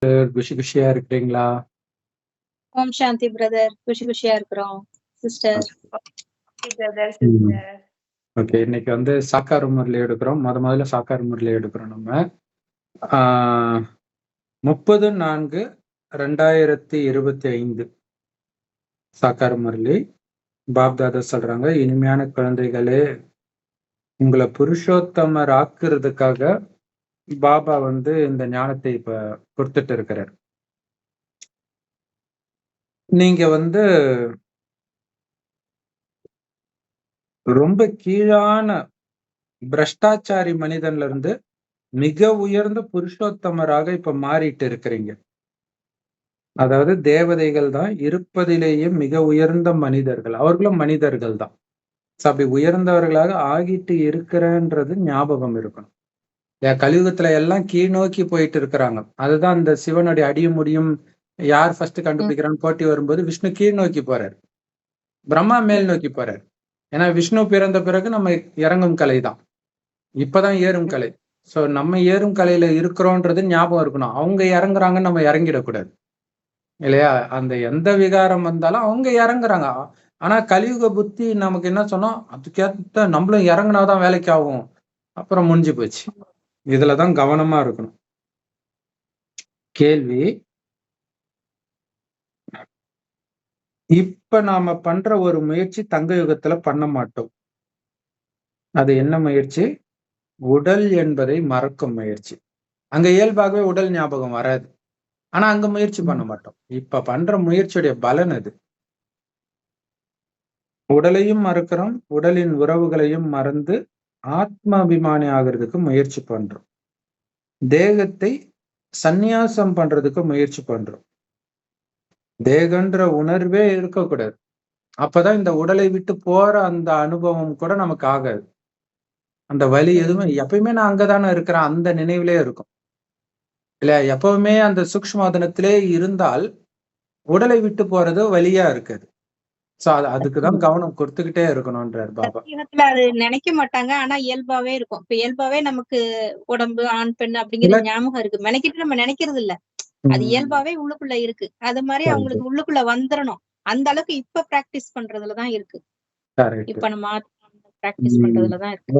Sister. குஷி குஷியா இருக்கிறீங்களா? ஓம் சாந்தி brother. குஷி குஷியா இருக்கிறோம் சிஸ்டர். ஓகே, இன்னைக்கு வந்து சாக்கார முரளி எடுக்கிறோம். முதல்ல சாக்கார முரளி எடுக்கிறோம். நம்ம 30/4/2025 சாக்கார முரளி. பாப்தாதா சொல்றாங்க, இனிமையான குழந்தைகளே, உங்களை புருஷோத்தமர் ஆக்குறதுக்காக பாபா வந்து இந்த ஞானத்தை இப்ப கொடுத்துட்டு இருக்கிறார். நீங்க வந்து ரொம்ப கீழான பிரஷ்டாச்சாரி மனிதன்ல இருந்து மிக உயர்ந்த புருஷோத்தமராக இப்ப மாறிட்டு இருக்கிறீங்க. அதாவது தேவதைகள் தான் இருப்பதிலேயே மிக உயர்ந்த மனிதர்கள். அவர்களும் மனிதர்கள் தான். அப்படி உயர்ந்தவர்களாக ஆகிட்டு இருக்கிறன்றது ஞாபகம் இருக்கணும். கலியுகத்துல எல்லாம் கீழ் நோக்கி போயிட்டு இருக்கிறாங்க. அதுதான் அந்த சிவனுடைய அடியும் முடியும் யார் ஃபர்ஸ்ட் கண்டுபிடிக்கிறான்னு போட்டி வரும்போது விஷ்ணு கீழ் நோக்கி போறாரு, பிரம்மா மேல் நோக்கி போறாரு. ஏன்னா விஷ்ணு பிறந்த பிறகு நம்ம இறங்கும் கலை தான், இப்பதான் ஏறும் கலை. சோ நம்ம ஏறும் கலையில இருக்கிறோன்றது ஞாபகம் இருக்கணும். அவங்க இறங்குறாங்கன்னு நம்ம இறங்கிடக்கூடாது இல்லையா? அந்த எந்த விகாரம் வந்தாலும் அவங்க இறங்குறாங்க. ஆனா கலியுக புத்தி நமக்கு என்ன சொன்னோம், அதுக்கேற்ற நம்மளும் இறங்குனாதான் வேலைக்கு ஆகும். அப்புறம் முடிஞ்சு போச்சு. இதுலதான் கவனமா இருக்கணும். கேள்வி, இப்ப நாம பண்ற ஒரு முயற்சி தங்க யுகத்துல பண்ண மாட்டோம். அது என்ன முயற்சி? உடல் என்பதை மறக்கும் முயற்சி. அங்க இயல்பாகவே உடல் ஞாபகம் வராது. ஆனா அங்க முயற்சி பண்ண மாட்டோம். இப்ப பண்ற முயற்சியுடைய பலன் அது. உடலையும் மறக்கிறோம், உடலின் உறவுகளையும் மறந்து ஆத்மாபிமானி ஆகிறதுக்கு முயற்சி பண்றோம். தேகத்தை சந்நியாசம் பண்றதுக்கு முயற்சி பண்றோம். தேகன்ற உணர்வே இருக்கக்கூடாது. அப்பதான் இந்த உடலை விட்டு போற அந்த அனுபவம் கூட நமக்கு ஆகாது. அந்த வலி எதுவுமே எப்பயுமே நான் அங்கதானே இருக்கிறேன் அந்த நினைவிலே இருக்கும் இல்லையா? எப்பவுமே அந்த சூக்ஷ்மதனத்திலே இருந்தால் உடலை விட்டு போறது வலியா இருக்காது. சோ அதுக்குதான் கவனம் கொடுத்துக்கிட்டே இருக்கணும்ன்றார் பாபா. அது நினைக்க மாட்டாங்க, ஆனா இயல்பாவே இருக்கும். இப்ப இயல்பாவே நமக்கு உடம்பு ஆண் பெண் அப்படிங்கிற ஞாபகம் இருக்கு. மெனக்கிட்டு நம்ம நினைக்கிறது இல்ல, அது இயல்பாவே உள்ளுக்குள்ள இருக்கு. அது மாதிரி அவங்களுக்கு உள்ளுக்குள்ள வந்துடணும். அந்த அளவுக்கு இப்ப பிராக்டிஸ் பண்றதுலதான் இருக்கு. இப்ப நம்ம பிராக்டிஸ் பண்றதுலதான் இருக்கு.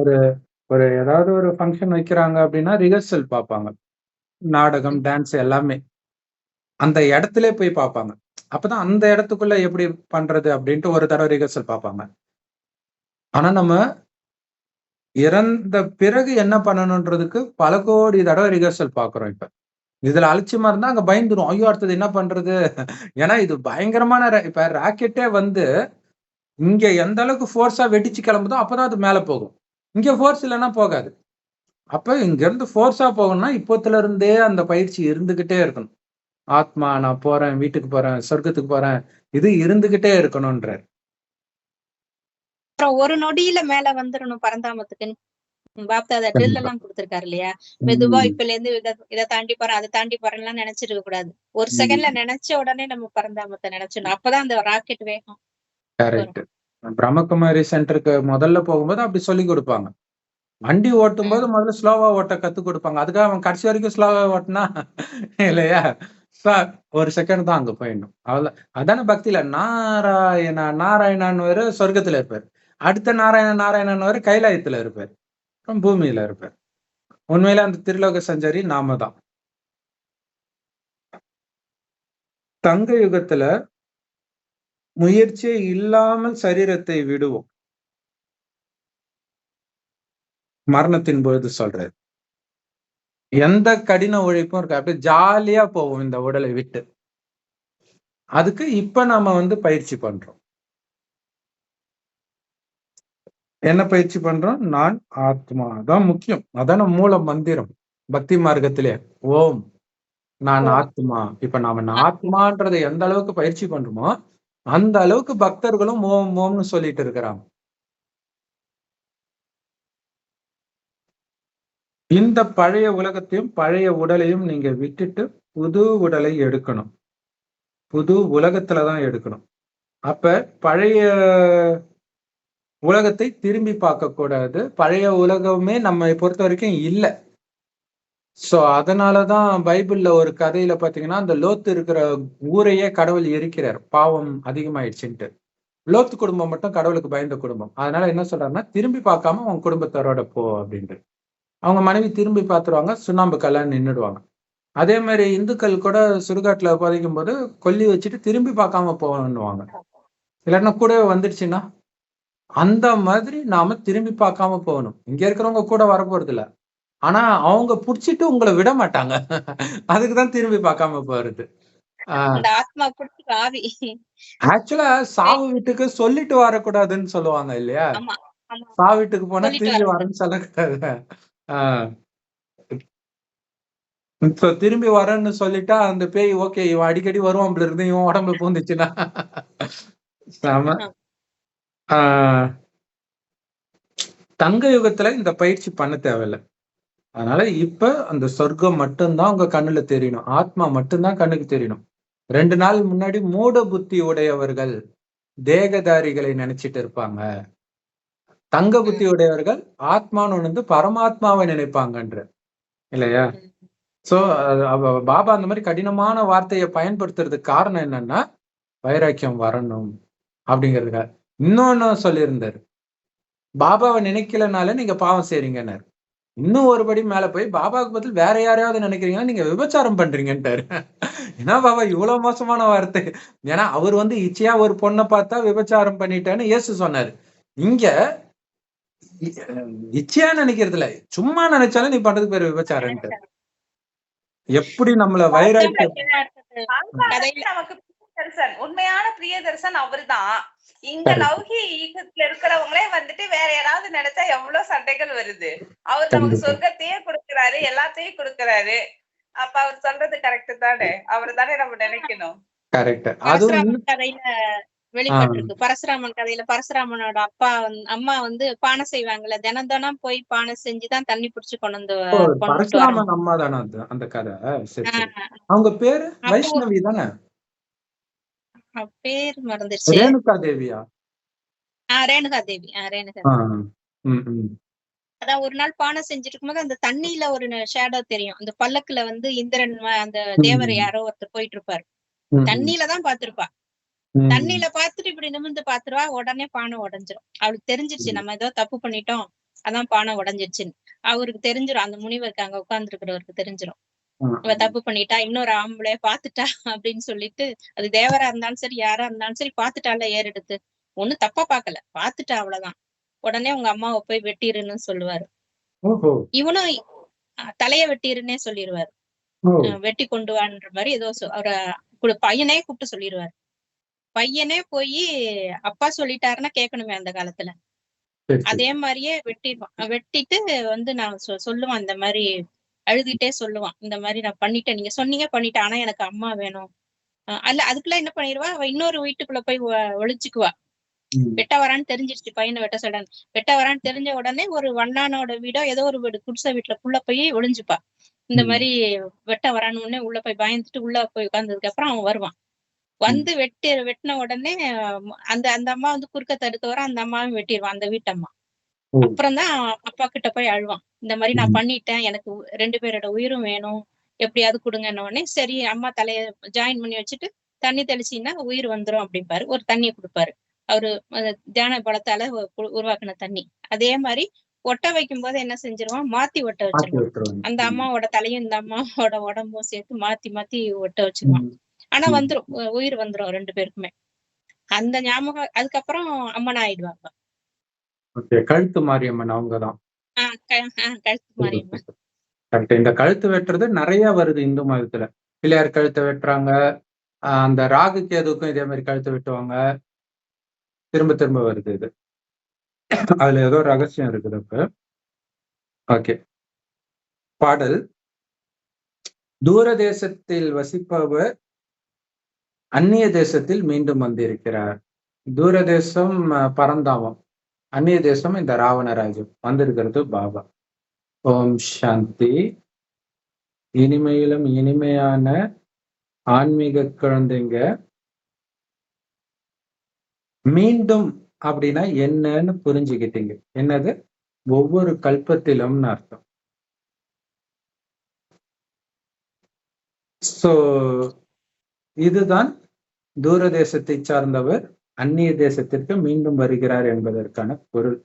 ஒரு ஏதாவது ஒரு ஃபங்க்ஷன் வைக்கிறாங்க அப்படின்னா ரிஹர்சல் பார்ப்பாங்க. நாடகம், டான்ஸ் எல்லாமே அந்த இடத்துல போய் பார்ப்பாங்க. அப்பதான் அந்த இடத்துக்குள்ள எப்படி பண்றது அப்படின்ட்டு ஒரு தடவை ரிஹர்சல் பார்ப்பாங்க. ஆனா நம்ம இறந்த பிறகு என்ன பண்ணணும்ன்றதுக்கு பல கோடி தடவை ரிஹர்சல் பாக்குறோம். இப்ப இதுல அலட்சியமா இருந்தா அங்க பயந்துரும். ஐயோ அடுத்தது என்ன பண்றது? ஏன்னா இது பயங்கரமான இப்ப ராக்கெட்டே வந்து இங்க எந்த அளவுக்கு ஃபோர்ஸா வெடிச்சு கிளம்புதோ அப்பதான் அது மேல போகும். இங்க ஃபோர்ஸ் இல்லைன்னா போகாது. அப்ப இங்க இருந்து ஃபோர்ஸா போகணும்னா இப்போத்துல இருந்தே அந்த பயிற்சி இருந்துகிட்டே இருக்கணும். ஆத்மா நான் போறேன், வீட்டுக்கு போறேன், சொர்க்கத்துக்கு போறேன், இது இருந்துகிட்டே இருக்கணும்ன்றார். ஒரு நொடியில மேல வந்துடணும் பரந்தாமத்துக்குன்னு பாப்தாதா ட்ரில் எல்லாம் கொடுத்திருக்காரு இல்லையா? மெதுவா இப்பல இருந்து இதை தாண்டி போறேன், அதை தாண்டி போறேன்லாம் நினைச்சிருக்க கூடாது. ஒரு செகண்ட்ல நினைச்ச உடனே நம்ம பரந்தாமத்தை நினைச்சிடணும். அப்பதான் அந்த ராக்கெட் வேகம். கரெக்ட். பிரம்மகுமாரி சென்டருக்கு முதல்ல போகும்போது அப்படி சொல்லி கொடுப்பாங்க. வண்டி ஓட்டும் போது முதல்ல ஸ்லோவா ஓட்ட கத்து கொடுப்பாங்க. அதுக்காக அவன் கடைசி வரைக்கும் ஸ்லோவா ஓட்டினா இல்லையா? ஒரு செகண்ட் தான் அங்க போயிடணும். அவ்வளவு அதான பக்தியில நாராயணா நாராயணான்னு வேறு சொர்க்கத்துல இருப்பார். அடுத்த நாராயணன் வேறு கைலாயத்துல இருப்பார், பூமியில இருப்பார். உண்மையில அந்த திருலோக சஞ்சாரி நாம தான். தங்க யுகத்துல முயற்சியே இல்லாமல் சரீரத்தை விடுவோம். மரணத்தின் பொழுது சொல்றாரு. எந்த கடின உழைப்பும் இருக்கு, அப்படியே ஜாலியா போவோம் இந்த உடலை விட்டு. அதுக்கு இப்ப நாம வந்து பயிற்சி பண்றோம். என்ன பயிற்சி பண்றோம்? நான் ஆத்மா தான் முக்கியம். அதான மூல மந்திரம் பக்தி மார்க்கத்திலே. ஓம் நான் ஆத்மா. இப்ப நாம ஆத்மான்றதை எந்த அளவுக்கு பயிற்சி பண்றோமோ அந்த அளவுக்கு பக்தர்களும் ஓம் ஓம்னு சொல்லிட்டு இருக்கிறாங்க. இந்த பழைய உலகத்தையும் பழைய உடலையும் நீங்க விட்டுட்டு புது உடலை எடுக்கணும். புது உலகத்துலதான் எடுக்கணும். அப்ப பழைய உலகத்தை திரும்பி பார்க்க கூடாது. பழைய உலகமே நம்ம பொறுத்த வரைக்கும் இல்லை. சோ அதனாலதான் பைபிள்ல ஒரு கதையில பாத்தீங்கன்னா அந்த லோத்து இருக்கிற ஊரையே கடவுள் எரிக்கிறார், பாவம் அதிகமாயிடுச்சுன்ட்டு. லோத்து குடும்பம் மட்டும் கடவுளுக்கு பயந்த குடும்பம். அதனால என்ன சொல்றாருன்னா, திரும்பி பார்க்காம உன் குடும்பத்தாரோட போ அப்படின்ட்டு. அவங்க மனைவி திரும்பி பார்த்துருவாங்க, சுண்ணாம்பு கல்யாணம் நின்றுடுவாங்க. அதே மாதிரி இந்துக்கள் கூட சுடுகாட்டுல புதைக்கும் போது கொல்லி வச்சுட்டு திரும்பி பார்க்காம போகணுவாங்க. இல்லைன்னா கூடவே வந்துடுச்சுன்னா, அந்த மாதிரி நாம திரும்பி பார்க்காம போகணும். இங்க இருக்கிறவங்க கூட வரப்போறது இல்ல. ஆனா அவங்க புடிச்சிட்டு உங்களை விட மாட்டாங்க. அதுக்குதான் திரும்பி பார்க்காம போறது. அந்த ஆத்மா குடுத்துட்டு ஆவி. ஆக்சுவலா சாவு வீட்டுக்கு சொல்லிட்டு வரக்கூடாதுன்னு சொல்லுவாங்க இல்லையா? ஆமா ஆமா சாவு வீட்டுக்கு போனா சொல்லிட்டு திரும்பி வரக்கூடாது. வரேன்னு சொல்லக்கூடாது. ஆஹ் இப்ப திரும்பி வரேன்னு சொல்லிட்டா அந்த பேய் ஓகே இவன் அடிக்கடி வருவான் போல இருந்து இவன் உடம்புல பூந்துச்சுன்னா செம. ஆஹ் தங்க யுகத்துல இந்த பயிற்சி பண்ண தேவையில்லை. அதனால இப்ப அந்த சொர்க்கம் மட்டும்தான் உங்க கண்ணுல தெரியணும், ஆத்மா மட்டும்தான் கண்ணுக்கு தெரியணும். 2 நாள் முன்னாடி மூட புத்தி உடையவர்கள் தேகதாரிகளை நினைச்சிட்டு இருப்பாங்க. தங்க புத்தி உடையவர்கள் ஆத்மான்னு உணர்ந்து பரமாத்மாவை நினைப்பாங்கன்ற இல்லையா? சோ பாபா அந்த மாதிரி கடினமான வார்த்தையை பயன்படுத்துறதுக்கு காரணம் என்னன்னா, வைராக்கியம் வரணும் அப்படிங்கிறதுக்காக. இன்னொன்னு சொல்லியிருந்தாரு, பாபாவை நினைக்கலனால நீங்க பாவம் செய்றீங்கன்னாரு. இன்னும் ஒருபடி மேல போய் பாபாவுக்கு பதில் வேற யாரையாவது நினைக்கிறீங்கன்னா நீங்க விபச்சாரம் பண்றீங்கன்ட்டாரு. ஏன்னா பாபா இவ்வளவு மோசமான வார்த்தை. ஏன்னா அவர் இச்சையா ஒரு பொண்ணை பார்த்தா விபச்சாரம் பண்ணிட்டேன்னு இயேசு சொன்னாரு. இங்க இச்சையா நினைக்கிறது இல்ல, சும்மா நினைச்சாலும் நீ பண்றதுக்கு பேரு விபச்சாரன்ட்டு. எப்படி நம்மள வைராக்கியம் நமக்கு பிரியதர்சன், உண்மையான பிரியதர்சன் அவர்தான். இங்க லௌகீகத்துல இருக்கிறவங்களே வேற யாராவது நினைச்சா எவ்வளவு சண்டைகள் வருது. அவர் நமக்கு சொர்க்கத்தையே கொடுக்கிறாரு, எல்லாத்தையும் கொடுக்கிறாரு. அப்ப அவர் சொல்றது கரெக்ட் தானே, அவர் தானே நம்ம நினைக்கணும். கரெக்ட். பரசுராமன் கதையில வெளிப்பட்டிருக்கு. பரசுராமன் கதையில பரசுராமனோட அம்மா பானை செய்வாங்கல்ல, தினம் தினம் போய் பானை செஞ்சுதான் தண்ணி புடிச்சு கொண்டு பரசுராமன் அம்மா தானே அந்த கதை. அவங்க பேரு வைஷ்ணவி தானே? பேர் மறந்துருச்சு. ரேணுகா தேவியா? ரேணுகா தேவி. அதான் ஒரு நாள் பானை செஞ்சுட்டு இருக்கும்போது அந்த தண்ணியில ஒரு ஷேடோ தெரியும். அந்த பல்லக்குல இந்திரன் அந்த தேவர் யாரோ ஒருத்தர் போயிட்டு இருப்பாரு. தண்ணியில தான் பாத்திருப்பா. தண்ணியில பாத்துட்டு இப்படி நிமிர்ந்து பாத்துருவா, உடனே பானை உடைஞ்சிரும். அவளுக்கு தெரிஞ்சிருச்சு நம்ம ஏதோ தப்பு பண்ணிட்டோம், அதான் பானை உடைஞ்சிருச்சுன்னு. அவருக்கு தெரிஞ்சிரும், அந்த முனிவருக்கு அங்க உட்கார்ந்து இருக்கிறவருக்கு தெரிஞ்சிரும் இவ தப்பு பண்ணிட்டா, இன்னொரு ஆம்பளைய பாத்துட்டா அப்படின்னு சொல்லிட்டு, அது தேவரா இருந்தாலும் சரி யாரா இருந்தாலும் சரி பாத்துட்டால ஏறெடுத்து, ஒண்ணும் தப்பா பாக்கல, பாத்துட்டா அவ்வளவுதான். உடனே உங்க அம்மாவை போய் வெட்டிருன்னு சொல்லுவாரு. இவனும் தலைய வெட்டிருன்னே சொல்லிடுவாரு. வெட்டி கொண்டு வான்ற மாதிரி ஏதோ அவர பையனே கூப்பிட்டு சொல்லிடுவாரு. பையனே போய் அப்பா சொல்லிட்டாருன்னா கேட்கணுமே அந்த காலத்துல. அதே மாதிரியே வெட்டிடுவான். வெட்டிட்டு நான் சொல்லுவான், இந்த மாதிரி அழுதுகிட்டே சொல்லுவான், இந்த மாதிரி நான் பண்ணிட்டேன், நீங்க சொன்னீங்க பண்ணிட்டேன், ஆனா எனக்கு அம்மா வேணும். அல்ல அதுக்குள்ள என்ன பண்ணிடுவா, அவ இன்னொரு வீட்டுக்குள்ள போய் ஒளிச்சுக்குவா. வெட்ட வரான்னு தெரிஞ்சிருச்சு, பையனை வெட்ட சொல்றான். வெட்ட வரான்னு தெரிஞ்ச உடனே ஒரு வண்ணானோட வீடோ ஏதோ ஒரு வீடு குடிசை வீட்டுக்குள்ள போய் ஒளிஞ்சுப்பா. இந்த மாதிரி வெட்ட வரான்னு உடனே உள்ள போய் பயந்துட்டு உள்ள போய் உட்கார்ந்ததுக்கு அப்புறம் அவன் வருவான். வெட்டின உடனே அந்த அந்த அம்மா குறுக்க தடுக்க வர அந்த அம்மாவும் வெட்டிடுவான், அந்த வீட்டம்மா. அப்புறம் தான் அப்பா கிட்ட போய் அழுவான், இந்த மாதிரி நான் பண்ணிட்டேன், எனக்கு 2 பேரோட உயிரும் வேணும், எப்படியாவது கொடுங்கன்ன உடனே சரி அம்மா தலைய ஜாயின் பண்ணி வச்சுட்டு தண்ணி தெளிச்சின்னா உயிர் வந்துரும் அப்படிம்பாரு. ஒரு தண்ணியை கொடுப்பாரு, அவரு தியான பலத்தால உருவாக்குன தண்ணி. அதே மாதிரி ஒட்ட வைக்கும் போது என்ன செஞ்சிருவான், மாத்தி ஒட்ட வச்சிருவான். அந்த அம்மாவோட தலையும் இந்த அம்மாவோட உடம்பும் சேர்த்து மாத்தி மாத்தி ஒட்ட வச்சிருவான். ஆனா வந்துரும், உயிர் வந்துரும் 2 பேருக்குமே. அந்த ஞாபகம் அதுக்கப்புறம் அம்மன் ஆயிடுவாங்க. கழுத்து மாரியம்மன் அவங்கதான். கழுத்து மாரியம்மன். இந்த கழுத்து வெட்டுறது நிறைய வருது இந்து மதத்துல. பிள்ளையார் கழுத்தை வெட்டுறாங்க, அந்த ராகு கேதுக்கும் இதே மாதிரி கழுத்தை வெட்டுவாங்க. திரும்ப திரும்ப வருது இது. அதுல ஏதோ ரகசியம் இருக்குது. அப்ப ஓகே, பாடல். தூர தேசத்தில் வசிப்பவர் அந்நிய தேசத்தில் மீண்டும் வந்திருக்கிறார். தூரதேசம் பரந்தாமம், அந்நிய தேசம் இந்த ராவணராஜ்யம். வந்திருக்கிறது பாபா. ஓம் சாந்தி. இனிமையிலும் இனிமையான ஆன்மீக குழந்தைங்க, மீண்டும் அப்படின்னா என்னன்னு புரிஞ்சுக்கிட்டீங்க. என்னது? ஒவ்வொரு கல்பத்திலும்னு அர்த்தம். சோ இதுதான் தூர தேசத்தை சார்ந்தவர் அந்நிய தேசத்திற்கு மீண்டும் வருகிறார் என்பதற்கான பொருள்.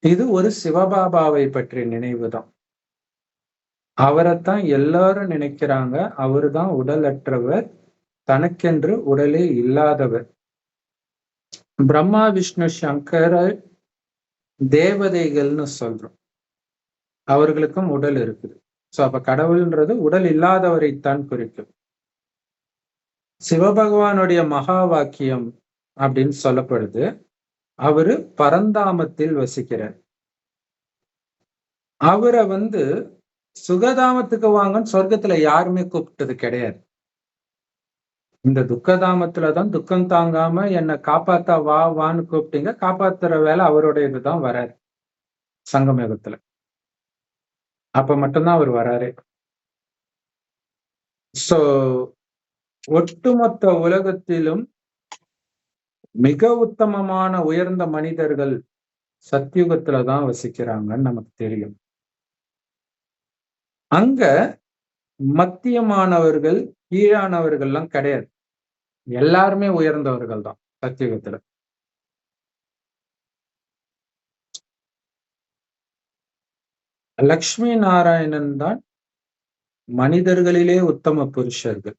இது ஒரு சிவபாபாவை பற்றிய நினைவுதான். அவரைத்தான் எல்லாரும் நினைக்கிறாங்க. அவருதான் உடலற்றவர், தனக்கென்று உடலே இல்லாதவர். பிரம்மா விஷ்ணு சங்கர தேவதைகள்னு சொல்றோம். அவர்களுக்கும் உடல் இருக்குது. சோ அப்ப கடவுள்ன்றது உடல் இல்லாதவரைத்தான் குறிக்கும். சிவபகவானுடைய மகா வாக்கியம் அப்படின்னு சொல்லப்படுது. அவரு பரந்தாமத்தில் வசிக்கிறார். அவரை சுகதாமத்துக்கு வாங்கன்னு சொர்க்கத்துல யாருமே கூப்பிட்டது கிடையாது. இந்த துக்கதாமத்துலதான் துக்கம் தாங்காம என்னை காப்பாத்தா வா வான்னு கூப்பிட்டீங்க. காப்பாத்துற வேலை அவருடைய இதுதான் வராரு சங்கமயுகத்துல. அப்ப மட்டும்தான் அவர் வராரு. சோ ஒட்டுமொத்த உலகத்திலும் மிக உத்தமமான உயர்ந்த மனிதர்கள் சத்தியுகத்துலதான் வசிக்கிறாங்கன்னு நமக்கு தெரியும். அங்க மத்தியமானவர்கள் கீழானவர்கள்லாம் கிடையாது. எல்லாருமே உயர்ந்தவர்கள் தான் சத்தியுகத்துல. லக்ஷ்மி நாராயணன் தான் மனிதர்களிலே உத்தம புருஷர்கள்.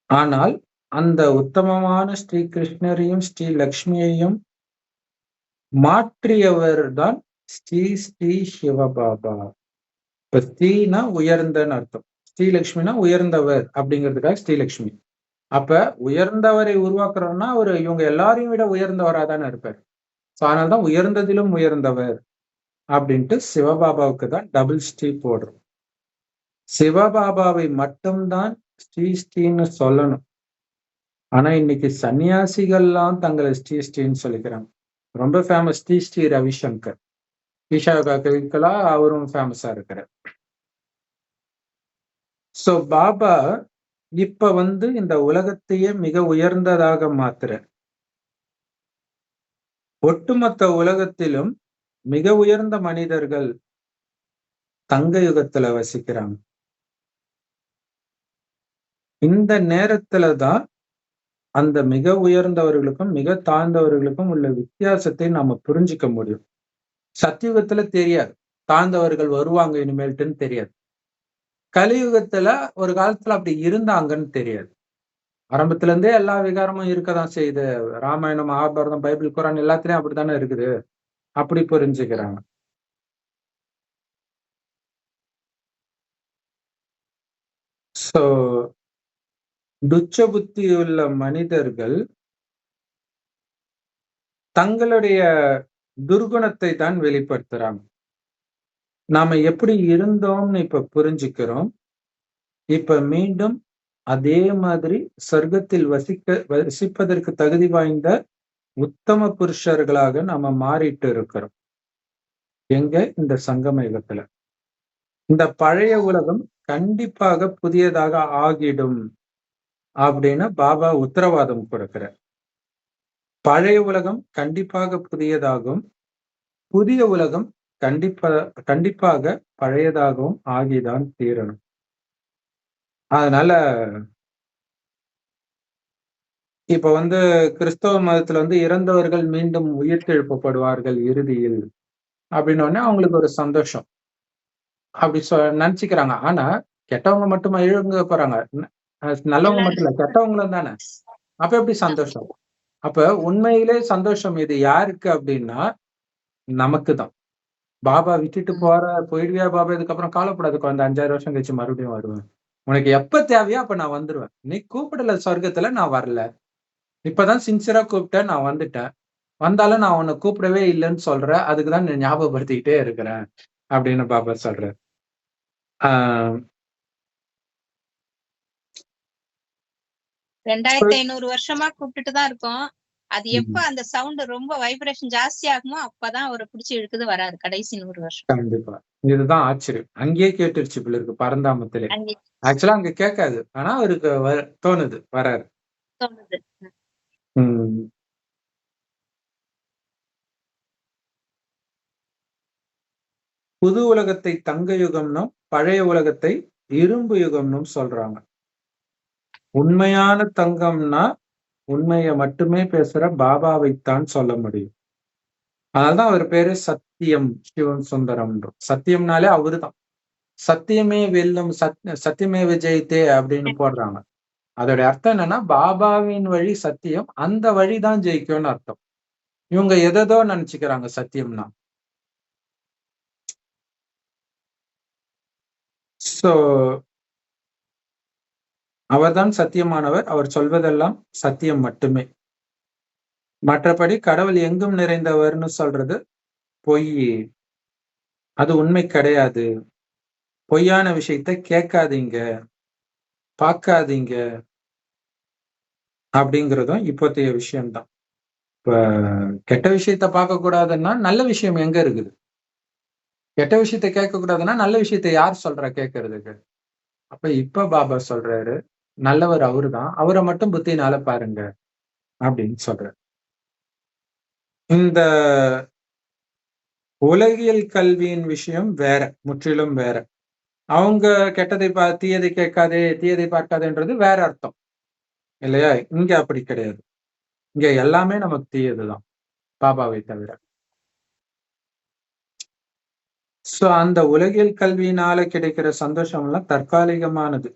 ஆனால் அந்த உத்தமமான ஸ்ரீ கிருஷ்ணரையும் ஸ்ரீ லக்ஷ்மியையும் மாற்றியவர் தான் ஸ்ரீ ஸ்ரீ சிவபாபா. இப்ப ஸ்ரீனா உயர்ந்தன்னு அர்த்தம். ஸ்ரீலக்ஷ்மினா உயர்ந்தவர் அப்படிங்கிறதுக்காக ஸ்ரீலக்ஷ்மி. அப்ப உயர்ந்தவரை உருவாக்குறோம்னா அவரு இவங்க எல்லாரையும் விட உயர்ந்தவரா தானே இருப்பார். சோ அதனால்தான் உயர்ந்ததிலும் உயர்ந்தவர் அப்படின்ட்டு சிவபாபாவுக்கு தான் டபுள் ஸ்ரீ போடுறோம். சிவபாபாவை மட்டும்தான் ஸ்ரீ ஸ்ரீன்னு சொல்லணும். ஆனா இன்னைக்கு சன்னியாசிகள்லாம் தங்களை ஸ்ரீ ஸ்ரீன்னு சொல்லிக்கிறாங்க. ரொம்ப ஃபேமஸ் ஸ்ரீ ஸ்ரீ ரவிசங்கர். ஈஷாவுக்கா அவரும் ஃபேமஸா இருக்கிறார். சோ பாபா இப்ப இந்த உலகத்தையே மிக உயர்ந்ததாக மாத்துற. ஒட்டுமொத்த உலகத்திலும் மிக உயர்ந்த மனிதர்கள் தங்க யுகத்துல வசிக்கிறாங்க. இந்த நேரத்துலதான் அந்த மிக உயர்ந்தவர்களுக்கும் மிக தாழ்ந்தவர்களுக்கும் உள்ள வித்தியாசத்தை நாம புரிஞ்சுக்க முடியும். சத்தியுகத்துல தெரியாது, தாழ்ந்தவர்கள் வருவாங்க இனிமேல்ட்டுன்னு தெரியாது. கலியுகத்துல ஒரு காலத்துல அப்படி இருந்தாங்கன்னு தெரியாது. ஆரம்பத்துல இருந்தே எல்லா விகாரமும் இருக்கதான் செய்யுது. ராமாயணம், மகாபாரதம், பைபிள், குரான் எல்லாத்துலயும் அப்படித்தானே இருக்குது. அப்படி புரிஞ்சுக்கிறாங்க. சோ துச்ச புத்தி உள்ள மனிதர்கள் தங்களுடைய துர்குணத்தை தான் வெளிப்படுத்துறாங்க. நாம எப்படி இருந்தோம்னு இப்ப புரிஞ்சுக்கிறோம். இப்ப மீண்டும் அதே மாதிரி சொர்க்கத்தில் வசிப்பதற்கு தகுதி வாய்ந்த உத்தம புருஷர்களாக நாம மாறிட்டு இருக்கிறோம். எங்க? இந்த சங்கம யுகத்துல. இந்த பழைய உலகம் கண்டிப்பாக புதியதாக ஆகிடும் அப்படின்னு பாபா உத்தரவாதம் கொடுக்கிறார். பழைய உலகம் கண்டிப்பாக புதியதாகும், புதிய உலகம் கண்டிப்பாக பழையதாகவும் ஆகிதான் தீரணும். அதனால இப்ப கிறிஸ்தவ மதத்துல இறந்தவர்கள் மீண்டும் உயிர்த்தெழுப்பப்படுவார்கள் இறுதியில் அப்படின்னு உடனே அவங்களுக்கு ஒரு சந்தோஷம். அப்படி நினைச்சுக்கிறாங்க. ஆனா கெட்டவங்க மட்டுமா எழுங்க போறாங்க? நல்லவங்க மட்டும் இல்ல, கெட்டவங்களும் தானே. அப்ப எப்படி சந்தோஷம்? அப்ப உண்மையிலே சந்தோஷம் இது யாருக்கு அப்படின்னா நமக்குதான். பாபா விட்டுட்டு போயிடுவியா பாபா, இதுக்கப்புறம் காலப்படாது குழந்தை, 5000 வருஷம் கழிச்சு மறுபடியும் வருவேன். உனக்கு எப்ப தேவையோ அப்ப நான் வந்துருவேன். நீ கூப்பிடல சொர்க்கத்துல, நான் வரல. இப்பதான் சின்சியரா கூப்பிட்டேன், நான் வந்துட்டேன். வந்தாலும் நான் உன்னை கூப்பிடவே இல்லைன்னு சொல்றேன். அதுக்குதான் நான் ஞாபகப்படுத்திக்கிட்டே இருக்கிறேன் அப்படின்னு பாபா சொல்ற. 2500 வருஷமா கூப்பிட்டுட்டு தான் இருக்கோம். அது எப்ப அந்த சவுண்ட் ரொம்ப வைப்ரேஷன் ஜாஸ்தி ஆகுமோ அப்பதான் அவரை பிடிச்சி இழுக்குது, வராது கடைசி 100 வருஷம். கண்டிப்பா. இதுதான் ஆச்சரியம். அங்கேயே கேட்டுருச்சு பிள்ளை இருக்கு பரந்தாமத்திலே. ஆக்சுவலா அங்க கேட்காது, ஆனா அவருக்கு தோணுது, வராரு. தோணுது. புது உலகத்தை தங்க யுகம்னும் பழைய உலகத்தை இரும்பு யுகம்னும் சொல்றாங்க. உண்மையான தங்கம்னா உண்மையை மட்டுமே பேசுற பாபாவைத்தான் சொல்ல முடியும். அதனால்தான் அவர் பேரு சத்தியம் சிவம் சுந்தரம். சத்தியம்னாலே அவருதான். சத்தியமே வெல்லும், சத்தியமே விஜயித்தே அப்படின்னு போடுறாங்க. அதோட அர்த்தம் என்னன்னா, பாபாவின் வழி சத்தியம், அந்த வழிதான் ஜெயிக்கும்னு அர்த்தம். இவங்க எதோ நினைச்சுக்கிறாங்க சத்தியம்னா. சோ அவர்தான் சத்தியமானவர். அவர் சொல்வதெல்லாம் சத்தியம் மட்டுமே. மற்றபடி கடவுள் எங்கும் நிறைந்தவர்னு சொல்றது பொய். அது உண்மை கிடையாது. பொய்யான விஷயத்த கேட்காதீங்க, பார்க்காதீங்க அப்படிங்கிறதும் இப்போதைய விஷயம்தான். இப்ப கெட்ட விஷயத்த பார்க்க கூடாதுன்னா நல்ல விஷயம் எங்க இருக்குது? கெட்ட விஷயத்த கேட்க கூடாதுன்னா நல்ல விஷயத்த யார் சொல்றா கேட்கறதுக்கு? அப்ப இப்ப பாபா சொல்றாரு, நல்லவர் அவருதான், அவரை மட்டும் புத்தினால பாருங்க அப்படின்னு சொல்றாரு. இந்த உலகியல் கல்வியின் விஷயம் வேற, முற்றிலும் வேற. அவங்க கெட்டதை தீயதை கேட்காதே, தீயதை பார்க்காதேன்றது வேற அர்த்தம் இல்லையா? இங்க அப்படி கிடையாது. இங்க எல்லாமே நமக்கு தீயதுதான், பாபாவை தவிர. சோ அந்த உலகியல் கல்வியினால கிடைக்கிற சந்தோஷம் எல்லாம் தற்காலிகமானது.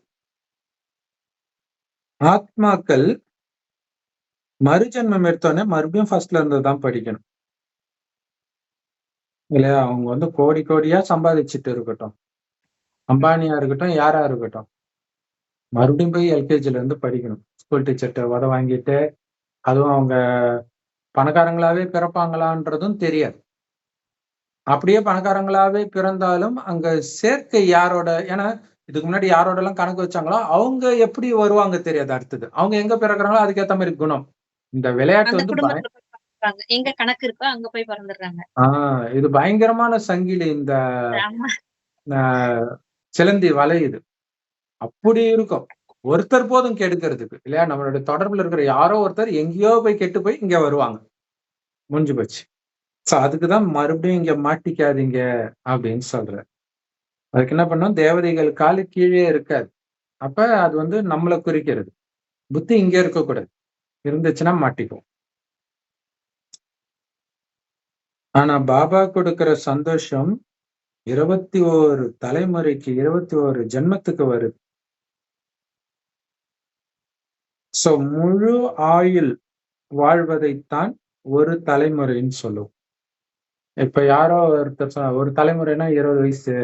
ஆத்மாக்கள் மறுஜன்மம் எடுத்தோடனே மறுபடியும் ஃபர்ஸ்ட்ல இருந்து தான் படிக்கணும் இல்லையா? அவங்க கோடி கோடியா சம்பாதிச்சுட்டு இருக்கட்டும், அம்பானியா இருக்கட்டும், யாரா இருக்கட்டும், மறுபடியும் போய் எல்கேஜில இருந்து படிக்கணும். ஸ்கூல் டீச்சர்கிட்ட உத வாங்கிட்டு, அதுவும் அவங்க பணக்காரங்களாவே பிறப்பாங்களான்றதும் தெரியாது. அப்படியே பணக்காரங்களாவே பிறந்தாலும் அங்க சேர்க்கை யாரோட, ஏன்னா இதுக்கு முன்னாடி யாரோட எல்லாம் கணக்கு வச்சாங்களோ அவங்க எப்படி வருவாங்க தெரியாது. அடுத்தது அவங்க எங்க பிறகுறாங்களோ அதுக்கேற்ற மாதிரி குணம். இந்த விளையாட்டு எங்க கணக்கு இருக்கோ அங்க போய் பிறந்துடுறாங்க. இது பயங்கரமான சங்கிலி. இந்த சிலந்தி வலை இது அப்படி இருக்கும். ஒருத்தர் போதும் கெடுக்கிறதுக்கு இல்லையா? நம்மளுடைய தொடர்புல இருக்கிற யாரோ ஒருத்தர் எங்கேயோ போய் கெட்டு போய் இங்க வருவாங்க, முடிஞ்சு போச்சு. சோ அதுக்குதான் மறுபடியும் இங்க மாட்டிக்காதீங்க அப்படின்னு சொல்ற. அதுக்கு என்ன பண்ணோம், தேவதைகள் காலு கீழே இருக்காது. அப்ப அது நம்மளை குறிக்கிறது. புத்தி இங்க இருக்கக்கூடாது, இருந்துச்சுன்னா மாட்டிக்கும். ஆனா பாபா கொடுக்கிற சந்தோஷம் 21 தலைமுறைக்கு, 21 ஜென்மத்துக்கு வருது. சோ முழு ஆயுள் வாழ்வதைத்தான் ஒரு தலைமுறைன்னு சொல்லுவோம். இப்ப யாரோ ஒருத்தர் ஒரு தலைமுறைனா 20 வயசு,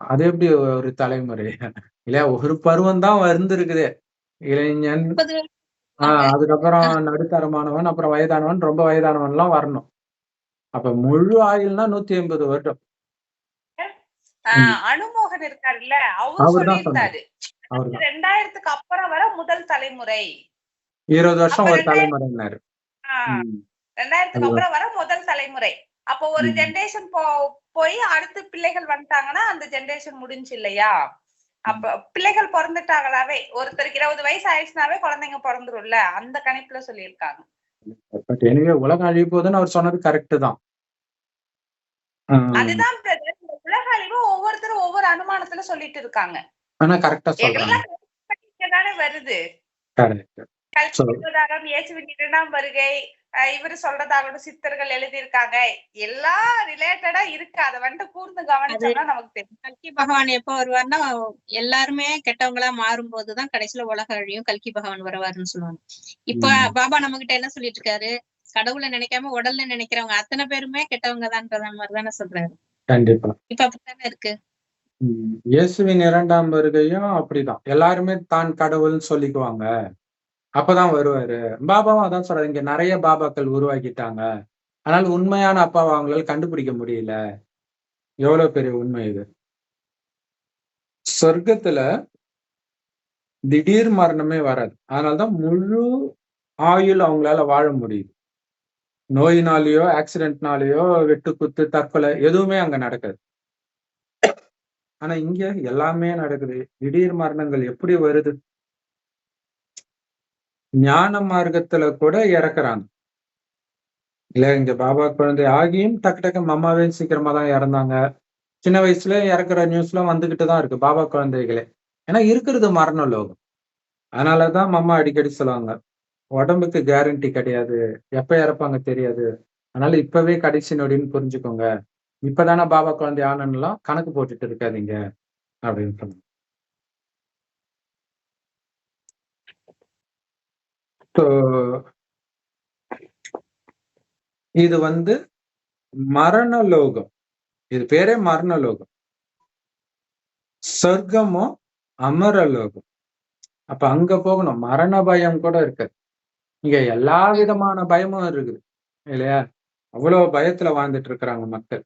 அது எப்படி ஒரு தலைமுறை இல்லையா? ஒரு பருவம் தான் இருந்திருக்குதே. இளைஞன், அதுக்கப்புறம் நடுத்தரமானவன், அப்புறம் வயதானவன், ரொம்ப வயதானவன் எல்லாம் வரணும். அப்ப முழு ஆயுள்னா 180 வருடம். அனுமோகன் இருக்காருல்ல, அவரு சொல்லியிருந்தாரு 2000க்கு அப்புறம் வர முதல் தலைமுறை. 20 வருஷம் ஒரு தலைமுறைனாரு. 2000க்கு அப்புறம் வர முதல் தலைமுறை. அப்போ ஒரு ஜெனரேஷன் போய் அடுத்து பிள்ளைகள் வந்துட்டாங்கன்னா அந்த ஜெனரேஷன் முடிஞ்சு இல்லையா? அப்ப பிள்ளைகள் பிறந்துட்டாங்களாவே, ஒருத்தருக்கு 20 வயசு ஆயிடுச்சுனாவே குழந்தைங்க பிறந்துரும்ல, அந்த கணிப்புல சொல்லியிருக்காங்க. பட் எனிவே உலகம் அழிய போகுதுன்னு அவர் சொன்னது கரெக்ட் தான். அதுதான் பிரதர், இந்த உலக அழிவு ஒவ்வொருத்தரும் ஒவ்வொரு அனுமானத்துல சொல்லிட்டு இருக்காங்க. ஆனா கரெக்டா சொல்றாங்க. தானே வருது. கரெக்ட். இயேசுவின் 2ஆம் வருகை, இவரு சொல்றதாகட்டும், சித்தர்கள் எழுதியிருக்காங்க, எல்லாம் ரிலேட்டடா இருக்கு. அதை கூர்ந்து கவனிச்சோம்னா நமக்கு தெரியும். கல்கி பகவான் எப்ப வருவார்னா எல்லாருமே கெட்டவங்களா மாறும் போதுதான் கடைசியில உலக அழியும், கல்கி பகவான் வருவாருன்னு சொல்லுவாங்க. இப்ப பாபா நம்ம கிட்ட என்ன சொல்லிட்டு இருக்காரு, கடவுளை நினைக்காம உடல்ல நினைக்கிறவங்க அத்தனை பேருமே கெட்டவங்க தான்ன்ற மாதிரி தானே சொல்றாரு. கண்டிப்பா இப்ப அப்படித்தானே இருக்கு. இயேசுவின் 2ஆம் வருகையும் அப்படிதான். எல்லாருமே தான் கடவுள்னு சொல்லிக்குவாங்க, அப்பதான் வருவாரு. பாபாவும் அதான் சொல்றாரு, இங்க நிறைய பாபாக்கள் உருவாக்கிட்டாங்க, ஆனால் உண்மையான அப்பாவை அவங்களால கண்டுபிடிக்க முடியல. எவ்வளவு பெரிய உண்மை இது. சொர்க்கத்துல திடீர் மரணமே வராது. அதனாலதான் முழு ஆயுள் அவங்களால வாழ முடியுது. நோயினாலேயோ ஆக்சிடென்ட்னாலேயோ வெட்டு குத்து தற்கொலை எதுவுமே அங்க நடக்காது. ஆனா இங்க எல்லாமே நடக்குது. திடீர் மரணங்கள் எப்படி வருது? ஞான மார்க்கத்துல கூட இறக்குறாங்க இல்ல. இங்க பாபா குழந்தை ஆகியும் டக்கு டக்கு அம்மாவே சீக்கிரமா தான் இறந்தாங்க. சின்ன வயசுல இறக்குற நியூஸ்லாம் வந்துகிட்டு தான் இருக்கு, பாபா குழந்தைகளே. ஏன்னா இருக்கிறது மரண லோகம். அதனாலதான் மாமா அடிக்கடி சொல்லுவாங்க, உடம்புக்கு கேரண்டி கிடையாது, எப்ப இறப்பாங்க தெரியாது, அதனால இப்பவே கடைசி நொடின்னு புரிஞ்சுக்கோங்க, இப்பதானே பாபா குழந்தை ஆனன்னுலாம் கணக்கு போட்டுட்டு இருக்காதீங்க அப்படின்னு சொன்னாங்க. So, இது வந்து மரண லோகம். இது பேரே மரண லோகம். சொர்க்கமோ அமர லோகம். அப்ப அங்க போகணும். மரண பயம் கூட இருக்காது. இங்க எல்லா விதமான பயமும் இருக்குது இல்லையா? அவ்வளவு பயத்துல வாழ்ந்துட்டு இருக்கிறாங்க மக்கள்.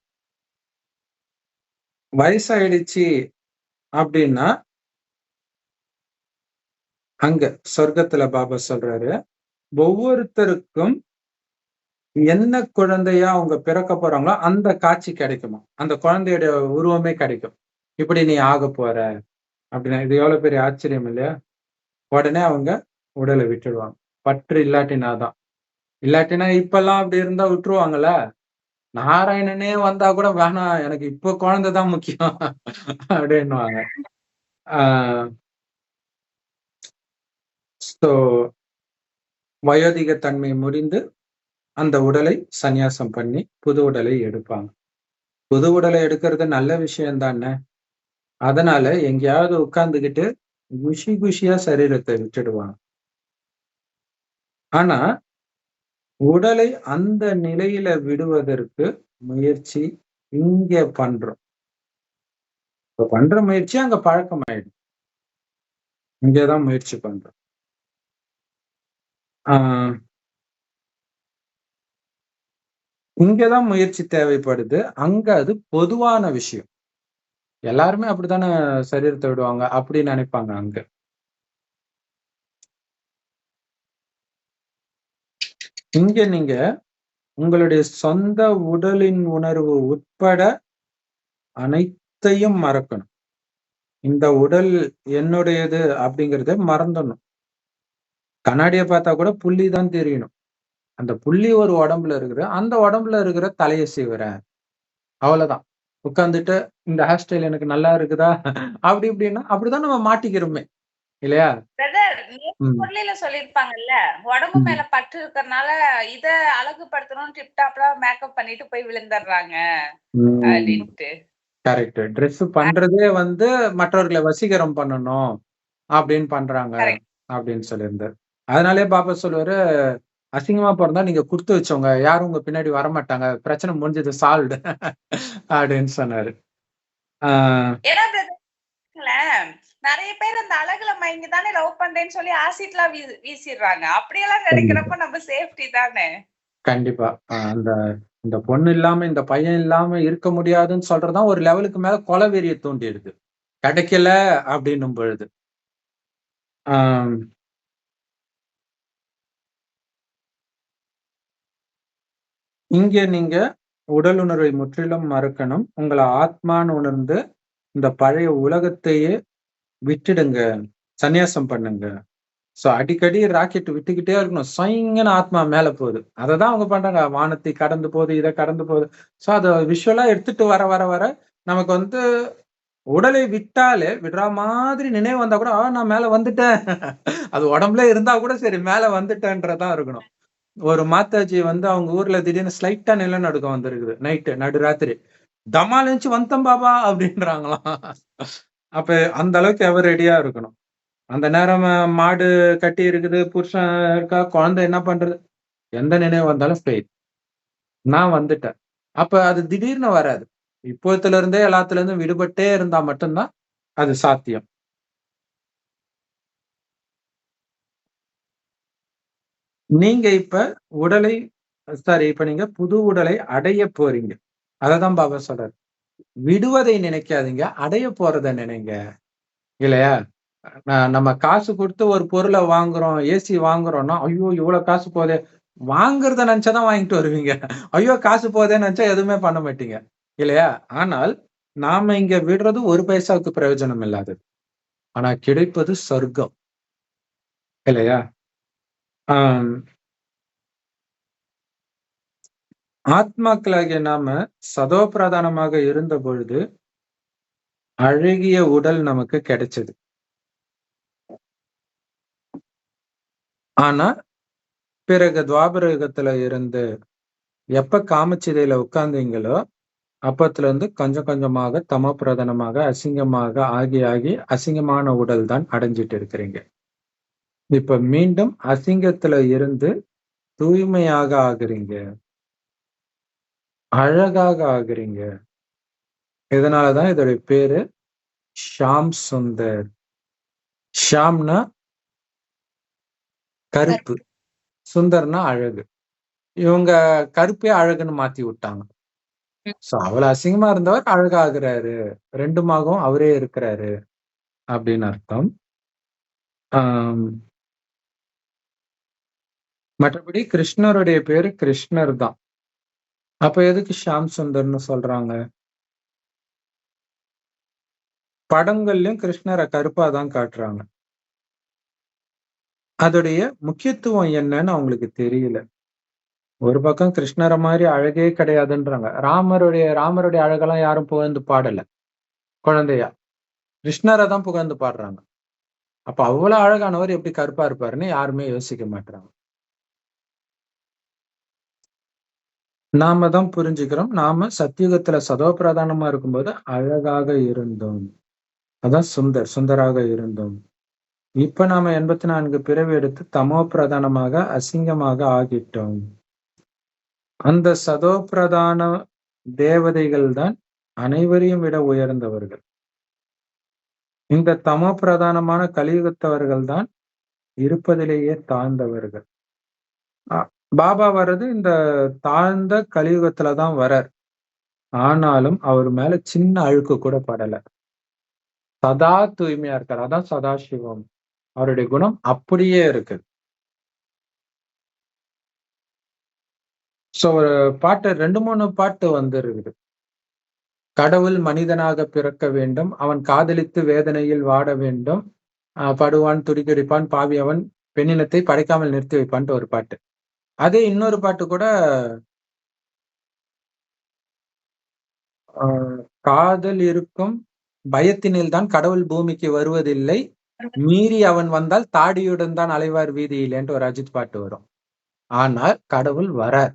வயசாயிடுச்சு அப்படின்னா அங்க சொர்க்கத்துல பாபா சொல்றாரு, ஒவ்வொருத்தருக்கும் என்ன குழந்தையா அவங்க பிறக்க போறாங்களோ அந்த காட்சி கிடைக்குமா, அந்த குழந்தையோட உருவமே கிடைக்கும். இப்படி நீ ஆக போற அப்படின்னா, இது எவ்வளவு பெரிய ஆச்சரியம் இல்லையா? உடனே அவங்க உடலை விட்டுடுவாங்க. பற்று இல்லாட்டினாதான். இல்லாட்டினா இப்பெல்லாம் அப்படி இருந்தா விட்டுருவாங்கல்ல. நாராயணனே வந்தா கூட வேணாம், எனக்கு இப்போ குழந்தைதான் முக்கியம் அப்படின்னுவாங்க. வயோதிக தன்மை முடிந்து அந்த உடலை சந்நியாசம் பண்ணி புது உடலை எடுப்பாங்க. புது உடலை எடுக்கிறது நல்ல விஷயம் தானே. அதனால எங்கேயாவது உட்கார்ந்துகிட்டு குஷி குஷியா சரீரத்தை விட்டுடுவாங்க. ஆனா உடலை அந்த நிலையில விடுவதற்கு முயற்சி இங்க பண்றோம். இப்ப பண்ற முயற்சி அங்க பழக்கமாயிடும். இங்கதான் முயற்சி பண்றோம். இங்கதான் முயற்சி தேவைப்படுது. அங்க அது பொதுவான விஷயம். எல்லாருமே அப்படித்தானே சரீரத்தை விடுவாங்க அப்படின்னு நினைப்பாங்க அங்க. இங்க நீங்க உங்களுடைய சொந்த உடலின் உணர்வு உட்பட அனைத்தையும் மறக்கணும். இந்த உடல் என்னுடையது அப்படிங்கறத மறந்துடணும். கண்ணாடியை பார்த்தா கூட புள்ளி தான் தெரியணும். அந்த புள்ளி ஒரு உடம்புல இருக்குது, அந்த உடம்புல இருக்கிற தலையை சீவுறேன், அவ்வளவுதான். உட்கார்ந்துட்டு இந்த ஹேர் ஸ்டைல் எனக்கு நல்லா இருக்குதா அப்படி இப்படின்னா அப்படிதான் நம்ம மாட்டிக்கிறோமே இல்லையா? பொருளில சொல்லிருப்பாங்கல்ல, உடம்பு மேல பற்று இருக்கறனால இத அழகுபடுத்தணும்னு டிப்டாப்ல மேக்கப் பண்ணிட்டு போய் விழுந்துடுறாங்க அப்படின்ட்டு. கரெக்ட். ட்ரெஸ் பண்றதே வந்து மற்றவர்களை வசீகரம் பண்ணணும் அப்படின்னு பண்றாங்க அப்படின்னு சொல்லியிருந்தார். அதனாலே பாபா சொல்லுவாரு, அசிங்கமா பிறந்தா நீங்க குடுத்து வச்சவங்க, யாரும் உங்க பின்னாடி வரமாட்டாங்க, பிரச்சனை முடிஞ்சது, சால்வ்டு அப்படின்னு சொன்னாரு. நிறைய பேர் அந்த அழகுல மயங்கி தானே லவ் பண்றேன்னு சொல்லி ஆசிட்லாம் வீசிடுறாங்க. அப்படியெல்லாம் நினைக்கிறப்ப நம்ம சேஃப்டி தானே. கண்டிப்பா. இந்த பொண்ணு இல்லாம இந்த பையன் இல்லாம இருக்க முடியாதுன்னு சொல்றதுதான் ஒரு லெவலுக்கு மேல கொலை வெறியை தூண்டிடுது, கிடைக்கல அப்படின்னும் பொழுது. இங்க நீங்க உடல் உணர்வை முற்றிலும் மறக்கணும். உங்களை ஆத்மான்னு உணர்ந்து இந்த பழைய உலகத்தையே விட்டுடுங்க, சந்நியாசம் பண்ணுங்க. சோ அடிக்கடி ராக்கெட் விட்டுக்கிட்டே இருக்கணும். சொயிங்கன்னு ஆத்மா மேல போகுது. அததான் அவங்க பண்றாங்க. வானத்தை கடந்து போகுது, இதை கடந்து போகுது. சோ அதை விஷுவலா எடுத்துட்டு வர வர வர நமக்கு வந்து உடலை விட்டாலே விடுற மாதிரி நினைவு வந்தா கூட நான் மேல வந்துட்டேன் அது உடம்புல இருந்தா கூட சரி மேல வந்துட்டேன்றதான் இருக்கணும். ஒரு மாதாஜி வந்து அவங்க ஊர்ல திடீர்னு ஸ்லைட்டா நிலநடுக்கம் வந்திருக்குது. நைட்டு நடுராத்திரி தமால் இருந்துச்சு, வந்தம் பாபா அப்படின்றாங்களாம். அப்ப அந்த அளவுக்கு எவர் ரெடியா இருக்கணும். அந்த நேரம் மாடு கட்டி இருக்குது, புருஷன் இருக்கா, குழந்தை என்ன பண்றது, எந்த நினைவு வந்தாலும் ஃபெயில், நான் வந்துட்டேன். அப்ப அது திடீர்னு வராது. இப்போத்துல இருந்தே எல்லாத்துல இருந்தும் விடுபட்டே இருந்தா மட்டும்தான் அது சாத்தியம். நீங்க இப்ப உடலை இப்ப நீங்க புது உடலை அடைய போறீங்க. அததான் பாபா சொல்றாரு. விடுவதை நினைக்காதீங்க, அடைய போறதை நினைங்க இல்லையா? நம்ம காசு கொடுத்து ஒரு பொருளை வாங்குறோம், ஏசி வாங்குறோம்னா, ஐயோ இவ்வளவு காசு போதே, வாங்குறத நினைச்சாதான் வாங்கிட்டு வருவீங்க. ஐயோ காசு போதேன்னு நினைச்சா எதுவுமே பண்ண மாட்டீங்க இல்லையா? ஆனால் நாம இங்க விடுறது ஒரு பைசாவுக்கு பிரயோஜனம் இல்லாதது, ஆனா கிடைப்பது சொர்க்கம் இல்லையா? ஆத்மாக்களாகிய நாம சதோ பிரதானமாக இருந்த பொழுது அழகிய உடல் நமக்கு கிடைச்சது. ஆனா பிறகு துவாபர யுகத்துல இருந்து எப்ப காமச்சிதையில உட்கார்ந்தீங்களோ அப்பத்துல இருந்து கொஞ்சம் கொஞ்சமாக தமோ பிரதானமாக அசிங்கமாக ஆகி ஆகி அசிங்கமான உடல் தான் அடைஞ்சிட்டு இருக்கிறீங்க. இப்ப மீண்டும் அசிங்கத்துல இருந்து தூய்மையாக ஆகுறீங்க, அழகாக ஆகுறீங்க. இதனாலதான் இதோடைய பேரு ஷாம் சுந்தர். ஷாம்னா கருப்பு, சுந்தர்னா அழகு. இவங்க கருப்பே அழகுன்னு மாத்தி விட்டாங்க. சோ அவ்வளவு அசிங்கமா இருந்தவர் அழகாகிறாரு, ரெண்டுமாகவும் அவரே இருக்கிறாரு அப்படின்னு அர்த்தம். மற்றபடி கிருஷ்ணருடைய பேரு கிருஷ்ணர் தான். அப்ப எதுக்கு ஷாம் சுந்தர்னு சொல்றாங்க? படங்கள்லயும் கிருஷ்ணரை கருப்பா தான் காட்டுறாங்க. அதோடைய முக்கியத்துவம் என்னன்னு அவங்களுக்கு தெரியல. ஒரு பக்கம் கிருஷ்ணரை மாதிரி அழகே கிடையாதுன்றாங்க. ராமருடைய அழகெல்லாம் யாரும் புகழ்ந்து பாடல குழந்தையா. கிருஷ்ணரை தான் புகழ்ந்து பாடுறாங்க. அப்ப அவ்வளவு அழகானவர் எப்படி கருப்பா இருப்பாருன்னு யாருமே யோசிக்க மாட்டாங்க. நாம தான் புரிஞ்சுக்கிறோம். நாம சத்தியுகத்துல சதோ பிரதானமா இருக்கும்போது அழகாக இருந்தோம். அதான் சுந்தராக இருந்தோம். இப்ப நாம 84 பிறவி எடுத்து தமோ பிரதானமாக அசிங்கமாக ஆகிட்டோம். அந்த சதோ பிரதான தேவதைகள் தான் அனைவரையும் விட உயர்ந்தவர்கள். இந்த தமோ பிரதானமான கலியுகத்தவர்கள் தான் இருப்பதிலேயே தாழ்ந்தவர்கள். பாபா வர்றது இந்த தாழ்ந்த கலியுகத்துலதான் வரார். ஆனாலும் அவர் மேல சின்ன அழுக்கு கூட படல. சதா தூய்மையா இருக்கார். அதான் சதாசிவம். அவருடைய குணம் அப்படியே இருக்கு. சோ ஒரு பாட்டு 2-3 பாட்டு இருக்குது. கடவுள் மனிதனாக பிறக்க வேண்டும், அவன் காதலித்து வேதனையில் வாட வேண்டும், படுவான் துடிதுடிப்பான் பாவி அவன் பெண்ணினத்தை படைக்காமல் நிறுத்தி வைப்பான்ட்டு ஒரு பாட்டு. அதே இன்னொரு பாட்டு கூட காதல் இருக்கும் பயத்தினில் தான் கடவுள் பூமிக்கு வருவதில்லை, மீறி அவன் வந்தால் தாடியுடன் தான் அலைவார் வீதியிலேன்ட்டு ஒரு அஜித் பாட்டு வரும். ஆனால் கடவுள் வரார்.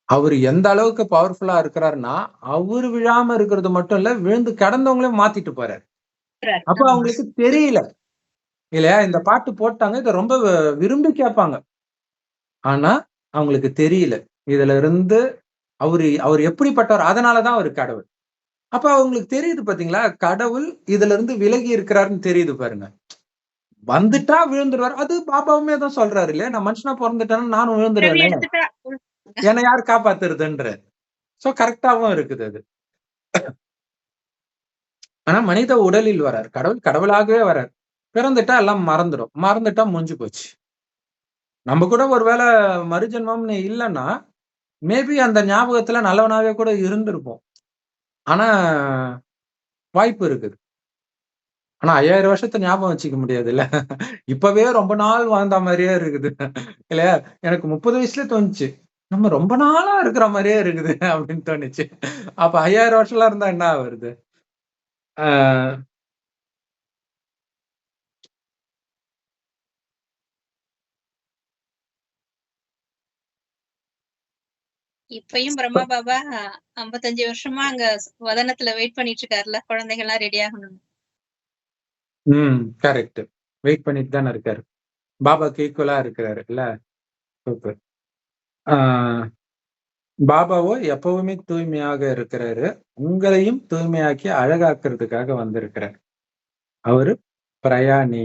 அவரு எந்த அளவுக்கு பவர்ஃபுல்லா இருக்கிறாருன்னா அவரு விழாம இருக்கிறது மட்டும் இல்ல, விழுந்து கிடந்தவங்களையும் மாத்திட்டு போறாரு. அப்ப அவங்களுக்கு தெரியல இல்லையா? இந்த பாட்டு போட்டாங்க, இதை ரொம்ப விரும்பி கேட்பாங்க. ஆனா அவங்களுக்கு தெரியல இதுல இருந்து அவர் எப்படிப்பட்டவர், அதனாலதான் அவர் கடவுள். அப்ப அவங்களுக்கு தெரியுது பாத்தீங்களா, கடவுள் இதுல இருந்து விலகி இருக்கிறாருன்னு தெரியுது பாருங்க. வந்துட்டா விழுந்துடுவாரு. அது பாபாவுமே தான் சொல்றாரு இல்லையா, நான் மனுஷனா பிறந்துட்டேன்னா நானும் விழுந்துடுவேன், என்னை யார் காப்பாத்துறதுன்ற. சோ கரெக்டாவும் இருக்குது அது. ஆனா மனித உடலில் வரார், கடவுள் கடவுளாகவே வரார். பிறந்துட்டா எல்லாம் மறந்துட்டா முடிஞ்சு போச்சு. நம்ம கூட ஒருவேளை மறுஜென்மம்னு இல்லைன்னா மேபி அந்த ஞாபகத்துல நல்லவனாவே கூட இருந்திருப்போம். ஆனா வாய்ப்பு இருக்குது. ஆனா 5000 வருஷத்தை ஞாபகம் வச்சுக்க முடியாது இல்ல. இப்பவே ரொம்ப நாள் வாழ்ந்த மாதிரியே இருக்குது இல்லையா? எனக்கு 30 வயசுல தோணுச்சு, நம்ம ரொம்ப நாளா இருக்கிற மாதிரியே இருக்குது அப்படின்னு தோணுச்சு. அப்ப 5000 வருஷம்லாம் இருந்தா என்ன வருது? இப்பயும் பிரம்மா பாபா 55 வருஷமா அங்க வதனத்துல வெயிட் பண்ணிட்டு இருக்காருல்ல, குழந்தைகள்லாம் ரெடி ஆகணும். கரெக்ட். வெயிட் பண்ணிட்டு தானே இருக்காரு. பாபாக்கு ஈக்குவலா இருக்கிறாரு இல்ல. சூப்பர். பாபாவோ எப்பவுமே தூய்மையாக இருக்கிறாரு. உங்களையும் தூய்மையாக்கி அழகாக்குறதுக்காக வந்திருக்கிறார். அவரு பிரயாணி.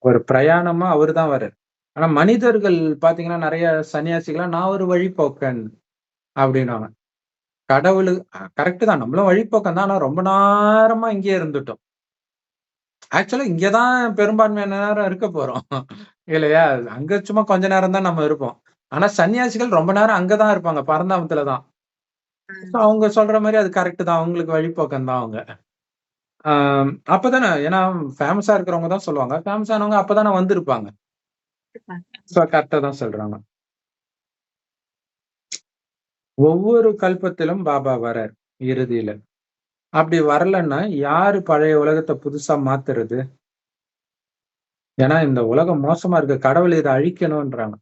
ஒரு பிரயாணமா அவரு தான் வர்றாரு. ஆனா மனிதர்கள் பாத்தீங்கன்னா நிறைய சன்னியாசிகளா நான் ஒரு வழிபோக்கன் அப்படின்னாங்க. கடவுளு கரெக்ட் தான், நம்மளும் வழிபோக்கன் தான். ஆனா ரொம்ப நேரமா இங்கேயே இருந்துட்டோம். ஆக்சுவலா இங்கதான் பெரும்பான்மையான நேரம் இருக்க போறோம் இல்லையா? அங்க சும்மா கொஞ்ச நேரம் தான் நம்ம இருப்போம். ஆனா சன்னியாசிகள் ரொம்ப நேரம் அங்கதான் இருப்பாங்க, பரந்தாமத்துலதான். அவங்க சொல்ற மாதிரி அது கரெக்ட் தான், அவங்களுக்கு வழிபோக்கன் தான் அவங்க. அப்பதானே, ஏன்னா ஃபேமஸா இருக்கிறவங்க தான் சொல்லுவாங்க, ஃபேமஸ் ஆனவங்க அப்பதானே வந்திருப்பாங்க. கரெக்டா தான் சொல்றாங்க. ஒவ்வொரு கல்பத்திலும் பாபா வரார் இறுதியில. அப்படி வரலன்னா யாரு பழைய உலகத்தை புதுசா மாத்துறது? ஏன்னா இந்த உலகம் மோசமா இருக்கு, கடவுள் இதை அழிக்கணும்ன்றாங்க.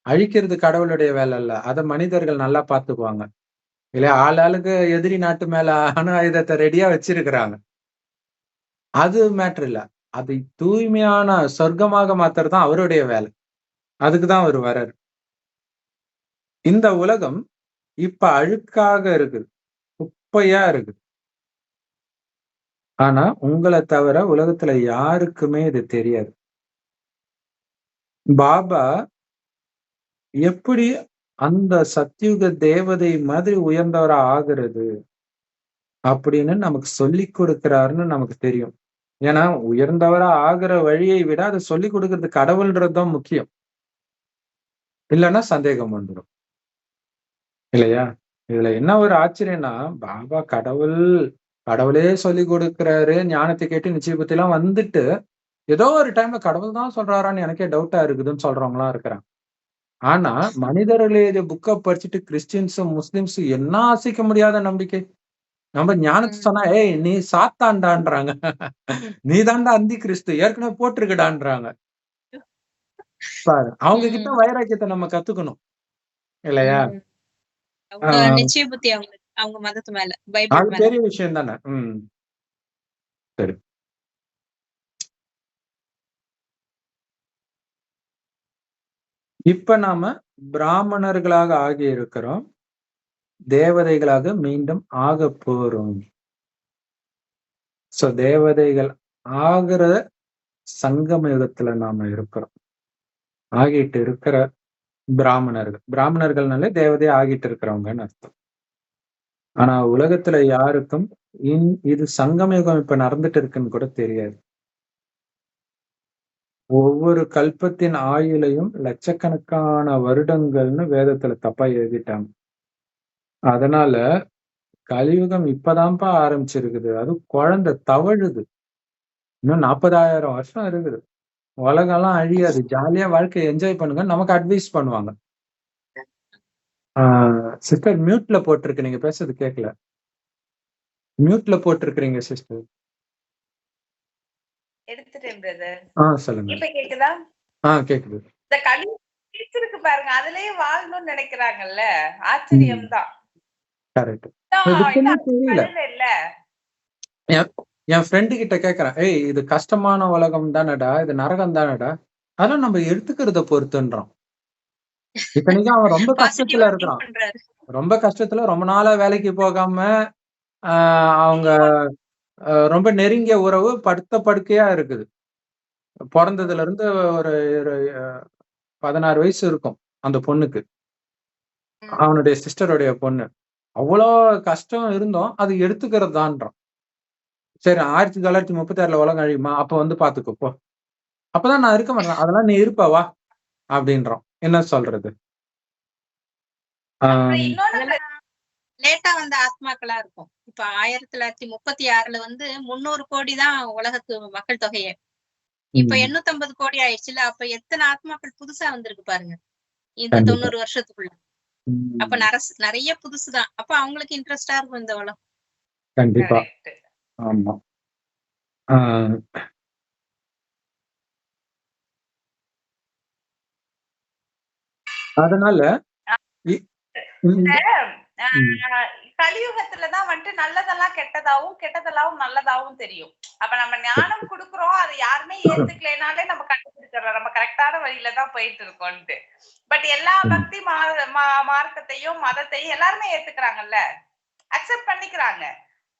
அழிக்கிறது கடவுளுடைய வேலை இல்ல, அதை மனிதர்கள் நல்லா பாத்துக்குவாங்க இல்லையா? ஆளாளுக்கு எதிரி நாட்டு மேல அணு ஆயுதத்தை ரெடியா வச்சிருக்கிறாங்க. அது மேட்டர் இல்ல. அதை தூய்மையான சொர்க்கமாக மாத்துறது தான் அவருடைய வேலை. அதுக்குதான் அவர் வர்றாரு. இந்த உலகம் இப்ப அழுக்காக இருக்குது, குப்பையா இருக்கு. ஆனா உங்களை தவிர உலகத்துல யாருக்குமே இது தெரியாது. பாபா எப்படி அந்த சத்யுக தேவதை மாதிரி உயர்ந்தவரா ஆகுறது அப்படின்னு நமக்கு சொல்லி கொடுக்கிறாருன்னு நமக்கு தெரியும். ஏன்னா உயர்ந்தவரா ஆகிற வழியை விட அதை சொல்லி கொடுக்கறது கடவுள்ன்றதுதான் முக்கியம். இல்லைன்னா சந்தேகம் வந்துடும் இல்லையா? இதுல என்ன ஒரு ஆச்சரியம்னா, பாபா கடவுளே சொல்லி கொடுக்கிறாரு, ஞானத்தை கேட்டு நிச்சய புத்தி எல்லாம் வந்துட்டு ஏதோ ஒரு டைம்ல கடவுள் தான் சொல்றாரான்னு எனக்கே டவுட்டா இருக்குதுன்னு சொல்றவங்களாம் இருக்கிறாங்க. ஆனா மனிதர்களே இது புக்கை படிச்சுட்டு கிறிஸ்டியன்ஸும் முஸ்லிம்ஸும் என்ன அசைக்க முடியாத நம்பிக்கை. நம்ம ஞானத்தை சொன்னா, ஏய் நீ சாத்தான்டான்றாங்க, நீ தாண்டா அந்தி கிறிஸ்து, ஏற்கனவே போட்டிருக்கடான்றாங்க. பாரு, அவங்க கிட்ட வைராக்கியத்தை நம்ம கத்துக்கணும் இல்லையா? நிச்சய புத்தி அவங்க மதத்து மேல, அது பைபிள் மேல. பெரிய விஷயம் தானே. சரி, இப்ப நாம பிராமணர்களாக ஆகி இருக்கிறோம், தேவதைகளாக மீண்டும் ஆக போறோம். சோ தேவதைகள் ஆகிற சங்கம யுகத்துல நாம இருக்கிறோம், ஆகிட்டு இருக்கிற பிராமணர்கள்னாலே தேவதை ஆகிட்டு இருக்கிறவங்கன்னு அர்த்தம். ஆனா உலகத்துல யாருக்கும் இது சங்கம யுகம் இப்ப நடந்துட்டு இருக்குன்னு கூட தெரியாது. ஒவ்வொரு கல்பத்தின் ஆயுளையும் லட்சக்கணக்கான வருடங்கள்னு வேதத்துல தப்பா எழுதிட்டாங்க. அதனால கலியுகம் இப்பதான்ப்பா ஆரம்பிச்சிருக்குது. அது குழந்தை தவழுது, இன்னும் 40,000 வருஷம் இருக்குது. உலகம் எல்லாம் அழியாது, ஜாலியா வாழ்க்கையை என்ஜாய் பண்ணுங்க நமக்கு அட்வைஸ் பண்ணுவாங்க. சிஸ்டர் மியூட்ல போட்டிருக்கு, நீங்க பேசுறது கேட்கல. மியூட்ல போட்டிருக்கிறீங்க சிஸ்டர். எடுத்துட்டேன் பிரதர். சொல்லுங்க. இப்ப கேக்குதா? கேக்குது. இந்த இருக்கு பாருங்க, அதுலயே வாழணும்னு நினைக்கிறாங்கல்ல, ஆச்சரியம் தான். கரெக்ட். இல்ல என் ஃப்ரெண்டு கிட்ட கேக்குறேன், ஏய் இது கஷ்டமான உலகம் தானடா, இது நரகம் தானடா, அதெல்லாம் நம்ம எடுத்துக்கிறத பொறுத்துன்றோம். இத்தனைக்கும் அவன் ரொம்ப கஷ்டத்துல இருக்கிறான், ரொம்ப கஷ்டத்துல, ரொம்ப நாளா வேலைக்கு போகாம, அவங்க ரொம்ப நெருங்கிய உறவு படுத்த படுக்கையா இருக்குது. பிறந்ததுல இருந்து ஒரு 16 வயசு இருக்கும் அந்த பொண்ணுக்கு, அவனுடைய சிஸ்டருடைய பொண்ணு. அவ்வளோ கஷ்டம் இருந்தோம், அது எடுத்துக்கிறது தான்றான். சரி 1936 உலகம் அழியுமா, அப்ப வந்து பாத்துக்கோ, அப்பதான் நான் இருக்க மாட்டேன், அதெல்லாம் நீ இருப்பவா அப்படின்றோம். என்ன சொல்றது? லேட்டா வந்த ஆத்மாக்களா இருக்கும். இப்ப 1936 வந்து 300 கோடி தான் உலகத்து மக்கள் தொகையே. இப்ப 850 கோடி ஆயிடுச்சுல. அப்ப எத்தனை ஆத்மாக்கள் புதுசா வந்திருக்கு பாருங்க இந்த 90 வருஷத்துக்குள்ள. அப்ப நிறைய புதுசுதான். அப்ப அவங்களுக்கு இன்ட்ரெஸ்டா இருக்கும் இந்த உலகம். கண்டிப்பா. ஆமா. அதனால கலியுகத்துலதான் வந்துட்டு நல்லதெல்லாம் கெட்டதாவும், கெட்டதெல்லாம் நல்லதாவும் தெரியும். அப்ப நம்ம ஞானம் கொடுக்குறோம், அது யாருமே ஏத்துக்கலைனாலே நம்ம கண்டுபிடிச்சிடறோம் நம்ம கரெக்டான வழியில தான் போயிட்டு இருக்கோம்ட்டு. பட் எல்லா பக்தி மார்க்கத்தையும் மதத்தையும் எல்லாருமே ஏத்துக்கிறாங்கல்ல, அக்செப்ட் பண்ணிக்கிறாங்க.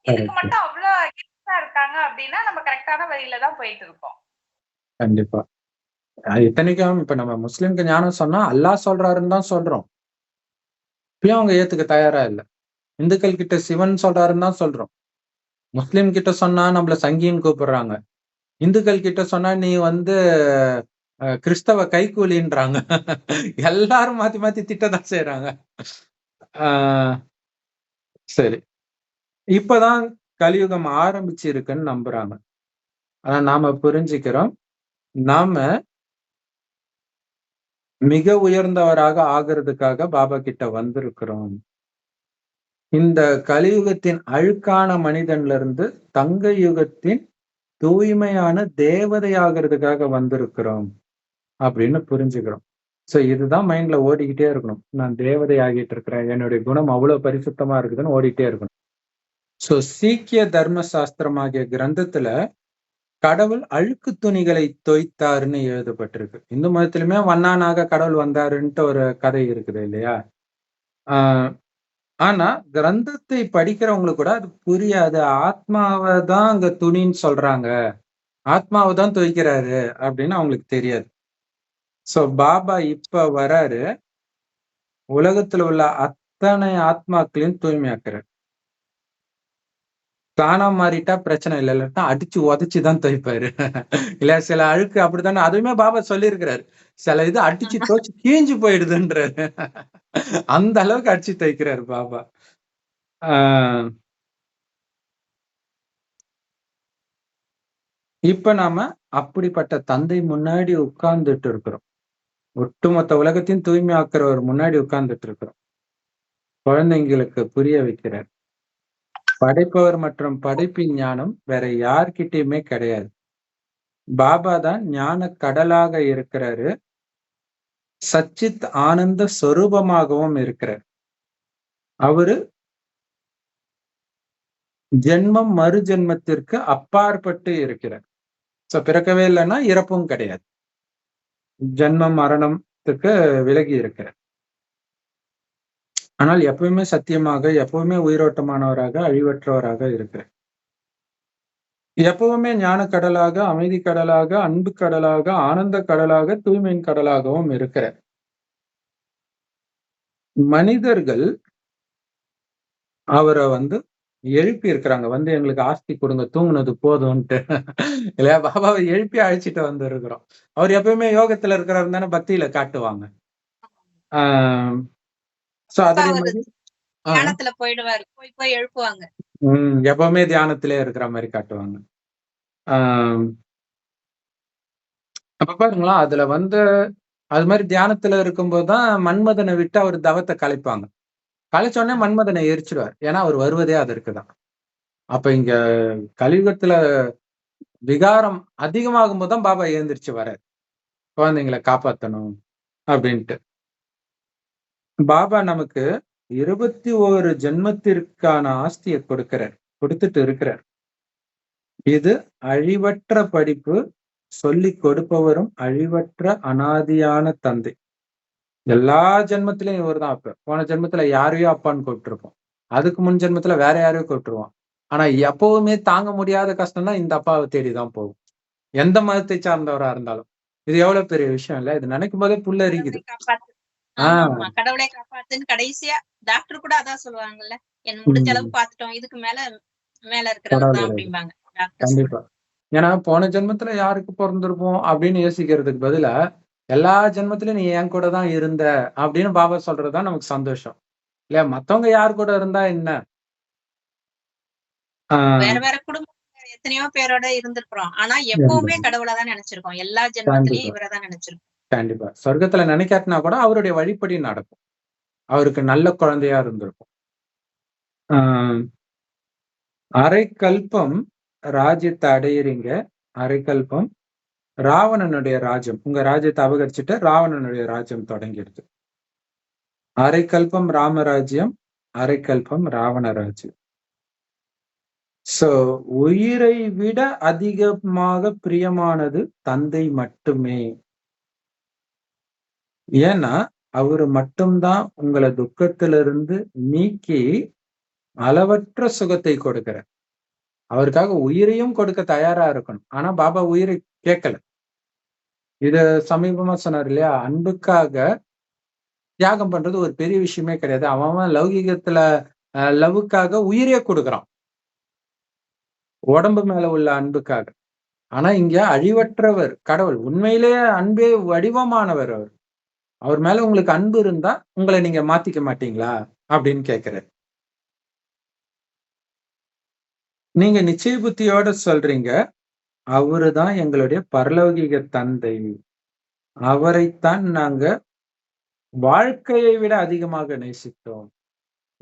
இதுக்கு மட்டும் அவ்வளவு இருக்காங்க அப்படின்னா நம்ம கரெக்டான வழியில தான் போயிட்டு இருக்கோம். கண்டிப்பா. இத்தனைக்கும் இப்ப நம்ம முஸ்லிம்க்கு ஞானம் சொன்னா அல்லாஹ் சொல்றாருன்னு தான் சொல்றோம், இப்பயும் அவங்க ஏத்துக்க தயாரா இல்ல. இந்துக்கள் கிட்ட சிவன் சொல்றாருன்னு தான் சொல்றோம், முஸ்லிம் கிட்ட சொன்னா நம்மள சங்கின்னு கூப்பிடுறாங்க, இந்துக்கள் கிட்ட சொன்னா நீ வந்து கிறிஸ்தவ கைக்கூலின்றாங்க. எல்லாரும் மாத்தி மாத்தி திட்டதான் செய்யறாங்க. சரி, இப்பதான் கலியுகம் ஆரம்பிச்சு இருக்குன்னு நம்புறாங்க. ஆனா நாம புரிஞ்சுக்கிறோம், நாம மிக உயர்ந்தவராக ஆகிறதுக்காக பாபா கிட்ட வந்திருக்கிறோம். இந்த கலியுகத்தின் அழுக்கான மனிதன்ல இருந்து தங்க யுகத்தின் தூய்மையான தேவதை ஆகிறதுக்காக வந்திருக்கிறோம் அப்படின்னு புரிஞ்சுக்கிறோம். சோ இதுதான் மைண்ட்ல ஓடிக்கிட்டே இருக்கணும். நான் தேவதை ஆகிட்டு இருக்கிறேன், என்னுடைய குணம் அவ்வளவு பரிசுத்தமா இருக்குதுன்னு ஓடிட்டே இருக்கணும். சோ சீக்கிய தர்ம சாஸ்திரமாகிய கிரந்தத்துல கடவுள் அழுக்கு துணிகளை தோய்த்தாருன்னு எழுதப்பட்டிருக்கு. இந்து மதத்திலுமே வண்ணானாக கடவுள் வந்தாருன்ட்டு ஒரு கதை இருக்குது இல்லையா? ஆனா கிரந்தத்தை படிக்கிறவங்களுக்கு கூட அது புரியாது. ஆத்மாவை தான் அங்க துணின்னு சொல்றாங்க, ஆத்மாவை தான் துவைக்கிறாரு அப்படின்னு அவங்களுக்கு தெரியாது. சோ பாபா இப்ப வராரு, உலகத்துல உள்ள அத்தனை ஆத்மாக்களையும் தூய்மையாக்குறாரு. தானா மாறிட்டா பிரச்சனை இல்லை, இல்லாட்டா அடிச்சு உதச்சுதான் துவைப்பாரு. இல்ல சில அழுக்கு அப்படித்தானே, அதுவுமே பாபா சொல்லியிருக்கிறாரு. சில இது அடிச்சு துவைச்சு கீஞ்சு போயிடுதுன்றாரு. அந்த அளவுக்கு அடிச்சு துவைக்கிறாரு பாபா. இப்ப நாம அப்படிப்பட்ட தந்தை முன்னாடி உட்கார்ந்துட்டு இருக்கிறோம். ஒட்டுமொத்த உலகத்தையும் தூய்மையாக்குறவர் முன்னாடி உட்கார்ந்துட்டு இருக்கிறோம். குழந்தைங்களுக்கு புரிய வைக்கிறார். படைப்பவர் மற்றும் படைப்பின் ஞானம் வேற யார்கிட்டயுமே கிடையாது. பாபா தான் ஞான கடலாக இருக்கிறாரு, சச்சித் ஆனந்த சொரூபமாகவும் இருக்கிறார். அவரு ஜென்மம் மறு ஜென்மத்திற்கு அப்பாற்பட்டு இருக்கிறார். சோ பிறக்கவே இல்லைன்னா இறப்பும் கிடையாது, ஜென்மம் மரணத்துக்கு விலகி இருக்கிறார். ஆனால் எப்பவுமே சத்தியமாக, எப்பவுமே உயிரோட்டமானவராக, அழிவற்றவராக இருக்கிறார். எப்பவுமே ஞான கடலாக, அமைதி கடலாக, அன்பு கடலாக, ஆனந்த கடலாக, தூய்மையின் கடலாகவும் இருக்கிறார். மனிதர்கள் அவரை எழுப்பி இருக்கிறாங்க, எங்களுக்கு ஆஸ்தி கொடுங்க, தூங்குனது போதும்ன்ட்டு இல்லையா? பாபாவை எழுப்பி அழைச்சிட்டு இருக்கிறோம். அவர் எப்பவுமே யோகத்துல இருக்கிறாரு தானே பக்தியில காட்டுவாங்க. போயிடுவாரு, போய் எழுப்புவாங்க. எப்பவுமே தியானத்திலே இருக்கிற மாதிரி காட்டுவாங்க. அப்ப பாருங்களா, அதுல அது மாதிரி தியானத்துல இருக்கும்போதுதான் மன்மதனை விட்டு அவர் தவத்தை கலைப்பாங்க. கலைச்சோடனே மன்மதனை எரிச்சிடுவார், ஏன்னா அவர் வருவதே அதற்குதான். அப்ப இங்க கலியுகத்துல விகாரம் அதிகமாகும் போதுதான் பாபா எழுந்திரிச்சு வர்றாரு, குழந்தைங்களை காப்பாற்றணும் அப்படின்ட்டு. பாபா நமக்கு 21 ஜென்மத்திற்கான ஆஸ்தியை கொடுத்துட்டு இருக்கிறார். இது அழிவற்ற படிப்பு, சொல்லிக் கொடுப்பவரும் அழிவற்ற அனாதியான தந்தை. எல்லா ஜென்மத்திலையும் இவர் தான். அப்ப போன ஜென்மத்துல யாரையோ அப்பான்னு கூப்பிட்டுருப்போம், அதுக்கு முன் ஜென்மத்துல வேற யாரையோ கூப்பிட்டுருவோம். ஆனா எப்பவுமே தாங்க முடியாத கஷ்டம்னா இந்த அப்பாவை தேடிதான் போகும், எந்த மதத்தை சார்ந்தவரா இருந்தாலும். இது எவ்வளவு பெரிய விஷயம் இல்ல? இது நினைக்கும் போதே புல்லரிக்குது. கடவுளை காப்பாத்துன்னு கடைசியா டாக்டர் கூட அதான் சொல்லுவாங்கல்ல, என் முடிஞ்ச அளவு பாத்துட்டோம், இதுக்கு மேல இருக்கிறவங்க அப்படிம்பாங்க. கண்டிப்பா. ஏன்னா போன ஜென்மத்துல யாருக்கு பிறந்திருப்போம் அப்படின்னு யோசிக்கிறதுக்கு பதிலா எல்லா ஜென்மத்திலும் நீ என் கூட தான் இருந்த அப்படின்னு பாபா சொல்றதுதான் நமக்கு சந்தோஷம் இல்லையா? மத்தவங்க யார் கூட இருந்தா என்ன? வேற வேற குடும்பம் எத்தனையோ பேரோட இருந்திருக்கிறோம், ஆனா எப்பவுமே கடவுளை தான் நினைச்சிருக்கோம். எல்லா ஜென்மத்திலயும் இவரை தான் நினைச்சிருக்கோம். கண்டிப்பா. சொர்க்கத்துல நினைக்காட்டினா கூட அவருடைய வழிப்படி நடக்கும், அவருக்கு நல்ல குழந்தையா இருந்திருக்கும். அரை கல்பம் ராஜ்யத்தை அடையிறீங்க, அரை கல்பம் ராவணனுடைய ராஜ்யம், உங்க ராஜ்யத்தை அபகரிச்சுட்டு ராவணனுடைய ராஜ்யம் தொடங்கிடுது. அரை கல்பம் ராமராஜ்யம், அரை கல்பம் ராவண ராஜ்யம். சோ உயிரை விட அதிகமாக பிரியமானது தந்தை மட்டுமே. ஏன்னா அவரு மட்டும்தான் உங்களை துக்கத்திலிருந்து நீக்கி அளவற்ற சுகத்தை கொடுக்கிறார். அவருக்காக உயிரையும் கொடுக்க தயாரா இருக்கணும். ஆனா பாபா உயிரை கேட்கல. இத சமீபமா சொன்னார் இல்லையா? அன்புக்காக தியாகம் பண்றது ஒரு பெரிய விஷயமே கிடையாது. அவன் லௌகீகத்துல லவ்வுக்காக உயிரே கொடுக்குறான், உடம்பு மேல உள்ள அன்புக்காக. ஆனா இங்க அழிவற்றவர் கடவுள், உண்மையிலேயே அன்பே வடிவமானவர். அவர் மேல உங்களுக்கு அன்பு இருந்தா உங்களை நீங்க மாத்திக்க மாட்டீங்களா அப்படின்னு கேட்கிறார். நீங்க நிச்சய புத்தியோட சொல்றீங்க, அவருதான் எங்களுடைய பரலௌகிக தந்தை, அவரைத்தான் நாங்க வாழ்க்கையை விட அதிகமாக நேசித்தோம்.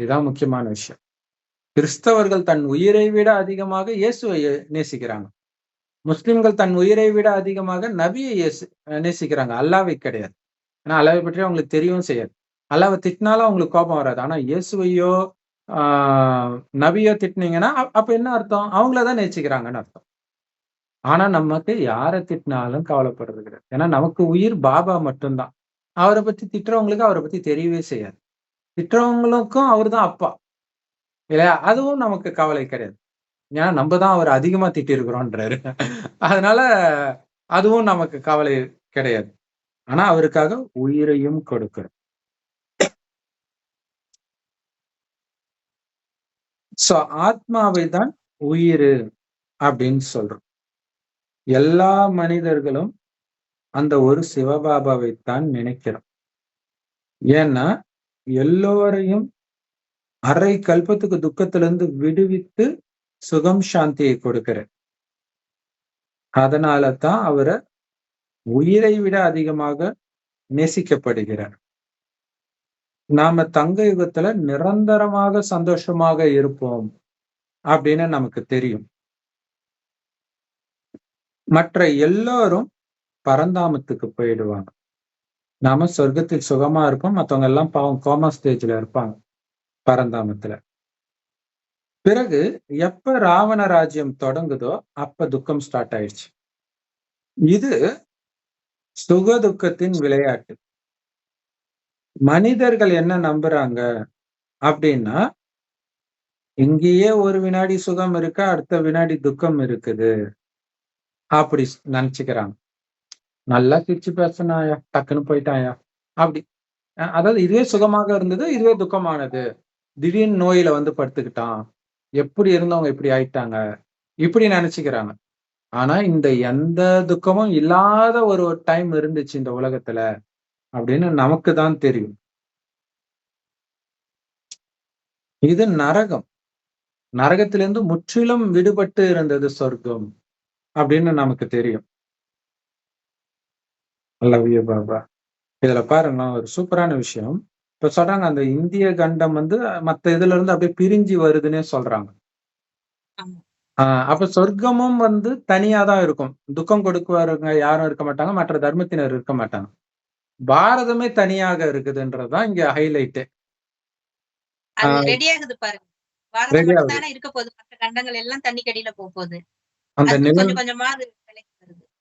இதுதான் முக்கியமான விஷயம். கிறிஸ்தவர்கள் தன் உயிரை விட அதிகமாக இயேசுவை நேசிக்கிறாங்க. முஸ்லிம்கள் தன் உயிரை விட அதிகமாக நபியை நேசிக்கிறாங்க, அல்லாவை கிடையாது. ஏன்னா அல்லாவை பற்றி அவங்களுக்கு தெரியவும் செய்யாது. அல்லாவை திட்டினாலும் அவங்களுக்கு கோபம் வராது. ஆனா இயேசுவையோ நபியோ திட்டினீங்கன்னா அப்ப என்ன அர்த்தம்? அவங்களதான் நேசிக்கிறாங்கன்னு அர்த்தம். ஆனா நமக்கு யாரை திட்டினாலும் கவலைப்படுறது கிடையாது. ஏன்னா நமக்கு உயிர் பாபா மட்டும்தான். அவரை பத்தி திட்டுறவங்களுக்கு அவரை பத்தி தெரியவே செய்யாது. திட்டுறவங்களுக்கும் அவர் தான் அப்பா இல்லையா? அதுவும் நமக்கு கவலை கிடையாது. ஏன்னா நம்ம தான் அவர் அதிகமா திட்டிருக்கிறோன்றாரு. அதனால அதுவும் நமக்கு கவலை கிடையாது. ஆனா அவருக்காக உயிரையும் கொடுக்கிறோம். சோ ஆத்மாவை தான் உயிர் அப்படின்னு சொல்றோம். எல்லா மனிதர்களும் அந்த ஒரு சிவபாபாவைத்தான் நினைக்கிறோம். ஏன்னா எல்லோரையும் அரை கல்பத்துக்கு துக்கத்திலிருந்து விடுவித்து சுகம் சாந்தியை கொடுக்கிறார். அதனால தான் அவரை உயிரை விட அதிகமாக நேசிக்கப்படுகிறார். நாம தங்க யுகத்துல நிரந்தரமாக சந்தோஷமாக இருப்போம் அப்படின்னு நமக்கு தெரியும். மற்ற எல்லோரும் பரந்தாமத்துக்கு போயிடுவாங்க. நாம சொர்க்கத்தில் சுகமா இருப்போம். மற்றவங்க எல்லாம் பாவம் கோமா ஸ்டேஜ்ல இருப்பாங்க பரந்தாமத்துல. பிறகு எப்ப ராவண ராஜ்யம் தொடங்குதோ அப்ப துக்கம் ஸ்டார்ட் ஆயிடுச்சு. இது சுக துக்கத்தின் விளையாட்டு. மனிதர்கள் என்ன நம்புறாங்க அப்படின்னா, இங்கேயே ஒரு வினாடி சுகம் இருக்கு, அடுத்த வினாடி துக்கம் இருக்குது அப்படி நினைச்சுக்கிறாங்க. நல்லா சிரிச்சு பேசினாயா, டக்குன்னு போயிட்டாயா அப்படி. அதாவது இதுவே சுகமாக இருந்தது, இதுவே துக்கமானது. திடீர்னு நோயில வந்து படுத்துக்கிட்டான், எப்படி இருந்தவங்க இப்படி ஆயிட்டாங்க இப்படி நினைச்சுக்கிறாங்க. ஆனா இந்த எந்த துக்கமும் இல்லாத ஒரு டைம் இருந்துச்சு இந்த உலகத்துல அப்படின்னு நமக்கு தான் தெரியும். இது நரகம். நரகத்திலிருந்து முற்றிலும் விடுபட்டு இருந்தது சொர்க்கம் அப்படின்னு நமக்கு தெரியும். Love you Baba. இதுல பாருங்க ஒரு சூப்பரான விஷயம். இப்ப சொல்றாங்க அந்த இந்திய கண்டம் வந்து மத்த இதுல இருந்து அப்படியே பிரிஞ்சு வருதுன்னே சொல்றாங்க. அப்ப சொர்க்கமும் வந்து தனியா தான் இருக்கும். துக்கம் கொடுக்குவாருங்க யாரும் இருக்க மாட்டாங்க, மற்ற தர்மத்தினர் இருக்க மாட்டாங்க. பாரதமே தனியாக இருக்குதுன்றதுதான் இங்க ஹைலைட்டு. ரெடி ஆகுது பாருங்க. பாரதம் மட்டும் தானே இருக்க போகுது, மற்ற கண்டங்கள் எல்லாம் தண்ணி கடியில போகுது.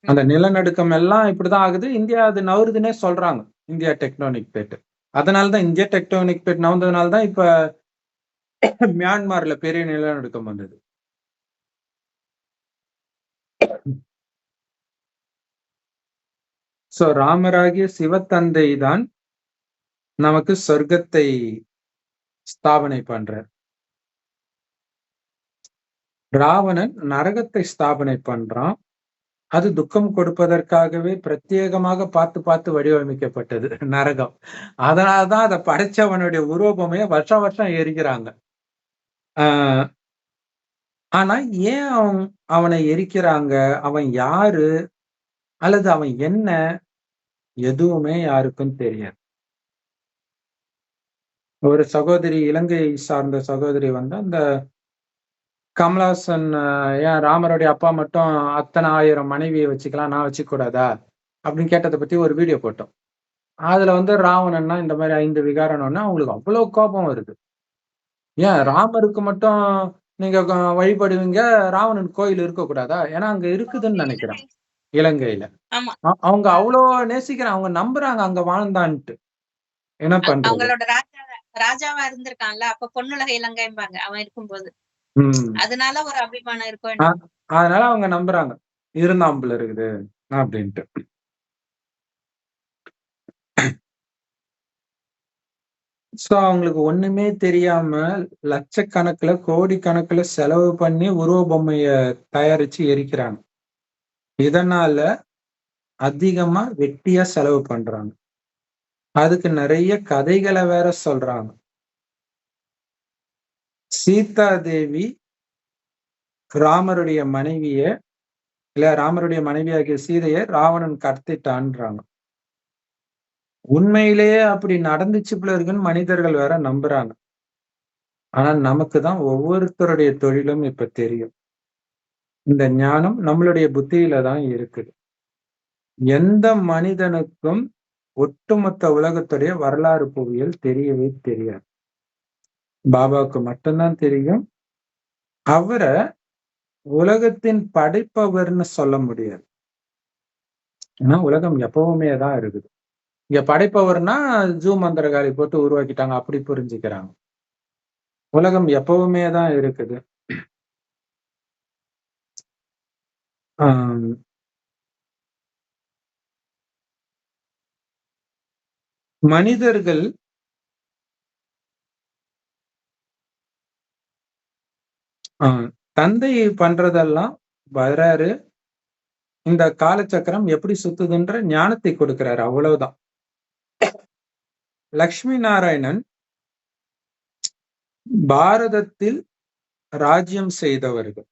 அந்த நிலநடுக்கம் எல்லாம் இப்படிதான் ஆகுது. இந்தியா அது நவருதுன்னே சொல்றாங்க, இந்தியா டெக்டோனிக் பிளேட். அதனாலதான் இந்தியா டெக்டோனிக் பிளேட் நவர்ந்ததுனாலதான் இப்ப மியான்மர்ல பெரிய நிலநடுக்கம் வந்தது. சோ ராமராகிய சிவத்தந்தை தான் நமக்கு சொர்க்கத்தை ஸ்தாபனை பண்றார். ராவணன் நரகத்தை ஸ்தாபனை பண்றான். அது துக்கம் கொடுப்பதற்காகவே பிரத்யேகமாக பார்த்து பார்த்து வடிவமைக்கப்பட்டது நரகம். அதனாலதான் அதை படைச்சவனுடைய உருவபொம்மைய வருஷம் வருஷம் எரிக்கிறாங்க. ஆனா ஏன் அவனை எரிக்கிறாங்க, அவன் யாரு அல்லது அவன் என்ன, எதுவுமே யாருக்கும் தெரியாது. ஒரு சகோதரி, இலங்கை சார்ந்த சகோதரி வந்து அந்த கமலஹாசன் ஏன் ராமருடைய அப்பா மட்டும் அத்தனை 1000 மனைவியை வச்சுக்கலாம், நான் வச்சுக்க கூடாதா அப்படின்னு கேட்டதை பத்தி ஒரு வீடியோ போட்டோம். அதுல வந்து ராவணன்னா இந்த மாதிரி 5 விகாரம்னா அவங்களுக்கு அவ்வளவு கோபம் வருது. ஏன் ராமருக்கு மட்டும் நீங்க வழிபடுவீங்க, ராவணன் கோயில் இருக்கக்கூடாதா? ஏன்னா அங்க இருக்குதுன்னு நினைக்கிறேன் இலங்கையில. அவங்க அவ்வளோ நேசிக்கிறாங்க, அவங்க நம்புறாங்க அங்க வாழ்ந்தான்ட்டு. என்ன பண்றது? அவங்களோட ராஜாவா இருந்திருக்கான்ல, அப்ப பொன்னுலக இலங்கைம்பாங்க அவன் இருக்கும்போது. அதனால ஒரு அபிமானம் இருக்கும். அதனால அவங்க நம்புறாங்க இருந்தாம்புல இருக்குது அப்படின்ட்டு. சோ அவங்களுக்கு ஒண்ணுமே தெரியாம லட்சக்கணக்குல கோடிக்கணக்குல செலவு பண்ணி உருவ பொம்மைய தயாரிச்சு எரிக்கிறாங்க. இதனால அதிகமா வெட்டியா செலவு பண்றாங்க. அதுக்கு நிறைய கதைகளை வேற சொல்றாங்க. சீதா தேவி ராமருடைய மனைவிய ராமருடைய மனைவியாகிய சீதையை ராவணன் கடத்திட்டான்றாங்க. உண்மையிலேயே அப்படி நடந்துச்சு போல இருக்குன்னு மனிதர்கள் வேற நம்புறாங்க. ஆனா நமக்கு தான் ஒவ்வொருத்தருடைய தொழிலும் இப்ப தெரியும். இந்த ஞானம் நம்மளுடைய புத்தியில தான் இருக்குது. எந்த மனிதனுக்கும் ஒட்டுமொத்த உலகத்துடைய வரலாறு புவியியல் தெரியவே தெரியாது. பாபாவுக்கு மட்டும்தான் தெரியும். அவரை உலகத்தின் படைப்பவர்னு சொல்ல முடியாது. ஏன்னா உலகம் எப்பவுமே தான் இருக்குது. இங்க படைப்பவர்னா ஜூ மந்திரகாரி போட்டு உருவாக்கிட்டாங்க அப்படி புரிஞ்சுக்கிறாங்க. உலகம் எப்பவுமே தான் இருக்குது. ஆஹ் மனிதர்கள் தந்தை பண்றதெல்லாம் வராரு. இந்த காலச்சக்கரம் எப்படி சுத்துதுன்ற ஞானத்தை கொடுக்கிறாரு, அவ்வளவுதான். லக்ஷ்மி நாராயணன் பாரதத்தில் ராஜ்யம் செய்தவர்கள்.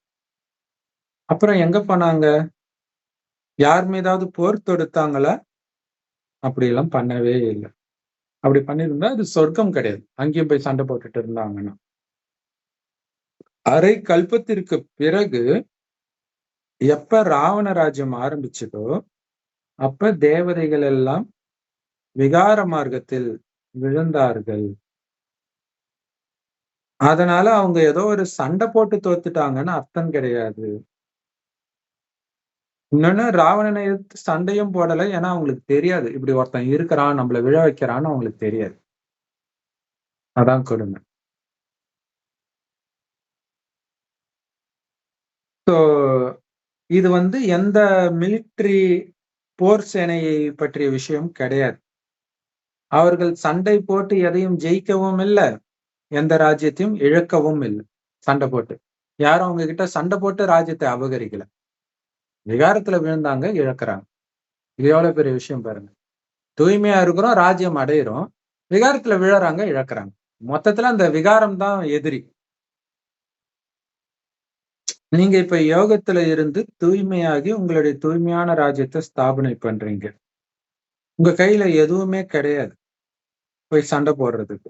அப்புறம் எங்க போனாங்க? யார் மீதாவது போர் தொடுத்தாங்களா? அப்படி எல்லாம் பண்ணவே இல்லை. அப்படி பண்ணியிருந்தா அது சொர்க்கம் கிடையாது. அங்கேயும் போய் சண்டை போட்டுட்டு இருந்தாங்கன்னா. அரை கல்பத்திற்கு பிறகு எப்ப ராவண ராஜ்யம் ஆரம்பிச்சதோ அப்ப தேவதைகள் எல்லாம் விகார மார்க்கத்தில் விழுந்தார்கள். அதனால அவங்க ஏதோ ஒரு சண்டை போட்டு தோத்துட்டாங்கன்னு அர்த்தம் கிடையாது. இன்னொன்னு ராவணனை எதிர்த்து சண்டையும் போடலை. ஏன்னா அவங்களுக்கு தெரியாது இப்படி ஒருத்தன் இருக்கிறான் நம்மள விழ வைக்கிறான்னு அவங்களுக்கு தெரியாது. அதான் கொடுமை. ஸோ இது எந்த மிலிட்ரி போர் சேனையை பற்றிய விஷயம் கிடையாது. அவர்கள் சண்டை போட்டு எதையும் ஜெயிக்கவும் இல்லை, எந்த ராஜ்யத்தையும் இழக்கவும் இல்லை. சண்டை போட்டு யாரும் அவங்க கிட்ட சண்டை போட்டு ராஜ்யத்தை அபகரிக்கல. விகாரத்துல விழுந்தாங்க, இழக்கிறாங்க. இது எவ்வளவு பெரிய விஷயம் பாருங்க. தூய்மையா இருக்கிறோம், ராஜ்யம் அடையிறோம், விகாரத்துல விழறாங்க, இழக்கிறாங்க. மொத்தத்துல அந்த விகாரம் தான் எதிரி. நீங்க இப்ப யோகத்துல இருந்து தூய்மையாகி உங்களுடைய தூய்மையான ராஜ்யத்தை ஸ்தாபனை பண்றீங்க. உங்க கையில எதுவுமே கிடையாது போய் சண்டை போடுறதுக்கு.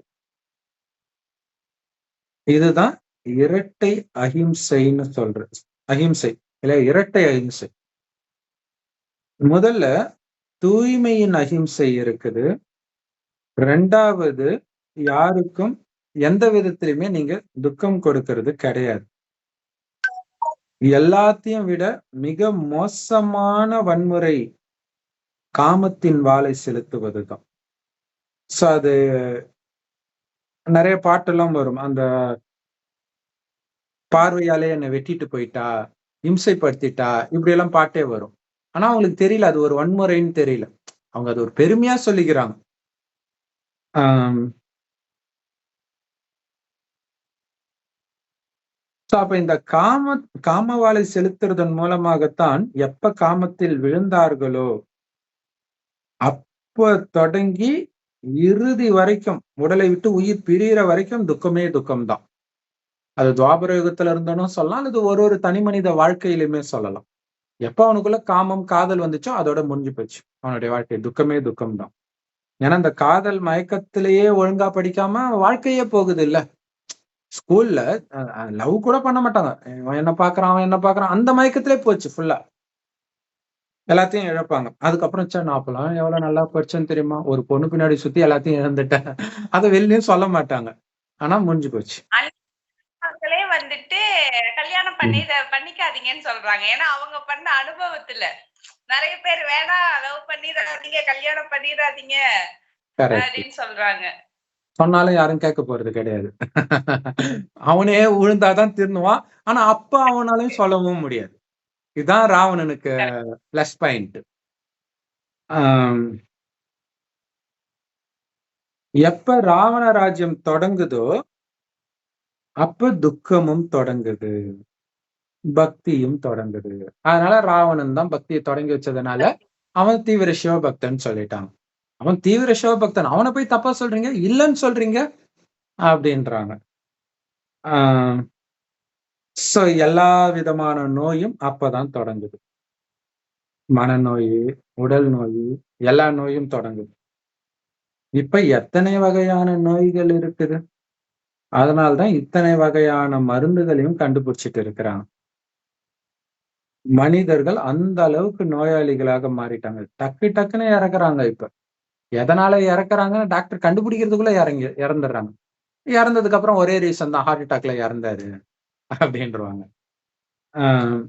இதுதான் இரட்டை அஹிம்சைன்னு சொல்றது. அஹிம்சை இல்ல, இரட்டை அஹிம்சை. முதல்ல தூய்மையின் அஹிம்சை இருக்குது. ரெண்டாவது, யாருக்கும் எந்த விதத்திலுமே நீங்க துக்கம் கொடுக்கிறது கிடையாது. எல்லாத்தையும் விட மிக மோசமான வன்முறை காமத்தின் வாளை செலுத்துவதுதான். சோ அது நிறைய பாட்டெல்லாம் வரும். அந்த பார்வையாலே என்னை வெட்டிட்டு போயிட்டா, இம்சைப்படுத்திட்டா, இப்படி எல்லாம் பாட்டே வரும். ஆனா அவங்களுக்கு தெரியல அது ஒரு வன்முறைன்னு தெரியல. அவங்க அது ஒரு பெருமையா சொல்லிக்கிறாங்க. அப்ப இந்த காமவாளை செலுத்துறதன் மூலமாகத்தான் எப்ப காமத்தில் விழுந்தார்களோ அப்ப தொடங்கி இறுதி வரைக்கும், உடலை விட்டு உயிர் பிரிகிற வரைக்கும் துக்கமே துக்கம்தான். அது துவாபர யுகத்துல இருந்தனும் சொல்லலாம், அல்லது ஒரு தனி மனித வாழ்க்கையிலுமே சொல்லலாம். எப்ப அவனுக்குள்ள காமம் காதல் வந்துச்சோ அதோட முடிஞ்சு போச்சு அவனுடைய வாழ்க்கை. துக்கமே துக்கம்தான். ஏன்னா அந்த காதல் மயக்கத்திலேயே ஒழுங்கா படிக்காம வாழ்க்கையே போகுது இல்ல. ஸ்கூல்ல லவ் கூட பண்ண மாட்டாங்க. அவன் என்ன பாக்குறான், அவன் என்ன பாக்குறான், அந்த மயக்கத்திலே போச்சு ஃபுல்லா. எல்லாத்தையும் இழப்பாங்க. அதுக்கப்புறம் நான் அப்பெல்லாம் எவ்வளவு நல்லா படிச்சேன்னு தெரியுமா, ஒரு பொண்ணு பின்னாடி சுத்தி எல்லாத்தையும் இழந்துட்டேன். அதை வெளியும் சொல்ல மாட்டாங்க. ஆனா முடிஞ்சு போச்சு. அவங்களே கல்யாணம் பண்ணிக்காதீங்கன்னு சொல்றாங்க. ஏன்னா அவங்க பண்ண அனுபவத்துல நிறைய பேர் வேணாம், லவ் பண்ணிடாதீங்க, கல்யாணம் பண்ணிடாதீங்க அப்படின்னு சொல்றாங்க. சொன்னாலும் யாரும் கேட்க போறது கிடையாது. அவனே விழுந்தாதான் திருந்துவான். ஆனா அப்ப அவனாலையும் சொல்லவும் முடியாது. இதுதான் ராவணனுக்கு பிளஸ் பாயிண்ட். எப்ப ராவண ராஜ்யம் தொடங்குதோ அப்ப துக்கமும் தொடங்குது, பக்தியும் தொடங்குது. அதனால ராவணன் தான் பக்தியை தொடங்கி வச்சதுனால அவன் தீவிர சிவபக்தன் சொல்லிட்டான். அவன் தீவிர சிவபக்தன், அவனை போய் தப்பா சொல்றீங்க, இல்லைன்னு சொல்றீங்க அப்படின்றாங்க. சோ எல்லா விதமான நோயும் அப்பதான் தொடங்குது. மனநோய், உடல் நோய், எல்லா நோயும் தொடங்குது. இப்ப எத்தனை வகையான நோய்கள் இருக்குது. அதனால்தான் இத்தனை வகையான மருந்துகளையும் கண்டுபிடிச்சிட்டு இருக்கிறாங்க. மனிதர்கள் அந்த அளவுக்கு நோயாளிகளாக மாறிட்டாங்க. டக்கு டக்குன்னு இறக்குறாங்க இப்ப. எதனால இறக்குறாங்கன்னு டாக்டர் கண்டுபிடிக்கிறதுக்குள்ள இறந்துடுறாங்க. இறந்ததுக்கு அப்புறம் ஒரே ரீசன் தான், ஹார்ட் அட்டாக்ல இறந்தாரு அப்படின்றுவாங்க. ஆஹ்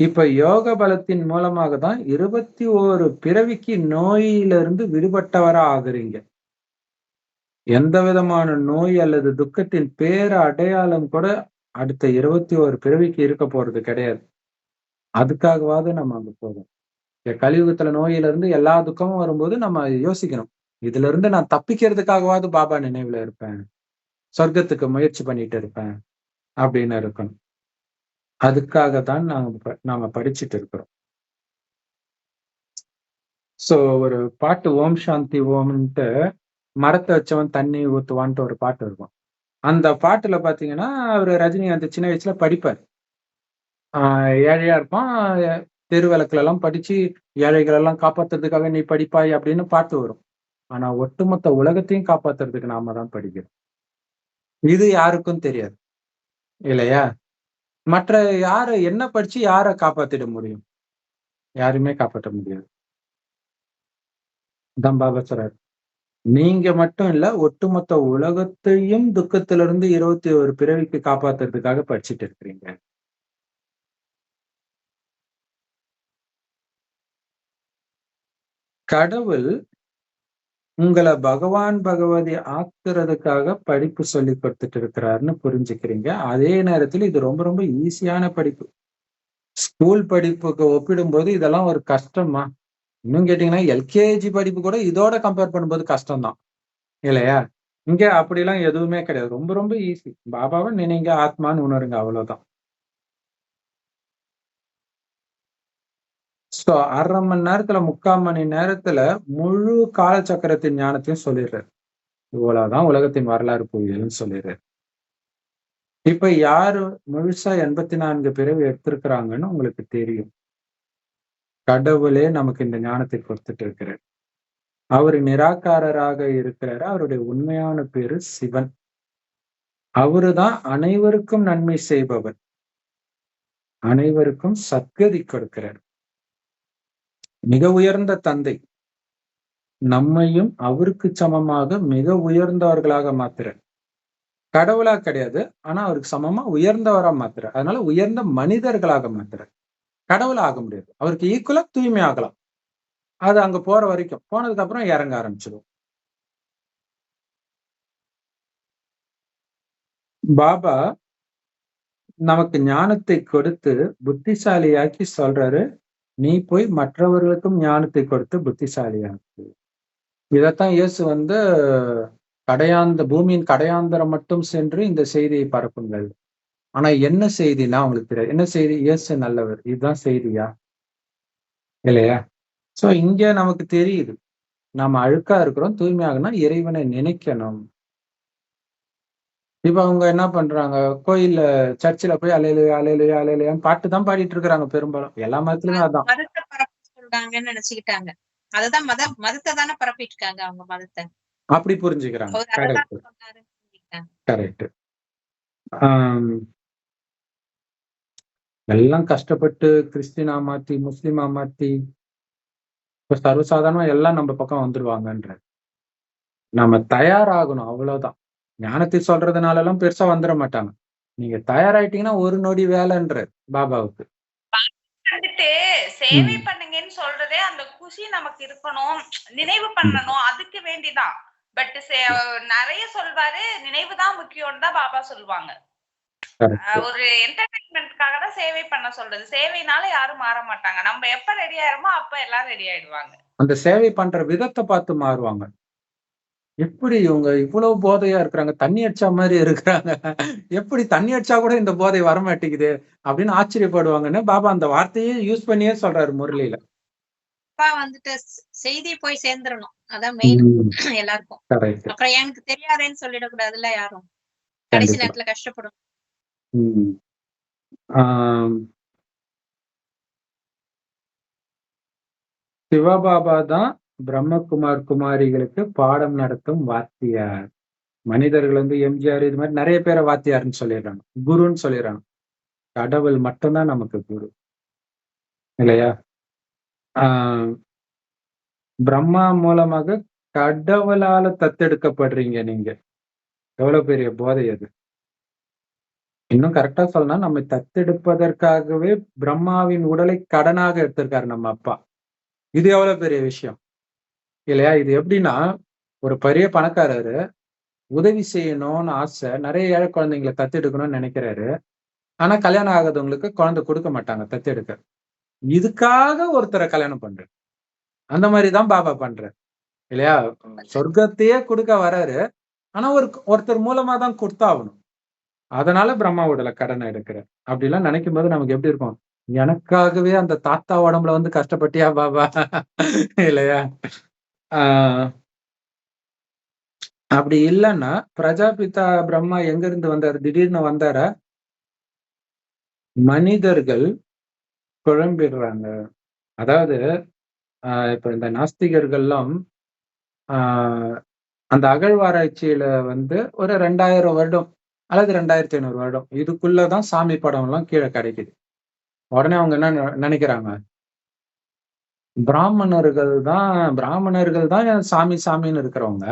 இப்ப யோக பலத்தின் மூலமாக தான் 21 பிறவிக்கு நோயிலிருந்து விடுபட்டவரா ஆகுறீங்க. எந்த விதமான நோய் அல்லது துக்கத்தின் பேர அடையாளம் கூட அடுத்த 21 பிறவிக்கு இருக்க போறது கிடையாது. அதுக்காகவாவது நம்ம அங்க போறோம். கலியுகத்துல நோயில இருந்து எல்லா துக்கமும் வரும்போது நம்ம யோசிக்கணும், இதுல இருந்து நான் தப்பிக்கிறதுக்காகவாவது பாபா நினைவுல இருப்பேன், சொர்க்கத்துக்கு முயற்சி பண்ணிட்டு இருப்பேன் அப்படின்னு இருக்கணும். அதுக்காக தான் நாம படிச்சுட்டு இருக்கிறோம். சோ ஒரு பாட்டு ஓம் சாந்தி ஓம்ன்ட்டு மரத்தை வச்சவன் தண்ணி ஊத்துவான்ட்டு ஒரு பாட்டு இருக்கும். அந்த பாட்டுல பாத்தீங்கன்னா அவரு ரஜினிகாந்த் சின்ன வயசுல படிப்பார். ஏழையா இருப்பான், தெரு விளக்குல எல்லாம் படிச்சு ஏழைகள் எல்லாம் காப்பாத்துறதுக்காக நீ படிப்பாய் அப்படின்னு பாட்டு வரும். ஆனா ஒட்டுமொத்த உலகத்தையும் காப்பாத்துறதுக்கு நாம தான் படிக்கிறோம். இது யாருக்கும் தெரியாது இல்லையா? மற்ற யாரு என்ன படிச்சு யாரை காப்பாத்திட முடியும்? யாருமே காப்பாற்ற முடியாது. தான் பாபா சொல்றாரு, நீங்க மட்டும் இல்ல, ஒட்டுமொத்த உலகத்தையும் துக்கத்திலிருந்து 21 பிறவிக்கு காப்பாத்துறதுக்காக படிச்சுட்டு இருக்கிறீங்க. கடவுள் உங்களை பகவான் பகவதி ஆக்குறதுக்காக படிப்பு சொல்லி கொடுத்துட்டு இருக்கிறாருன்னு புரிஞ்சுக்கிறீங்க. அதே நேரத்தில் இது ரொம்ப ரொம்ப ஈஸியான படிப்பு. ஸ்கூல் படிப்புக்கு ஒப்பிடும்போது இதெல்லாம் ஒரு கஷ்டமா? இன்னும் கேட்டீங்கன்னா எல்கேஜி படிப்பு கூட இதோட கம்பேர் பண்ணும்போது கஷ்டம்தான் இல்லையா? இங்க அப்படிலாம் எதுவுமே கிடையாது. ரொம்ப ரொம்ப ஈஸி. பாபாவை நினைங்க, ஆத்மான்னு உணருங்க, அவ்வளவுதான். சோ 1/2 மணி நேரத்துல 3/4 மணி நேரத்துல முழு காலச்சக்கரத்தின் ஞானத்தையும் சொல்லிடுறாரு. இவ்வளவுதான் உலகத்தின் வரலாறு புரியலன்னு சொல்லிடுறாரு. இப்ப யாரு முழுசா 84 பிறவி எடுத்திருக்கிறாங்கன்னு உங்களுக்கு தெரியும். கடவுளே நமக்கு இந்த ஞானத்தை கொடுத்துட்டு இருக்கிறார். அவரு நிராகாரராக இருக்கிறாரு. அவருடைய உண்மையான பேரு சிவன். அவருதான் அனைவருக்கும் நன்மை செய்பவர், அனைவருக்கும் சத்கதி கொடுக்கிறார். மிக உயர்ந்த தந்தை நம்மையும் அவருக்கு சமமாக மிக உயர்ந்தவர்களாக மாத்துறார். கடவுளா கிடையாது, ஆனா அவருக்கு சமமா உயர்ந்தவரா மாத்துறார். அதனால உயர்ந்த மனிதர்களாக மாத்துறார். கடவுளா ஆக முடியாது. அவருக்கு ஈக்குவலா தூய்மை ஆகலாம். அது அங்க போற வரைக்கும், போனதுக்கு அப்புறம் இறங்க ஆரம்பிச்சிடும். பாபா நமக்கு ஞானத்தை கொடுத்து புத்திசாலியாக்கி சொல்றாரு, நீ போய் மற்றவர்களுக்கும் ஞானத்தை கொடுத்து புத்திசாலியாக்கு. இதைத்தான் இயேசு பூமியின் கடையாந்தரம் மட்டும் சென்று இந்த செய்தியை பரப்புங்கள். ஆனா என்ன செய்தினா அவங்களுக்கு தெரியாது. என்ன செய்தி? இயேசு நல்லவர், இதுதான் செய்தியா இல்லையா? சோ இங்க நமக்கு தெரியுது, நாம அழுக்கா இருக்கிறோம், தூய்மையாகனா இறைவனை நினைக்கணும். இப்ப அவங்க என்ன பண்றாங்க, கோயில்ல சர்ச்சில் போய் அலையிலையா அலையிலையா அலையிலையான்னு பாட்டு தான் பாடிட்டு இருக்கிறாங்க. பெரும்பாலும் எல்லா மதத்திலுமே அதான். மதத்தை பரப்ப சொல்றாங்கன்னு நினைச்சுக்கிட்டாங்க. அதுதான் மதத்தை தானே பரப்பிட்டு இருக்காங்க அவங்க மதத்தை. அப்படி புரிஞ்சுக்கிறாங்க. கரெக்ட். எல்லாம் கஷ்டப்பட்டு கிறிஸ்டினா மாத்தி முஸ்லிமா மாத்தி இப்ப சர்வசாதாரணமா எல்லாம் நம்ம பக்கம் வந்துருவாங்கன்ற. நம்ம தயாராகணும், அவ்வளவுதான். ஞானத்தை சொல்றதுனால எல்லாம் பெருசா வந்துட மாட்டாங்க. நீங்க தயாராயிட்டீங்கன்னா ஒரு நொடி வேலைன்ற பாபாவுக்கு வந்துட்டு சேவை பண்ணுங்கன்னு சொல்றதே அந்த குஷி நமக்கு இருக்கணும், நினைவு பண்ணணும், அதுக்கு வேண்டிதான். பட் நிறைய சொல்வாரு, நினைவுதான் முக்கியம் தான் பாபா சொல்லுவாங்க. ஒரு என்டர்டைன்மெண்ட்காக தான் சேவை பண்ண சொல்றது. சேவைனால யாரும் மாற மாட்டாங்க. நம்ம எப்ப ரெடி ஆயிருமோ அப்ப எல்லாம் ரெடி ஆயிடுவாங்க. அந்த சேவை பண்ற விதத்தை பார்த்து மாறுவாங்க. எப்படி இவங்க இவ்வளவு போதையா இருக்கிறாங்க, தண்ணி அடிச்சா மாதிரி இருக்கிறாங்க, எப்படி தண்ணி அடிச்சா கூட இந்த போதை வரமாட்டேங்குது அப்படின்னு ஆச்சரியப்படுவாங்கன்னு பாபா அந்த வார்த்தையே யூஸ் பண்ணியே சொல்றாரு முரளியில. வந்துட்டு செய்தி போய் சேர்ந்துடணும், அதான் மெயின் எல்லாருக்கும். அப்புறம் எனக்கு தெரியாதேன்னு சொல்லிடக்கூடாதுல்ல யாரும், கடைசி நேரத்துல கஷ்டப்படும். சிவபாபா தான் பிரம்மகுமார் குமாரிகளுக்கு பாடம் நடத்தும் வாத்தியார். மனிதர்கள் வந்து எம்ஜிஆர் இது மாதிரி நிறைய பேரை வாத்தியார்னு சொல்லிடுறாங்க, குருன்னு சொல்லிடுறாங்க. கடவுள் மட்டும்தான் நமக்கு குரு, இல்லையா? ஆஹ் பிரம்மா மூலமாக கடவுளால தத்தெடுக்கப்படுறீங்க நீங்க. எவ்வளவு பெரிய போதை அது! இன்னும் கரெக்டா சொல்லணும்னா, நம்மை தத்தெடுப்பதற்காகவே பிரம்மாவின் உடலை கடனாக எடுத்திருக்காரு நம்ம அப்பா. இது எவ்வளவு பெரிய விஷயம், இல்லையா? இது எப்படின்னா, ஒரு பெரிய பணக்காரரு உதவி செய்யணும்னு ஆசை, நிறைய ஏழை குழந்தைங்களை தத்தெடுக்கணும்னு நினைக்கிறாரு. ஆனா கல்யாணம் ஆகாதவங்களுக்கு குழந்தை கொடுக்க மாட்டாங்க தத்தெடுக்க. இதுக்காக ஒருத்தரை கல்யாணம் பண்றாரு. அந்த மாதிரிதான் பாபா பண்றாரு, இல்லையா? சொர்க்கத்தையே கொடுக்க வர்றாரு, ஆனா ஒருத்தர் மூலமா தான் கொடுத்தாகணும். அதனால பிரம்மா உடலை கடனை எடுக்கிறார். அப்படி எல்லாம் நினைக்கும் போது நமக்கு எப்படி இருக்கும்? எனக்காகவே அந்த தாத்தா உடம்புல வந்து கஷ்டப்பட்டியா பாபா, இல்லையா? ஆஹ் அப்படி இல்லைன்னா பிரஜாபிதா பிரம்மா எங்க இருந்து வந்தாரு? திடீர்னு வந்தாரா? மனிதர்கள் குழம்பிடுறாங்க. அதாவது இப்ப இந்த நாஸ்திகர்கள்லாம் அந்த அகழ்வாராய்ச்சியில வந்து ஒரு 2000 வருடம் அல்லது 2500 வருடம் இதுக்குள்ளதான் சாமி படம் எல்லாம் கீழே கிடைக்குது. உடனே அவங்க என்ன நினைக்கிறாங்க? பிராமணர்கள் தான் சாமி சாமின்னு இருக்கிறவங்க.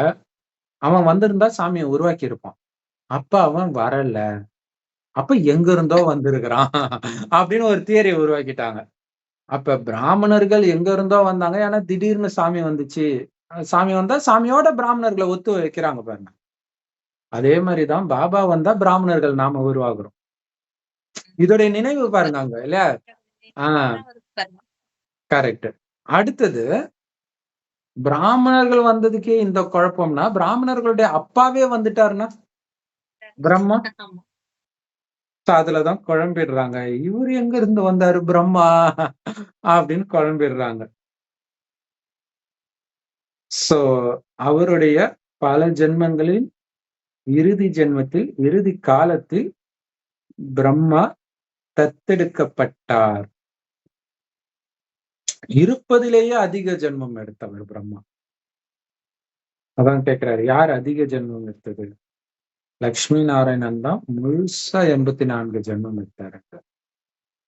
அவன் வந்திருந்தா சாமியை உருவாக்கி இருப்பான். அப்ப அவன் வரல, அப்ப எங்க இருந்தோ வந்திருக்கிறான் அப்படின்னு ஒரு தியரியை உருவாக்கிட்டாங்க. அப்ப பிராமணர்கள் எங்க இருந்தோ வந்தாங்க, ஏன்னா திடீர்னு சாமி வந்துச்சு. சாமி வந்தா சாமியோட பிராமணர்களை ஒத்து வைக்கிறாங்க பாருங்க. அதே மாதிரிதான் பாபா வந்தா பிராமணர்கள் நாம உருவாகுறோம். இதோடைய நினைவு பாருங்க அங்க, இல்லையா? கரெக்ட். அடுத்தது, பிராமணர்கள் வந்ததுக்கே இந்த குழப்பம்னா, பிராமணர்களுடைய அப்பாவே வந்துட்டாருன்னா பிரம்மா, அதுலதான் குழம்பிடுறாங்க. இவரு எங்க இருந்து வந்தாரு பிரம்மா அப்படின்னு குழம்பிடுறாங்க. சோ அவருடைய பல ஜென்மங்களில் இறுதி ஜென்மத்தில், இறுதி காலத்தில் பிரம்மா தத்தெடுக்கப்பட்டார். இருப்பதிலேயே அதிக ஜென்மம் எடுத்தவர் பிரம்மா. அதான் கேட்கிறாரு, யார் அதிக ஜென்மம் எடுத்தது? லட்சுமி நாராயணன் தான் முழுசா 84 ஜென்மம் எடுத்தாரு.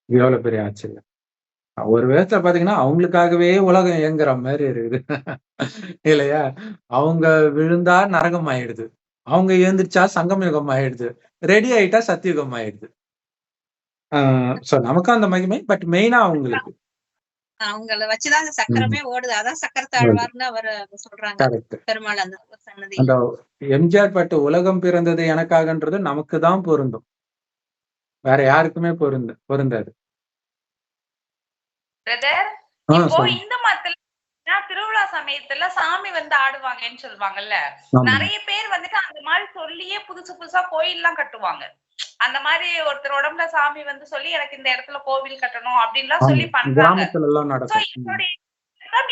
எவ்வளவு பெரிய ஆச்சரியம்! ஒரு விதத்துல பாத்தீங்கன்னா அவங்களுக்காகவே உலகம் இயங்குற மாதிரி இருக்குது, இல்லையா? அவங்க விழுந்தா நரகம் ஆயிடுது, அவங்க எழுந்திரிச்சா சங்கம் யுகம் ஆயிடுது, ரெடி ஆயிட்டா சத்தியுகம் ஆயிடுது. சோ நமக்கு அந்த மகிமை, பட் மெயினா அவங்களுக்கு அவங்கள வச்சுதான் அந்த சக்கரமே ஓடுது. அதான் சக்கரத்தாழ்வார்னு அவர் சொல்றாங்க பெருமாள். அந்த சன்னதி அந்த எம்ஜிஆர் பாட்டு உலகம் பிறந்தது எனக்காகன்றது நமக்கு தான் பொருந்தும், வேற யாருக்குமே பொருந்தாது. இப்போ இந்து மதத்துல திருவிழா சமயத்துல சாமி வந்து ஆடுவாங்கன்னு சொல்லுவாங்கல்ல, நிறைய பேர் வந்துட்டு அந்த மாதிரி சொல்லியே புதுசு புதுசா கோயில் எல்லாம் கட்டுவாங்க. அந்த மாதிரி ஒருத்தர் உடம்புல சாமி வந்து சொல்லி எனக்கு இந்த இடத்துல கோவில் கட்டணும் அப்படின்லாம் சொல்லி பண்றாங்க.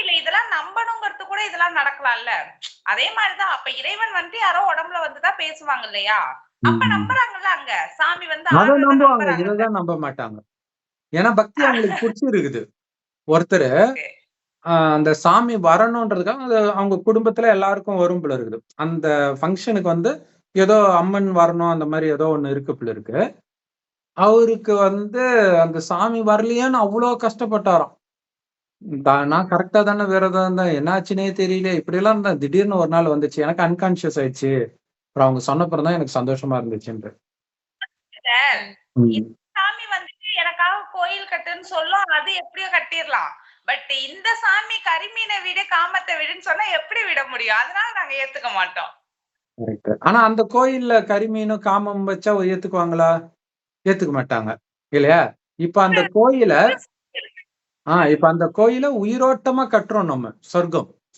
இல்ல இதெல்லாம் நம்பணுங்கிறது கூட இதெல்லாம் நடக்கலாம்ல. அதே மாதிரிதான் அப்ப இறைவன் வந்து யாரோ உடம்புல வந்துதான் பேசுவாங்க இல்லையா? அப்ப நம்புறாங்கல்ல அங்க சாமி வந்து. இததான் நம்ப மாட்டாங்க, ஏன்னா பக்தி அவங்களுக்கு பிடிச்சிருக்குது. ஒருத்தர் அந்த சாமி வரணும்ன்றதுக்காக அவங்க குடும்பத்துல எல்லாருக்கும் வரும் போல இருக்குது. அந்த ஃபங்க்ஷனுக்கு வந்து ஏதோ அம்மன் வரணும் அந்த மாதிரி ஏதோ ஒண்ணு இருக்கு போல இருக்கு. அவருக்கு வந்து அந்த சாமி வரலையேன்னு அவ்வளவு கஷ்டப்பட்டாராம். நான் கரெக்டா தானே விரதம் இருந்தேன், என்னாச்சுன்னே தெரியல, இப்படி எல்லாம் இருந்தா திடீர்னு ஒரு நாள் வந்துச்சு, எனக்கு அன்கான்சியஸ் ஆயிடுச்சு. அப்புறம் அவங்க சொன்னப்பறம் தான் எனக்கு சந்தோஷமா இருந்துச்சுன்ற. சாமி வந்துட்டு எனக்காக கோயில் கட்டுன்னு சொல்லும், அது எப்படியோ கட்டிடலாம். பட் இந்த சாமி கரிமீனை விட காமத்தை விடுன்னு சொன்னா எப்படி விட முடியும்? அதனால நாங்க ஏத்துக்க மாட்டோம். ஆனா அந்த கோயில்ல கரிமீனும் காமம் வச்சா ஏத்துக்குவாங்களா? ஏத்துக்க மாட்டாங்க, இல்லையா? இப்ப அந்த கோயில உயிரோட்டமா கட்டுறோம் நம்ம.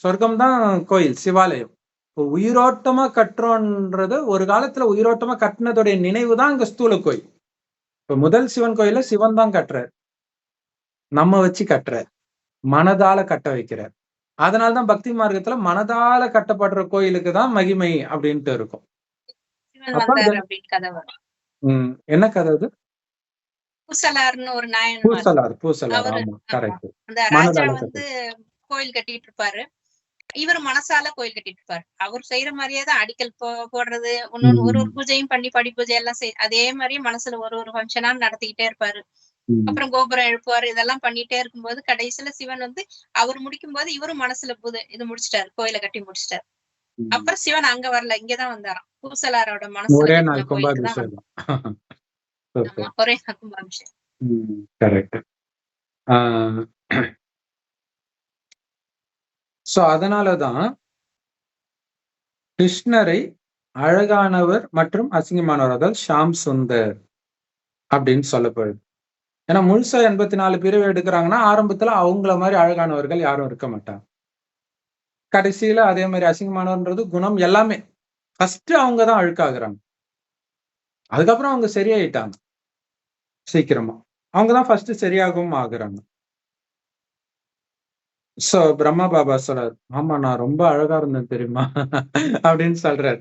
சொர்க்கம் தான் கோயில், சிவாலயம். உயிரோட்டமா கட்டுறோன்றது ஒரு காலத்துல உயிரோட்டமா கட்டினதுடைய நினைவு தான் அங்க ஸ்தூல கோயில். இப்ப முதல் சிவன் கோயில சிவன் தான் கட்டுறார், நம்ம வச்சு கட்டுறார், மனதால கட்ட வைக்கிறார். அதனாலதான் பக்தி மார்க்கத்துல மனதால கட்டப்படுற கோயிலுக்கு தான் மகிமை அப்படின்ட்டு இருக்கும். என்ன கதை அது? பூசலார்னு ஒரு நாயன், பூசலார். ஆமா, கரெக்ட். அந்த ராஜா வந்து கோயில் கட்டிட்டு இருப்பாரு. இவர் மனசால கோயில் கட்டிட்டு இருப்பாரு. அவர் செய்யற மாதிரியே தான் அடிக்கல் போடுறது, ஒன்னொன்னு ஒரு பூஜையும் பண்ணி படி பூஜை எல்லாம் அதே மாதிரியே மனசுல ஒரு ஃபங்க்ஷனா நடத்திக்கிட்டே இருப்பாரு. அப்புறம் கோபுரம் எழுப்புவாரு. இதெல்லாம் பண்ணிட்டே இருக்கும்போது கடைசியில சிவன் வந்து அவர் முடிக்கும் போது இவரும் மனசுல இது முடிச்சிட்டாரு, கோயிலை கட்டி முடிச்சிட்டாரு. அப்புறம் சிவன் அங்க வரல, இங்கதான் வந்தாராம். பூசலாரோட மனசுல ஒரே கட்டின நாள் கோயிலுக்கு தான் கும்பாபிஷேகம். ஆமா, ஒரே நாள் கும்பாபிஷேகம். கரெக்ட். சோ அதனாலதான் கிருஷ்ணரை அழகானவர் மற்றும் அசிங்கமானவர், அதாவது ஷாம் சுந்தர் அப்படின்னு சொல்லப்படுது. ஏன்னா முழுசா 84 பிரிவு எடுக்கிறாங்கன்னா ஆரம்பத்துல அவங்கள மாதிரி அழகானவர்கள் யாரும் இருக்க மாட்டாங்க. கடைசியில அதே மாதிரி அசிங்கமானவர்ன்றது குணம் எல்லாமே ஃபர்ஸ்ட் அவங்கதான் அழுக்காகிறாங்க. அதுக்கப்புறம் அவங்க சரியாயிட்டாங்க சீக்கிரமா. அவங்கதான் ஃபர்ஸ்ட் சரியாகவும் ஆகுறாங்க. சோ பிரம்மா பாபா சொல்றாரு, ஆமா நான் ரொம்ப அழகா இருந்தேன் தெரியுமா அப்படின்னு சொல்றாரு.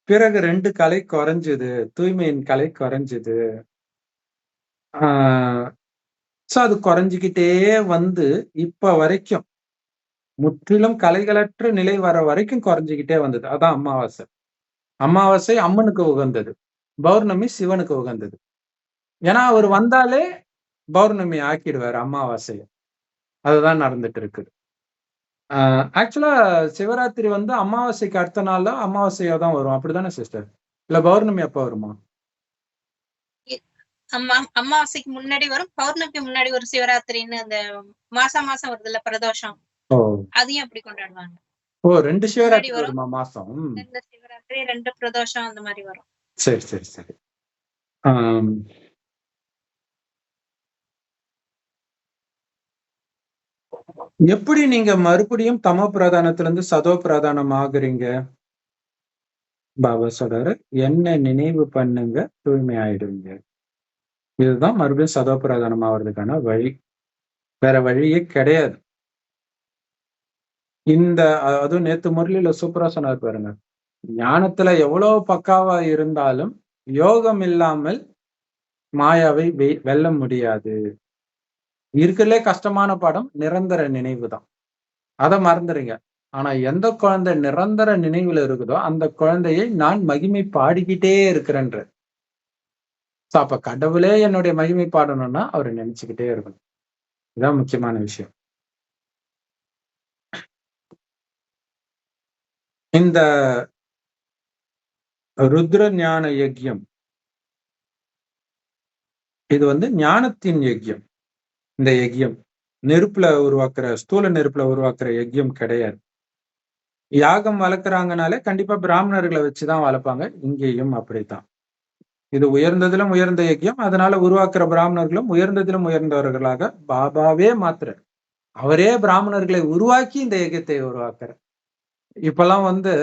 பிறகு 2 கலை குறைஞ்சுது, தூய்மையின் கலை குறைஞ்சுது. சோ அது குறைஞ்சுக்கிட்டே வந்து இப்ப வரைக்கும் முற்றிலும் கலைகளற்ற நிலை வர வரைக்கும் குறைஞ்சுக்கிட்டே வந்தது. அதான் அமாவாசை. அமாவாசை அம்மனுக்கு உகந்தது, பௌர்ணமி சிவனுக்கு உகந்தது. ஏன்னா அவர் வந்தாலே பௌர்ணமி ஆக்கிடுவாரு அமாவாசைய. அதுதான் நடந்துட்டு இருக்குது. ஆக்சுவலா சிவராத்திரி வந்து அமாவாசைக்கு அடுத்த நாள்ல அமாவாசையா தான் வரும், அப்படிதானே சிஸ்டர்? இல்ல பௌர்ணமி அப்ப வருமா? அமாவாசைக்கு முன்னாடி வரும், பௌர்ணமிக்கு முன்னாடி ஒரு சிவராத்திரின்னு அந்த மாசம் வருதுல்ல பிரதோஷம், அதையும் அப்படி கொண்டாடுவாங்க. ஓ 2 சிவராத்திரி வருமா மாசம்? 2 சிவராத்திரி 2 பிரதோஷம் அந்த மாதிரி வரும். சரி சரி சரி. எப்படி நீங்க மறுபடியும் தமோ பிரதானத்திலிருந்து சதோ பிரதானம் ஆகுறீங்க? பாபா சொல்றாரு, என்ன நினைவு பண்ணுங்க, தூய்மை ஆயிடுவீங்க. இதுதான் மறுபடியும் சதோ பிரதானம் ஆவறதுக்கான வழி. வேற வழியே கிடையாது. இந்த அதுவும் நேத்து முரளியில சூப்பரா சொன்னார் பாருங்க, ஞானத்துல எவ்வளவு பக்காவா இருந்தாலும் யோகம் இல்லாமல் மாயாவை வெல்ல முடியாது. இருக்கிறதுலே கஷ்டமான பாடம் நிரந்தர நினைவு தான். அதை மறந்துடுங்க. ஆனா எந்த குழந்தை நிரந்தர நினைவுல இருக்குதோ அந்த குழந்தையை நான் மகிமை பாடிக்கிட்டே இருக்கிறேன்ற. அப்ப கடவுளே என்னுடைய மகிமை பாடணும்னா அவரை நினைச்சுக்கிட்டே இருக்கணும். இதுதான் முக்கியமான விஷயம். இந்த ருத்ர ஞான யஜ்யம் இது வந்து ஞானத்தின் யஜ்யம். இந்த யஜ்யம் நெருப்புல உருவாக்குற, ஸ்தூல நெருப்புல உருவாக்குற யஜ்யம் கிடையாது. யாகம் வளர்க்குறாங்கனாலே கண்டிப்பா பிராமணர்களை வச்சுதான் வளர்ப்பாங்க. இங்கேயும் அப்படித்தான். இது உயர்ந்ததிலும் உயர்ந்த யஜ்யம். அதனால உருவாக்குற பிராமணர்களும் உயர்ந்ததிலும் உயர்ந்தவர்களாக பாபாவே மாத்திர அவரே பிராமணர்களை உருவாக்கி இந்த யஜ்யத்தை உருவாக்குற. இப்பெல்லாம் வந்து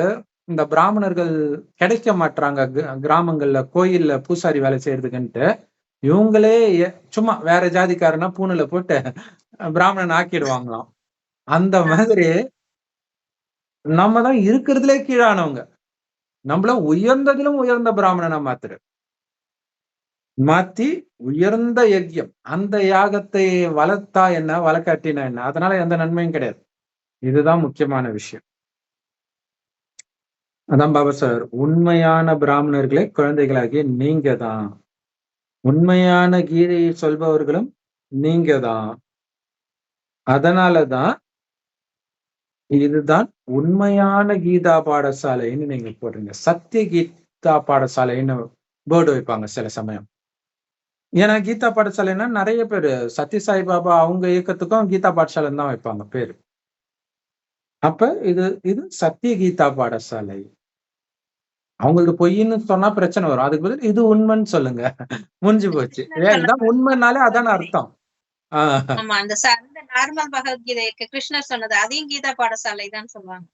இந்த பிராமணர்கள் கிடைக்க மாட்டாங்க கிராமங்கள்ல, கோயில்ல பூசாரி வேலை செய்யறதுக்குன்ட்டு. இவங்களே சும்மா வேற ஜாதிக்காரனா பூணுல போட்டு பிராமணன் ஆக்கிடுவாங்களாம். அந்த மாதிரி நம்ம தான் இருக்கிறதுலே கீழானவங்க. நம்மள உயர்ந்ததிலும் உயர்ந்த பிராமணனா மாத்தி உயர்ந்த யஜ்யம். அந்த யாகத்தை வளர்த்தா என்ன, வளர்க்காட்டினா என்ன? அதனால எந்த நன்மையும் கிடையாது. இதுதான் முக்கியமான விஷயம். அதான் பாபா சார், உண்மையான பிராமணர்களே குழந்தைகளாகிய நீங்க தான். உண்மையான கீதையை சொல்பவர்களும் நீங்க தான். அதனாலதான் இதுதான் உண்மையான கீதா பாடசாலைன்னு நீங்க போடுறீங்க. சத்திய கீதா பாடசாலைன்னு போர்டு வைப்பாங்க சில சமயம். ஏன்னா கீதா பாடசாலைன்னா நிறைய பேரு சத்ய சாய் பாபா அவங்க இயக்கத்துக்கும் கீதா பாடசாலைன்னு தான் வைப்பாங்க பேரு. அப்ப இது சத்திய கீதா பாடசாலை. அவங்களுக்கு பொய்ன்னு சொன்னா பிரச்சனை வரும். அதுக்கு பதில் இது உண்மைன்னு சொல்லுங்க, முடிஞ்சு போச்சு. இதான் உண்மைனாலே அதான அர்த்தம். ஆமா, அந்த நார்மல் பகவத்கீதை கிருஷ்ணர் சொன்னது அதையும் கீதா பாடசாலை தான் சொல்லுவாங்க.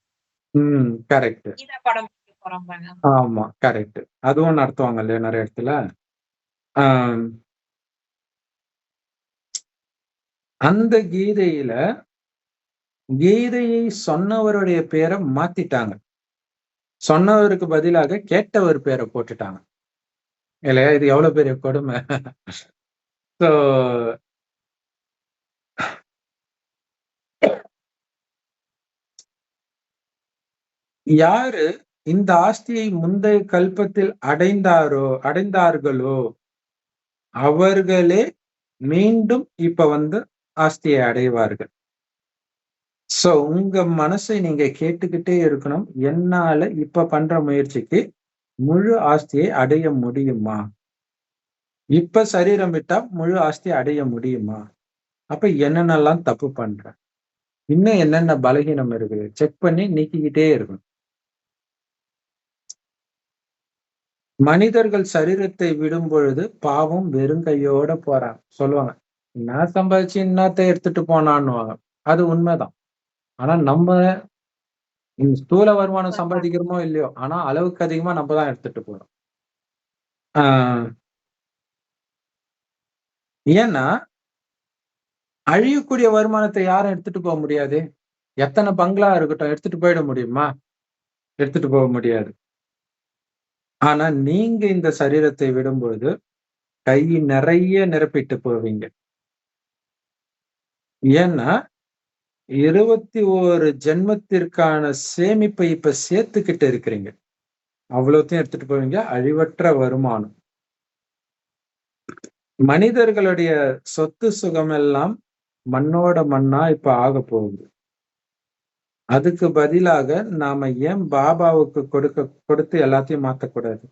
கரெக்ட். கீதா பாடம் போறாங்க. ஆமா கரெக்ட். அதுவும் நடத்துவாங்க இல்லையா நிறைய இடத்துல. அந்த கீதையில கீதையை சொன்னவருடைய பேரை மாத்திட்டாங்க. சொன்னவருக்கு பதிலாக கேட்டவர் பேரை போட்டுட்டாங்க இல்லையா? இது எவ்வளவு பெரிய கொடுமை. யாரு இந்த ஆஸ்தியை முந்தைய கல்பத்தில் அடைந்தார்களோ அவர்களே மீண்டும் இப்ப ஆஸ்தியை அடைவார்கள். சோ உங்க மனசை நீங்க கேட்டுக்கிட்டே இருக்கணும், என்னால இப்ப பண்ற முயற்சிக்கு முழு ஆஸ்தியை அடைய முடியுமா? இப்ப சரீரம் விட்டா முழு ஆஸ்தியை அடைய முடியுமா? அப்ப என்னென்னலாம் தப்பு பண்றேன், இன்னும் என்னென்ன பலகீனம் இருக்குது செக் பண்ணி நீக்கிக்கிட்டே இருக்கணும். மனிதர்கள் சரீரத்தை விடும் பொழுது பாவம் வெறுங்கையோட போறாங்க. சொல்லுவாங்க, நான் சம்பாதிச்சு இன்னத்தை எடுத்துட்டு போனான்னுவாங்க. அது உண்மைதான். ஆனா நம்ம ஸ்தூல வருமானம் சம்பாதிக்கிறோமோ இல்லையோ, ஆனா அளவுக்கு அதிகமா நம்ம தான் எடுத்துட்டு போறோம். ஏன்னா அழியக்கூடிய வருமானத்தை யாரும் எடுத்துட்டு போக முடியாது. எத்தனை பங்களா இருக்கட்டும் எடுத்துட்டு போயிட முடியுமா? எடுத்துட்டு போக முடியாது. ஆனா நீங்க இந்த சரீரத்தை விடும்பொழுது கை நிறைய நிரப்பிட்டு போவீங்க. ஏன்னா 21 ஜென்மத்திற்கான சேமிப்பை இப்ப சேர்த்துக்கிட்டு இருக்கிறீங்க. அவ்வளவுத்தையும் எடுத்துட்டு போவீங்க. அழிவற்ற வருமானம். மனிதர்களுடைய சொத்து சுகம் எல்லாம் மண்ணோட மண்ணா இப்ப ஆக போகுது. அதுக்கு பதிலாக நாம ஏன் பாபாவுக்கு கொடுத்து எல்லாத்தையும் மாத்தக்கூடாது?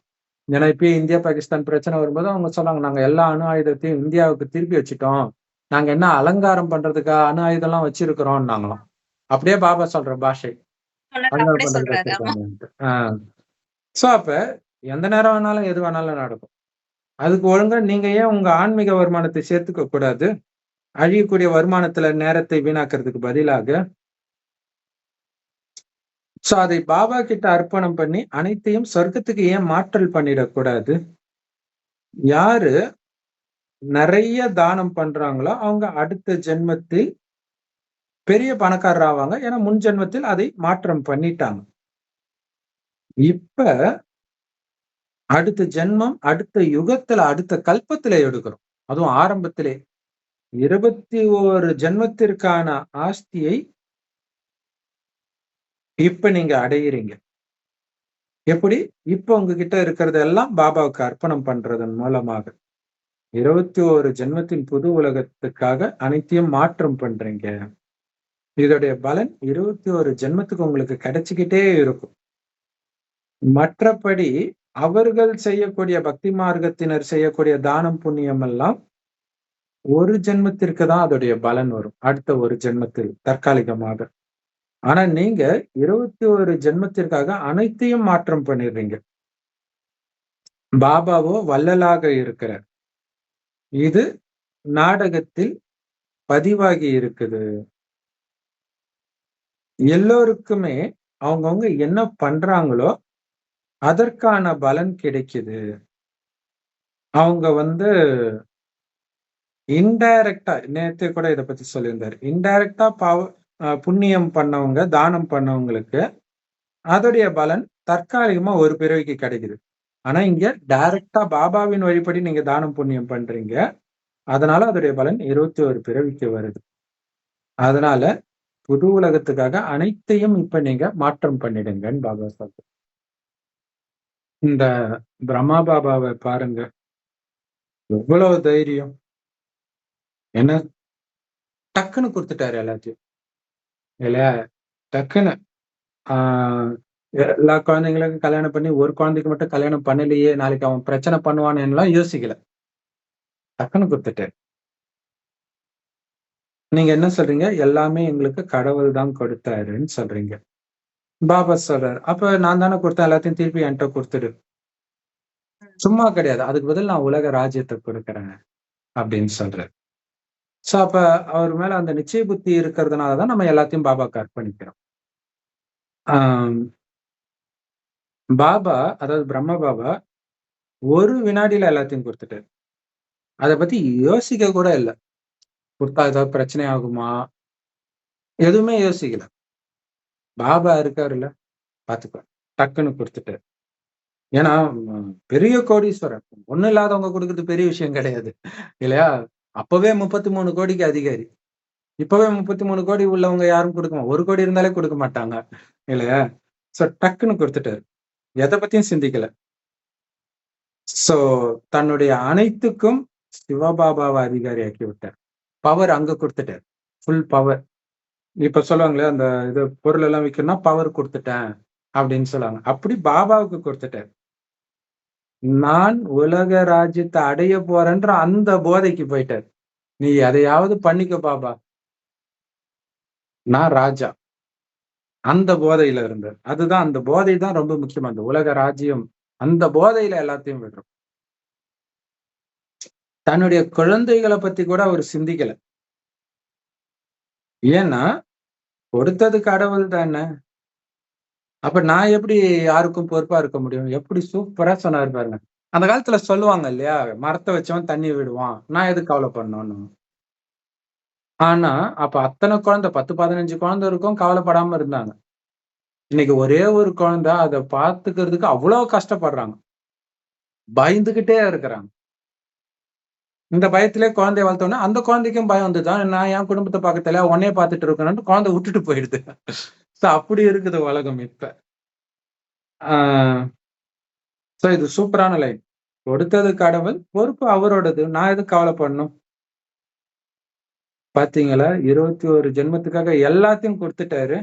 ஏன்னா இப்ப இந்தியா பாகிஸ்தான் பிரச்சனை வரும்போது அவங்க சொன்னாங்க, நாங்க எல்லா அணு ஆயுதத்தையும் இந்தியாவுக்கு திருப்பி வச்சுட்டோம், நாங்க என்ன அலங்காரம் பண்றதுக்கா அணு ஆயுதம் எல்லாம் வச்சிருக்கிறோம் நாங்களாம். அப்படியே பாபா சொல்ற பாஷை. சோ அப்ப எந்த நேரம் வேணாலும் எது வேணாலும் நடக்கும். அதுக்கு ஒழுங்கா நீங்க ஏன் உங்க ஆன்மீக வருமானத்தை சேர்த்துக்க கூடாது? அழியக்கூடிய வருமானத்துல நேரத்தை வீணாக்கிறதுக்கு பதிலாக சோ அதை பாபா கிட்ட அர்ப்பணம் பண்ணி அனைத்தையும் சொர்க்கத்துக்கு ஏன் மாற்றல் பண்ணிடக்கூடாது? யாரு நிறைய தானம் பண்றாங்களோ அவங்க அடுத்த ஜென்மத்தில் பெரிய பணக்காரர் ஆவாங்க. ஏன்னா முன் ஜென்மத்தில் அதை மாற்றம் பண்ணிட்டாங்க. இப்ப அடுத்த ஜென்மம் அடுத்த யுகத்துல அடுத்த கல்பத்துல எடுக்கிறோம். அதுவும் ஆரம்பத்திலே 21 ஜென்மத்திற்கான ஆஸ்தியை இப்ப நீங்க அடையிறீங்க. எப்படி? இப்ப உங்ககிட்ட இருக்கிறதெல்லாம் பாபாவுக்கு அர்ப்பணம் பண்றதன் மூலமாக 21 ஜென்மத்தின் புது உலகத்துக்காக அனைத்தையும் மாற்றம் பண்றீங்க. இதோடைய பலன் 21 ஜென்மத்துக்கு உங்களுக்கு கிடைச்சுக்கிட்டே இருக்கும். மற்றபடி அவர்கள் செய்யக்கூடிய பக்தி மார்க்கத்தினர் செய்யக்கூடிய தானம் புண்ணியம் எல்லாம் ஒரு ஜென்மத்திற்கு தான் அதோடைய பலன் வரும், அடுத்த ஒரு ஜென்மத்தில் தற்காலிகமாக. ஆனா நீங்க 21 ஜென்மத்திற்காக அனைத்தையும் மாற்றம் பண்ணிடுறீங்க. பாபாவோ வள்ளலாக இருக்கிறார். இது நாடகத்தில் பதிவாகி இருக்குது. எல்லோருக்குமே அவங்கவுங்க என்ன பண்றாங்களோ அதற்கான பலன் கிடைக்குது. அவங்க இன்டைரக்டா, நேத்து கூட இதை பத்தி சொல்லியிருந்தாரு, இன்டைரக்டா புண்ணியம் பண்ணவங்க தானம் பண்ணவங்களுக்கு அதோடைய பலன் தற்காலிகமா ஒரு பிறவிக்கு கிடைக்குது. ஆனா இங்க டைரக்டா பாபாவின் வழிபடி நீங்க தானம் புண்ணியம் பண்றீங்க, அதனால அதோடைய பலன் 21 பிறவிக்கு வருது. அதனால புது உலகத்துக்காக அனைத்தையும் இப்ப நீங்க மாற்றம் பண்ணிடுங்கன்னு பாபா சொல்ற. இந்த பிரம்மா பாபாவை பாருங்க, எவ்வளவு தைரியம்! என்ன டக்குன்னு கொடுத்துட்டாரு எல்லாத்தையும் இல்லையா? டக்குன்னு எல்லா குழந்தைங்களுக்கும் கல்யாணம் பண்ணி ஒரு குழந்தைக்கு மட்டும் கல்யாணம் பண்ணலையே, நாளைக்கு அவன் பிரச்சனை பண்ணுவான்னு யோசிக்கல, டக்குன்னு கொடுத்துட்டாரு. நீங்க என்ன சொல்றீங்க? எல்லாமே எங்களுக்கு கடவுள் தான் கொடுத்தாருன்னு சொல்றீங்க. பாபா சொல்றாரு, அப்ப நான் தானே கொடுத்தேன், எல்லாத்தையும் திருப்பி என்கிட்ட கொடுத்துடு. சும்மா கிடையாது, அதுக்கு பதில் நான் உலக ராஜ்யத்தை கொடுக்குறேன் அப்படின்னு சொல்றாரு. சோ அப்ப அவர் மேல அந்த நிச்சய புத்தி இருக்கிறதுனாலதான் நம்ம எல்லாத்தையும் பாபாக்கு அர்ப்பணிக்கிறோம். பாபா, அதாவது பிரம்ம பாபா ஒரு வினாடியில எல்லாத்தையும் கொடுத்துட்டாரு. அதை பத்தி யோசிக்க கூட இல்லை. கொடுத்தா ஏதாவது பிரச்சனை ஆகுமா, எதுவுமே யோசிக்கல. பாபா இருக்காருல்ல, பாத்துக்க, டக்குன்னு கொடுத்துட்டாரு. ஏன்னா பெரிய கோடீஸ்வரன், ஒண்ணும் இல்லாதவங்க கொடுக்கறது பெரிய விஷயம் கிடையாது இல்லையா? அப்பவே 33 கோடிக்கு அதிகாரி. இப்பவே 33 கோடி உள்ளவங்க யாரும் கொடுக்க, 1 கோடி இருந்தாலே கொடுக்க மாட்டாங்க இல்லையா? சோ டக்குன்னு கொடுத்துட்டாரு. எதை பத்தியும் சிந்திக்கல. சோ தன்னுடைய அனைத்துக்கும் சிவபாபாவை அதிகாரியாக்கி விட்டார். பவர் அங்க கொடுத்துட்டார். Full power. இப்ப சொல்லுவாங்களே அந்த இது பொருள் எல்லாம் விற்கணும்னா பவர் கொடுத்துட்டேன் அப்படின்னு சொல்லுவாங்க. அப்படி பாபாவுக்கு கொடுத்துட்டார். நான் உலக ராஜ்யத்தை அடைய போறேன்ற அந்த போதைக்கு போயிட்டார். நீ எதையாவது பண்ணிக்க பாபா, நான் ராஜா. அந்த போதையில இருந்தார். அதுதான் அந்த போதை தான் ரொம்ப முக்கியமானது. உலக ராஜ்யம் அந்த போதையில எல்லாத்தையும் விடுறோம். தன்னுடைய குழந்தைகளை பத்தி கூட அவர் சிந்திக்கல. ஏன்னா கொடுத்தது கடவுள் தானே. அப்ப நான் எப்படி யாருக்கும் பொறுப்பா இருக்க முடியும்? எப்படி சூப்பரா சொன்னாரு பாருங்க. அந்த காலத்துல சொல்லுவாங்க இல்லையா, மரத்தை வச்சவன் தண்ணி விடுவான், நான் எதுக்கு கவலை பண்ணணும். ஆனா அப்ப அத்தனை குழந்தை 10, 15 குழந்தை இருக்கும், கவலைப்படாம இருந்தாங்க. இன்னைக்கு ஒரே ஒரு குழந்தை அதை பார்த்துக்கிறதுக்கு அவ்வளவு கஷ்டப்படுறாங்க, பயந்துகிட்டே இருக்கிறாங்க. இந்த பயத்திலே குழந்தைய வளர்த்தோன்னா அந்த குழந்தைக்கும் பயம் வந்துதான், நான் என் குடும்பத்தை பார்க்கல உன்னையே பார்த்துட்டு இருக்கணும்னு குழந்தை விட்டுட்டு போயிடுது. சோ அப்படி இருக்குது உலகம் இப்ப. சோ இது சூப்பரான லைன். கொடுத்தது கடவுள், பொறுப்பு அவரோடது, நான் எதுக்கு கவலைப்படணும். பாத்தீங்களா, 21 ஜென்மத்துக்காக எல்லாத்தையும் கொடுத்துட்டாரு.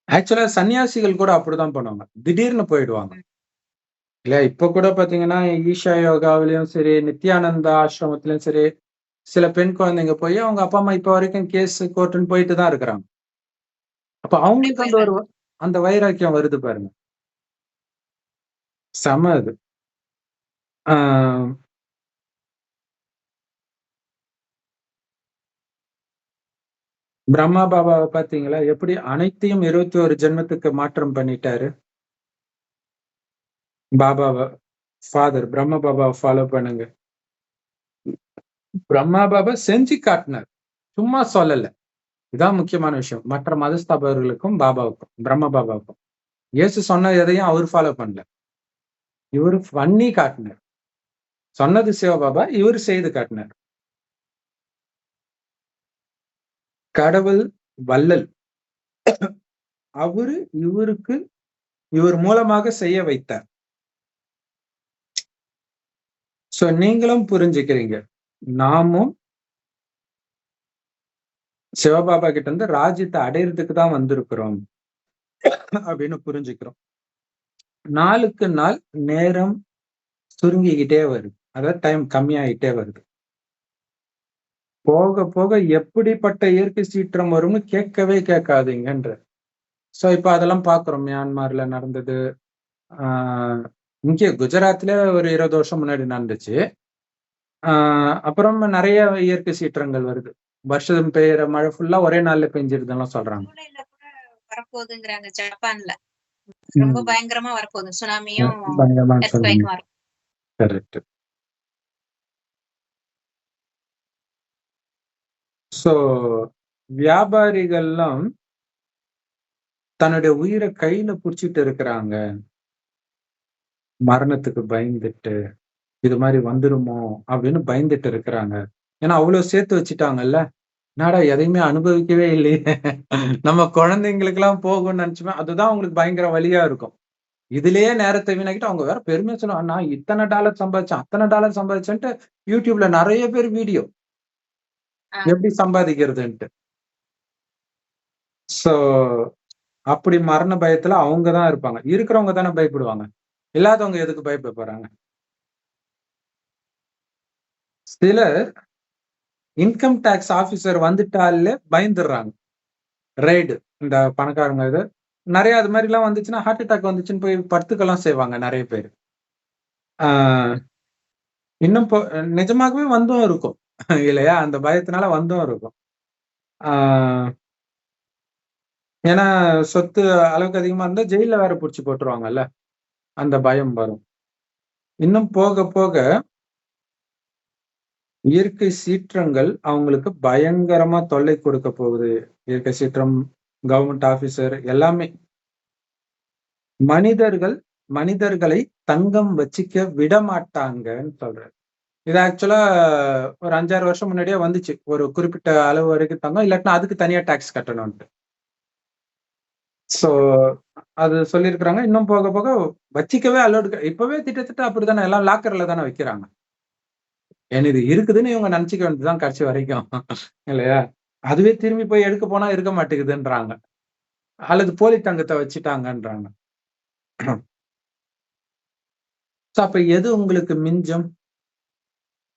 ஆக்சுவலா சன்னியாசிகள் கூட அப்படிதான் பண்ணுவாங்க, திடீர்னு போயிடுவாங்க இல்லையா. இப்ப கூட பாத்தீங்கன்னா ஈஷா யோகாவிலயும் சரி, நித்யானந்தா ஆசிரமத்திலயும் சரி, சில பெண் குழந்தைங்க போய் அவங்க அப்பா அம்மா இப்ப வரைக்கும் கேஸ் கோர்ட்டுன்னு போயிட்டு தான் இருக்கிறாங்க. அப்ப அவங்களுக்கு அந்த வைராக்கியம் வருது பாருங்க, செம அது. பிரம்மா பாபாவை பாத்தீங்களா, எப்படி அனைத்தையும் 21 ஜென்மத்துக்கு மாற்றம் பண்ணிட்டாரு. பாபாவை ஃபாதர் பிரம்மா பாபாவை ஃபாலோ பண்ணுங்க. பிரம்மா பாபா செஞ்சு காட்டினார், சும்மா சொல்லல. இதான் முக்கியமான விஷயம். மற்ற மதஸ்தாபகர்களுக்கும் பாபாவுக்கும் பிரம்ம பாபாவுக்கும் இயேசு சொன்ன எதையும் அவர் ஃபாலோ பண்ணல, இவர் பண்ணி காட்டினார். சொன்னது சிவபாபா, இவர் செய்து காட்டினார். கடவுள் வள்ளல், அவரு இவர் மூலமாக செய்ய வைத்தார். சோ நீங்களும் புரிஞ்சுக்கிறீங்க, நாமும் சிவபாபா கிட்ட இருந்து ராஜ்யத்தை அடையிறதுக்கு தான் வந்திருக்கிறோம் அப்படின்னு புரிஞ்சுக்கிறோம். நாளுக்கு நாள் நேரம் சுருங்கிக்கிட்டே வருது, அதாவது டைம் கம்மியாயிட்டே வருது. போக போக எப்படிப்பட்ட இயற்கை சீற்றம் வரும்னு கேட்காதீங்கன்ற. சோ இப்ப அதெல்லாம் பாக்குறோம். மியான்மர்ல நடந்தது, இங்கே குஜராத்ல ஒரு 20 வருஷம் முன்னாடி நடந்துச்சு. அப்புறம் நிறைய இயற்கை சீற்றங்கள் வருது. வருஷம் பெய்யற மழை ஃபுல்லா ஒரே நாள்ல பெஞ்சிருதுலாம் சொல்றாங்க. வரப்போகுதுங்கிறாங்க ஜப்பான்ல, ரொம்ப பயங்கரமா வரப்போகுது, சுனாமியும் வரும். கரெக்ட். சோ வியாபாரிகள்லாம் தன்னுடைய உயிரை கையில புடிச்சிட்டு இருக்கிறாங்க, மரணத்துக்கு பயந்துட்டு, இது மாதிரி வந்துருமோ அப்படின்னு பயந்துட்டு இருக்கிறாங்க. ஏன்னா அவ்வளவு சேர்த்து வச்சுட்டாங்கல்ல, நாடா எதையுமே அனுபவிக்கவே இல்லையே, நம்ம குழந்தைங்களுக்கு எல்லாம் போகும்னு நினைச்சுமே, அதுதான் அவங்களுக்கு பயங்கர வலியா இருக்கும். இதுலயே நேரத்தை வீணாக்கிட்டு அவங்க வேற பெருமையா சொல்லுவாங்க, நான் இத்தனை டாலர் சம்பாதிச்சேன், அத்தனை டாலர் சம்பாதிச்சேன்ட்டு யூடியூப்ல நிறைய பேர் வீடியோ எப்படி சம்பாதிக்கிறதுன்ட்டு. சோ அப்படி மரண பயத்துல அவங்கதான் இருப்பாங்க. இருக்கிறவங்க தானே பயப்படுவாங்க, இல்லாதவங்க எதுக்கு பயப்பட போறாங்க. சிலர் இன்கம் டாக்ஸ் ஆபீசர் வந்துட்டாலே பயந்துடுறாங்க. ரைடு, இந்த பணக்காரங்க இது நிறைய அது மாதிரி எல்லாம் வந்துச்சுன்னா ஹார்ட் அட்டாக் வந்துச்சுன்னு போய் படுத்துக்கெல்லாம் செய்வாங்க நிறைய பேர். இன்னும் நிஜமாகவே வந்தும் இருக்கும் இல்லையா, அந்த பயத்தினால வந்தும் இருக்கும். ஏன்னா சொத்து அளவுக்கு அதிகமா இருந்தா ஜெயில வேற புடிச்சு போட்டுருவாங்கல்ல, அந்த பயம் வரும். இன்னும் போக போக இயற்கை சீற்றங்கள் அவங்களுக்கு பயங்கரமா தொல்லை கொடுக்க போகுது. இயற்கை சீற்றம், கவர்மெண்ட் ஆபீசர் எல்லாமே. மனிதர்களை தங்கம் வச்சுக்க விட மாட்டாங்கன்னு சொல்றாரு. இது ஆக்சுவலா ஒரு 5-6 வருஷம் முன்னாடியே வந்துச்சு, ஒரு குறிப்பிட்ட அளவு வரைக்கும் தங்கம், இல்லாட்டினா அதுக்கு தனியா டாக்ஸ் கட்டணும்ட்டு. சோ அது சொல்லியிருக்கிறாங்க. இன்னும் போக போக வச்சிக்கவே அலோடு. இப்பவே திட்டத்தட்ட அப்படித்தானே எல்லாம் லாக்கர்ல தானே வைக்கிறாங்க. ஏன்னா இது இருக்குதுன்னு இவங்க நினைச்சுக்க வேண்டியதுதான் கடைசி வரைக்கும். இல்லையா? அதுவே திரும்பி போய் எடுக்க போனா இருக்க மாட்டேங்குதுன்றாங்க. அல்லது போலி தங்கத்தை வச்சுட்டாங்கன்றாங்க. அப்ப எது உங்களுக்கு மிஞ்சும்?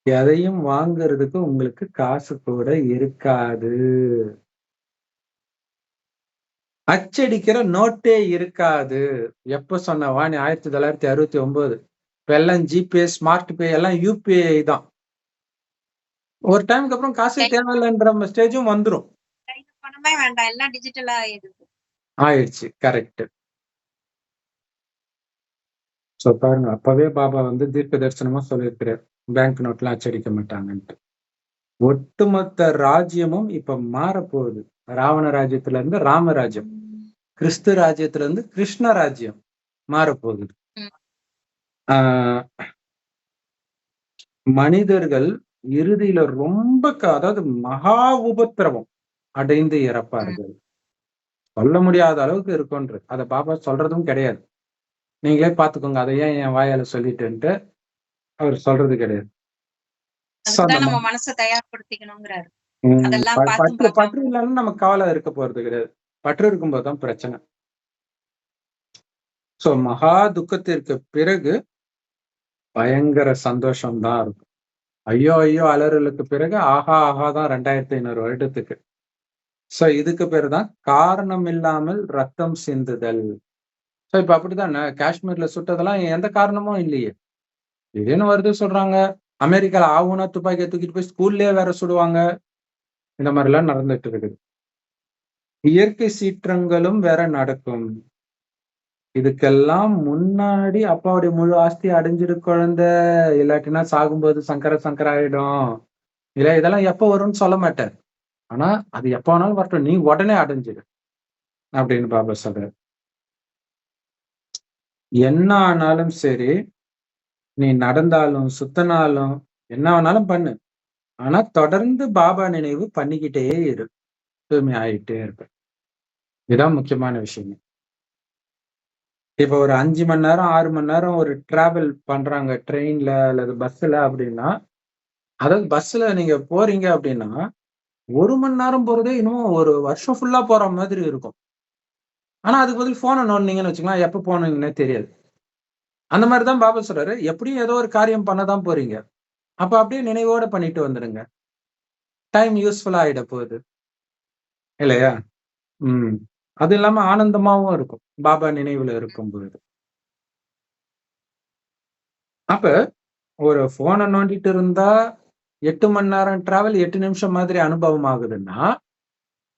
எதையும் வாங்குறதுக்கு உங்களுக்கு காசு கூட இருக்காது. அச்சடிக்கிற நோட்டே இருக்காது. எப்ப சொன்ன வாணி 1969. எல்லாம் ஜிபே, ஸ்மார்ட் பே எல்லாம் யூபிஐ தான். ஒரு டைமுக்கு அப்புறம் காசே தேவையில்லைன்ற ஸ்டேஜும் வந்துரும். பணமே வேண்டாம், எல்லாம் டிஜிட்டலா ஆயிடுச்சு. கரெக்ட். சோ பாருங்க, அப்பவே பாபா தீர்க்க தரிசனமா சொல்லியிருக்கிறார், பேங்க் நோட்லாம் அச்சடிக்க மாட்டாங்கன்ட்டு. ஒட்டுமொத்த ராஜ்யமும் இப்ப மாறப்போகுது. ராவண ராஜ்யத்துல இருந்து ராமராஜ்யம், கிறிஸ்து ராஜ்யத்துல இருந்து கிருஷ்ண ராஜ்யம் மாறப்போகுது. மனிதர்கள் இறுதியில ரொம்ப அதாவது மகா உபத்திரவம் அடைந்து இறப்பார்கள். சொல்ல முடியாத அளவுக்கு இருக்கும்ன்று அத பாபா சொல்றதும் கிடையாது. நீங்களே பாத்துக்கோங்க, அதை ஏன் என் வாயால சொல்லிட்டுன்ட்டு அவர் சொல்றது கிடையாது. நம்ம மனசை தயார்படுத்திக்கணும்ங்கறாரு. பற்று இல்லைன்னு நமக்கு கவலை இருக்க போறது கிடையாது. பற்று இருக்கும்போதுதான் பிரச்சனை. சோ மகா துக்கத்திற்கு பிறகு பயங்கர சந்தோஷம் தான் இருக்கும். ஐயோ ஐயோ அலறலுக்கு பிறகு ஆஹா ஆஹா தான் 2500 வருடத்துக்கு. சோ இதுக்கு பேரு தான் காரணம் இல்லாமல் ரத்தம் சிந்துதல். சோ இப்ப அப்படித்தானே காஷ்மீர்ல சுட்டதெல்லாம் எந்த காரணமும் இல்லையே, திடீர்னு வருது சொல்றாங்க. அமெரிக்கால ஆவுனா துப்பாக்கியை தூக்கிட்டு போய் ஸ்கூல்லயே வேற சுடுவாங்க. இந்த மாதிரி எல்லாம் நடந்துட்டு இருக்குது. இயற்கை சீற்றங்களும் வேற நடக்கும். இதுக்கெல்லாம் முன்னாடி அப்பாவுடைய முழு ஆஸ்தி அடைஞ்சிரு குழந்தை, இல்லாட்டினா சாகும்போது சங்கர ஆயிடும். இல்ல இதெல்லாம் எப்ப வரும்னு சொல்ல மாட்டார். ஆனா அது எப்ப வேணாலும் வரட்டும், நீ உடனே அடைஞ்சிடு அப்படின்னு பாபா சொல்றாரு. என்ன ஆனாலும் சரி, நீ நடந்தாலும் சுத்தினாலும் என்ன வேணாலும் பண்ணு, ஆனா தொடர்ந்து பாபா நினைவு பண்ணிக்கிட்டே இரு, தூய்மை ஆயிட்டே இருப்ப. இதுதான் முக்கியமான விஷயம். இப்ப ஒரு 5 மணி நேரம் 6 மணி நேரம் ஒரு டிராவல் பண்றாங்க ட்ரெயின்ல அல்லது பஸ்ல அப்படின்னா, அதாவது பஸ்ல நீங்க போறீங்க அப்படின்னா 1 மணி நேரம் போறதே இன்னும் ஒரு வருஷம் ஃபுல்லா போற மாதிரி இருக்கும். ஆனா அதுக்கு பதில் போனை நோண்டினீங்கன்னு வச்சுக்கலாம், எப்ப போனீங்கன்னே தெரியாது. அந்த மாதிரிதான் பாபா சொல்றாரு, எப்படியும் ஏதோ ஒரு காரியம் பண்ணதான் போறீங்க, அப்ப அப்படியே நினைவோட பண்ணிட்டு வந்துடுங்க. டைம் யூஸ்ஃபுல்லா ஆயிட போகுது இல்லையா? அது இல்லாம ஆனந்தமாவும் இருக்கும் பாபா நினைவுல இருக்கும் பொழுது. அப்ப ஒரு போனை நோண்டிட்டு இருந்தா 8 மணி நேரம் டிராவல் 8 நிமிஷம் மாதிரி அனுபவம் ஆகுதுன்னா,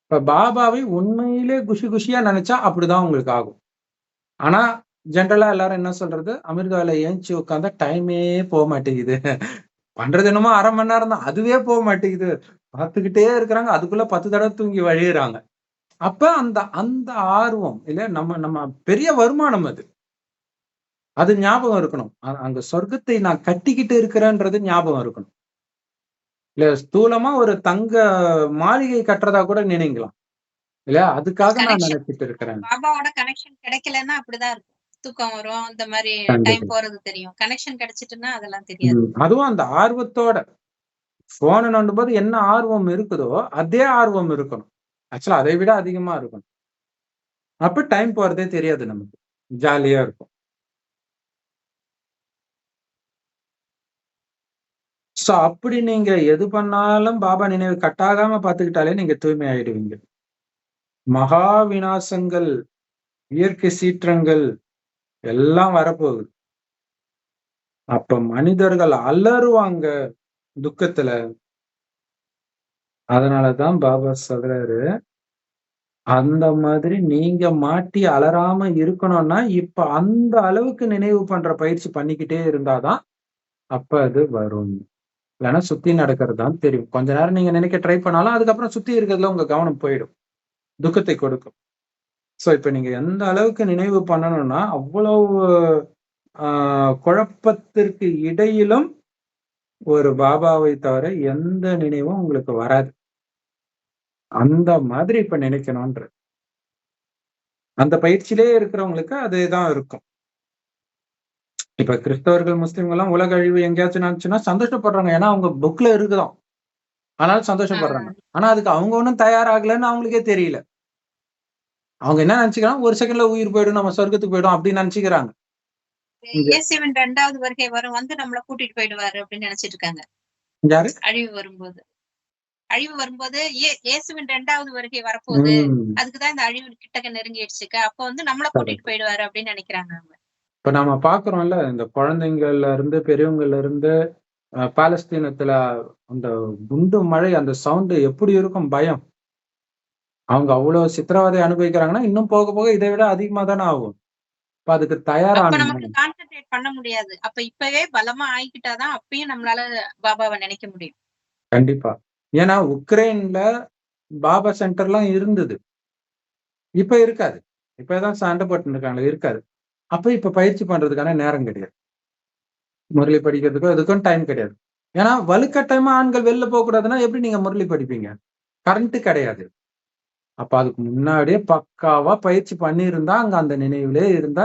இப்ப பாபாவை உண்மையிலே குஷியா நினைச்சா அப்படிதான் உங்களுக்கு ஆகும். ஆனா ஜென்ரலா எல்லாரும் என்ன சொல்றது, அமிர்தால ஏஞ்சி உட்காந்தா டைமே போக மாட்டேங்குது, பண்றது என்னமோ 1/2 மணி நேரம் தான், அதுவே போக மாட்டேங்குது, பார்த்துக்கிட்டே இருக்கிறாங்க, அதுக்குள்ள 10 தடவை தூங்கி வழியிறாங்க. அப்ப அந்த அந்த ஆர்வம் இல்ல, நம்ம பெரிய வருமானம் அது ஞாபகம் இருக்கணும். அங்க சொர்க்கத்தை நான் கட்டிக்கிட்டு இருக்கிறேன்றது ஞாபகம் இருக்கணும். இல்ல ஸ்தூலமா ஒரு தங்க மாளிகை கட்டுறதா கூட நினைக்கலாம் இல்லையா? அதுக்காக நான் நினைச்சிட்டு இருக்கிறேன். பாபாவோட கனெக்ஷன் கிடைக்கலன்னா அப்படிதான் இருக்கும். தூக்கம் வரும், அந்த மாதிரி டைம் போறது தெரியும். கனெக்ஷன் கிடைச்சிட்டுன்னா அதெல்லாம் தெரியாது. அதுவும் அந்த ஆர்வத்தோட போனை நோண்டும் போது என்ன ஆர்வம் இருக்குதோ அதே ஆர்வம் இருக்கணும். ஆக்சுவலா அதை விட அதிகமா இருக்கணும். அப்ப டைம் போறதே தெரியாது, நமக்கு ஜாலியா இருக்கும். சோ அப்படி நீங்க எது பண்ணாலும் பாபா நினைவு கட்டாகாம பாத்துக்கிட்டாலே நீங்க தூய்மை ஆயிடுவீங்க. மகா விநாசங்கள், இயற்கை சீற்றங்கள் எல்லாம் வரப்போகுது. அப்ப மனிதர்கள் அலறுவாங்க துக்கத்துல. அதனாலதான் பாபா சொல்றாரு, அந்த மாதிரி நீங்க மாட்டி அலறாம இருக்கணும்னா இப்ப அந்த அளவுக்கு நினைவு பண்ற பயிற்சி பண்ணிக்கிட்டே இருந்தாதான் அப்ப அது வரும். இல்லைன்னா சுத்தி நடக்கிறது தான் தெரியும். கொஞ்ச நேரம் நீங்க நினைக்க ட்ரை பண்ணாலும் அதுக்கப்புறம் சுத்தி இருக்கிறதுல உங்க கவனம் போயிடும், துக்கத்தை கொடுக்கும். சோ இப்ப நீங்க எந்த அளவுக்கு நினைவு பண்ணணும்னா அவ்வளவு குழப்பத்திற்கு இடையிலும் ஒரு பாபாவை தவிர எந்த நினைவும் உங்களுக்கு வராது. அந்த மாதிரி இப்ப நினைக்கணும்ன்ற. அந்த பயிற்சியிலே இருக்கிறவங்களுக்கு அதேதான் இருக்கும். இப்ப கிறிஸ்தவர்கள், முஸ்லிம்கள் எல்லாம் உலக அழிவு எங்கேயாச்சும் நடந்துச்சுன்னா சந்தோஷப்படுறாங்க. ஏன்னா அவங்க புக்ல இருக்குதான். ஆனாலும் சந்தோஷப்படுறாங்க. ஆனா அதுக்கு அவங்க ஒண்ணும் தயாராகலன்னு அவங்களுக்கே தெரியல. அவங்க என்ன நினைச்சுக்கிறாங்க, ஒரு செகண்ட்ல உயிர் போயிடும், நம்ம சொர்க்கத்துக்கு போயிடும் அப்படின்னு நினைச்சுக்கிறாங்க. இயேசுவின் 2வது வருகை வரும் வந்து நம்மள கூட்டிட்டு போயிடுவாரு அப்படின்னு நினைச்சிட்டு இருக்காங்க. யாரு? அழிவு வரும்போது இயேசுவின் 2வது வருகை வரப்போகுது, அதுக்குதான் இந்த அழிவு கிட்டக்க நெருங்கிடுச்சுக்க, அப்ப வந்து நம்மள கூட்டிட்டு போயிடுவாரு அப்படின்னு நினைக்கிறாங்க அவங்க. இப்ப நாம பாக்குறோம்ல, இந்த குழந்தைங்கள்ல இருந்து பெரியவங்கள்ல இருந்து பாலஸ்தீனத்துல அந்த குண்டு மழை, அந்த சவுண்ட் எப்படி இருக்கும், பயம். அவங்க அவ்வளவு சித்திரவதை அனுபவிக்கிறாங்கன்னா இன்னும் போக போக இதை விட அதிகமா தானே ஆகும். இப்ப அதுக்கு தயாரான நமக்கு கான்சென்ட்ரேட் பண்ண முடியாது. அப்ப இப்பவே பலமா ஆயிக்கிட்டாதான் அப்பயும் நம்மளால பாபாவை நினைக்க முடியும். கண்டிப்பா. ஏன்னா உக்ரைன்ல பாபா சென்டர்லாம் இருந்தது, இப்ப இருக்காது. இப்பதான் சண்டை போட்டு இருக்காங்க, இருக்காது. அப்ப இப்ப பயிற்சி பண்றதுக்கான நேரம் கிடையாது. முரளி படிக்கிறதுக்கும் அதுக்கும் டைம் கிடையாது. ஏன்னா வலுக்கட்டாயமா ஆண்கள் வெளில போக கூடாதுன்னா எப்படி நீங்க முரளி படிப்பீங்க? கரண்ட் கிடையாது. அப்ப அதுக்கு முன்னாடியே பக்காவா பயிற்சி பண்ணியிருந்தா அங்க அந்த நினைவுலே இருந்தா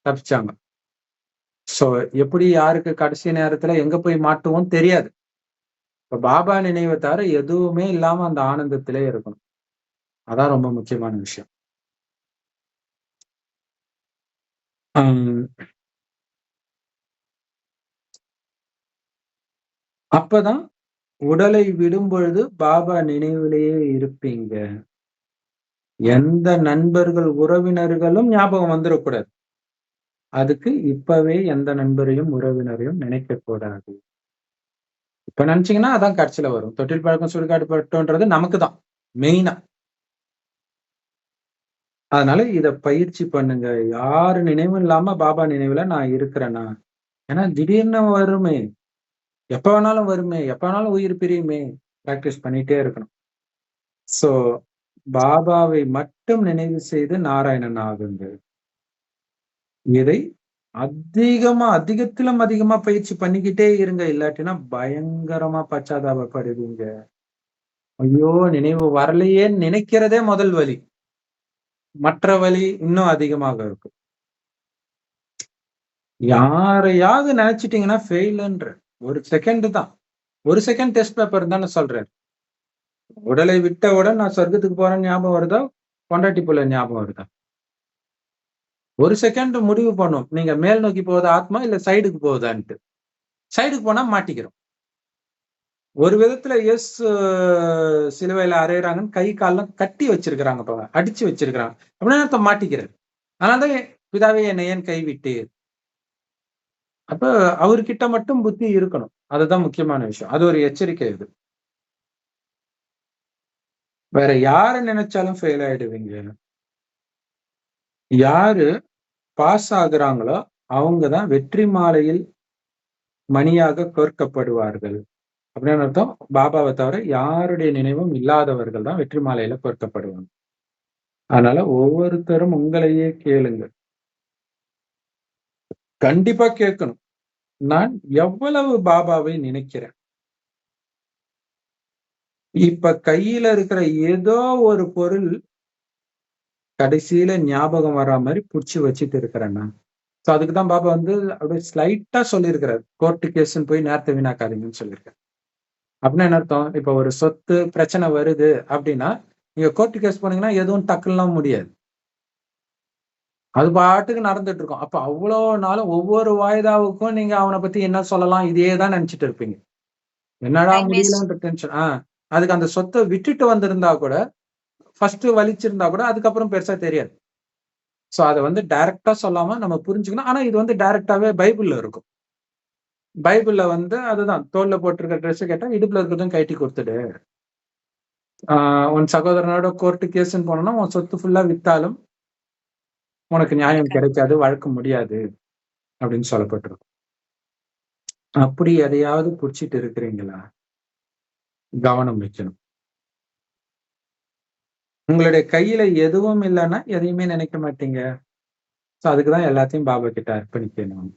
தப்பிச்சாங்க. சோ எப்படி யாருக்கு கடைசி நேரத்துல எங்க போய் மாட்டுவோம் தெரியாது. இப்ப பாபா நினைவை தவிர எதுவுமே இல்லாம அந்த ஆனந்தத்திலே இருக்கணும். அதான் ரொம்ப முக்கியமான விஷயம். அப்பதான் உடலை விடும் பொழுது பாபா நினைவிலேயே இருப்பீங்க. எந்த நண்பர்கள், உறவினர்களும் ஞாபகம் வந்துடக்கூடாது. அதுக்கு இப்பவே எந்த நண்பரையும் உறவினரையும் நினைக்க கூடாது. இப்ப நினைச்சீங்கன்னா அதான் கடைசியில வரும். தொட்டில் பழக்கம் சுடுகாடு பட்டோன்றது நமக்கு தான் மெயினா. அதனால இத பயிற்சி பண்ணுங்க. யாரு நினைவும் இல்லாம பாபா நினைவுல நான் இருக்கிறேனா? ஏன்னா திடீர்னு வருமே, எப்ப வேணாலும் வருமே, எப்ப வேணாலும் உயிர் பிரியுமே. பிராக்டிஸ் பண்ணிட்டே இருக்கணும். சோ பாபாவை மட்டும் நினைவு செய்து நாராயணன் ஆகுங்க. இதை அதிகத்திலும் அதிகமா பயிற்சி பண்ணிக்கிட்டே இருங்க. இல்லாட்டினா பயங்கரமா பச்சாதாபப்படுவீங்க. ஐயோ நினைவு வரலையேன்னு நினைக்கிறதே முதல் வலி. மற்ற வலி இன்னும் அதிகமாக இருக்கும். யாரையாவது நினைச்சிட்டீங்கன்னா ஃபெயில்ன்ற ஒரு செகண்ட் தான். ஒரு செகண்ட் டெஸ்ட் பேப்பர் தானே சொல்றேன். உடலை விட்டவுடன் நான் சொர்க்கத்துக்கு போறேன்னு ஞாபகம் வருதா, பொண்டாட்டி புள்ள ஞாபகம் வருதா? ஒரு செகண்ட் முடிவு பண்ணும், நீங்க மேல் நோக்கி போகுதா ஆத்மா, இல்ல சைடுக்கு போகுதான்ட்டு. சைடுக்கு போனா மாட்டிக்கிறோம். ஒரு விதத்துல சிலுவையில அறையிறாங்கன்னு கை காலம் கட்டி வச்சிருக்கிறாங்க, அடிச்சு வச்சிருக்கிறாங்க அப்படின்னா மாட்டிக்கிறாரு. அதனாலதான் பிதாவே என்னை ஏன் கைவிட்டீர். அப்ப அவர்கிட்ட மட்டும் புத்தி இருக்கணும். அதுதான் முக்கியமான விஷயம். அது ஒரு எச்சரிக்கை. இது வேற யாரு நினைச்சாலும் ஃபெயில் ஆயிடுவீங்க. யாரு பாஸ் ஆகுறாங்களோ அவங்கதான் வெற்றி மாலையில் மணியாக கோர்க்கப்படுவார்கள். அப்படின்னு அர்த்தம், பாபாவை தவிர யாருடைய நினைவும் இல்லாதவர்கள் தான் வெற்றி மாலையில கோர்க்கப்படுவாங்க. அதனால ஒவ்வொருத்தரும் உங்களையே கேளுங்க. கண்டிப்பா கேட்கணும், நான் எவ்வளவு பாபாவை நினைக்கிறேன். இப்ப கையில இருக்கிற ஏதோ ஒரு பொருள் கடைசியில ஞாபகம் வர்ற மாதிரி புடிச்சு வச்சுட்டு இருக்கிறேன்னா, சோ அதுக்குதான் பாபா வந்து அப்படியே ஸ்லைட்டா சொல்லியிருக்கிறார், கோர்ட்டு கேஸ்ன்னு போய் நேரத்தை வீணாக்காதீங்கன்னு சொல்லியிருக்காரு. அப்படின்னா என்ன அர்த்தம்? இப்ப ஒரு சொத்து பிரச்சனை வருது அப்படின்னா நீங்க கோர்ட்டு கேஸ் போனீங்கன்னா எதுவும் டக்குலாம் முடியாது. அது பாட்டுக்கு நடந்துட்டு இருக்கும். அப்ப அவ்வளவு நாளும் ஒவ்வொரு வாய்தாவுக்கும் நீங்க அவனை பத்தி என்ன சொல்லலாம், இதையே தான் நினைச்சிட்டு இருப்பீங்க. என்னடா முடியலன்ற டென்ஷன். அதுக்கு அந்த சொத்தை விட்டுட்டு வந்திருந்தா கூட, ஃபர்ஸ்ட் வலிச்சிருந்தா கூட அதுக்கப்புறம் பெருசா தெரியாது. சோ அதை வந்து டைரக்டா சொல்லாம நம்ம புரிஞ்சுக்கணும். ஆனா இது வந்து டைரக்டாவே பைபிள்ல இருக்கும். பைபிள்ல வந்து அதுதான், தோல்ல போட்டிருக்க ட்ரெஸ் கேட்டா இடுப்புல இருக்கிறதும் கட்டி கொடுத்துடு. உன் சகோதரனோட கோர்ட்டு கேஸ்ன்னு போனோம்னா உன் சொத்து ஃபுல்லா வித்தாலும் உனக்கு நியாயம் கிடைக்காது, வழக்க முடியாது அப்படின்னு சொல்லப்பட்டிருக்கும். அப்படி எதையாவது புடிச்சிட்டு இருக்கிறீங்களா? கவனம் வைக்கணும். உங்களுடைய கையில எதுவும் இல்லைன்னா எதையுமே நினைக்க மாட்டீங்க. சோ அதுக்குதான் எல்லாத்தையும் பாபா கிட்ட அர்ப்பணிக்கணும்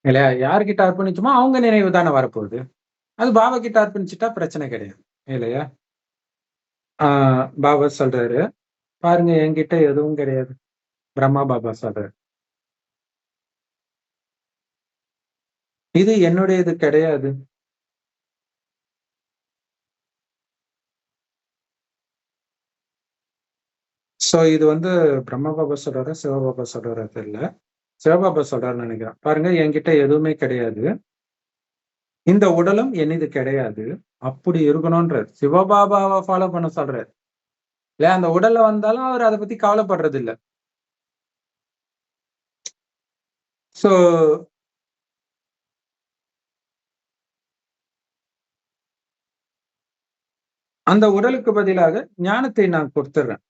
இல்லையா? யாருக்கிட்ட அர்ப்பணிச்சோமோ அவங்க நினைவு தானே வரப்போகுது. அது பாபா கிட்ட அர்ப்பணிச்சுட்டா பிரச்சனை கிடையாது இல்லையா? பாபா சொல்றாரு, பாருங்க என்கிட்ட எதுவும் கிடையாது. பிரம்மா பாபா சொல்றாரு, இது என்னுடையது கிடையாது. சோ இது பிரம்மா பாபா சொல்றாரா சிவபாபா சொல்றாரா தெரியல. சிவபாபா சொல்றாருன்னு நினைக்கிறேன். பாருங்க என்கிட்ட எதுவுமே கிடையாது, இந்த உடலும் என்னது கிடையாது. அப்படி இருக்கணும்ன்றார். சிவபாபாவை ஃபாலோ பண்ண சொல்றாரு. இல்ல அந்த உடல்ல வந்தாலும் அவர் அதை பத்தி கவலைப்படுறது இல்ல. சோ அந்த உடலுக்கு பதிலாக ஞானத்தை நான் கொடுத்துடுறேன்.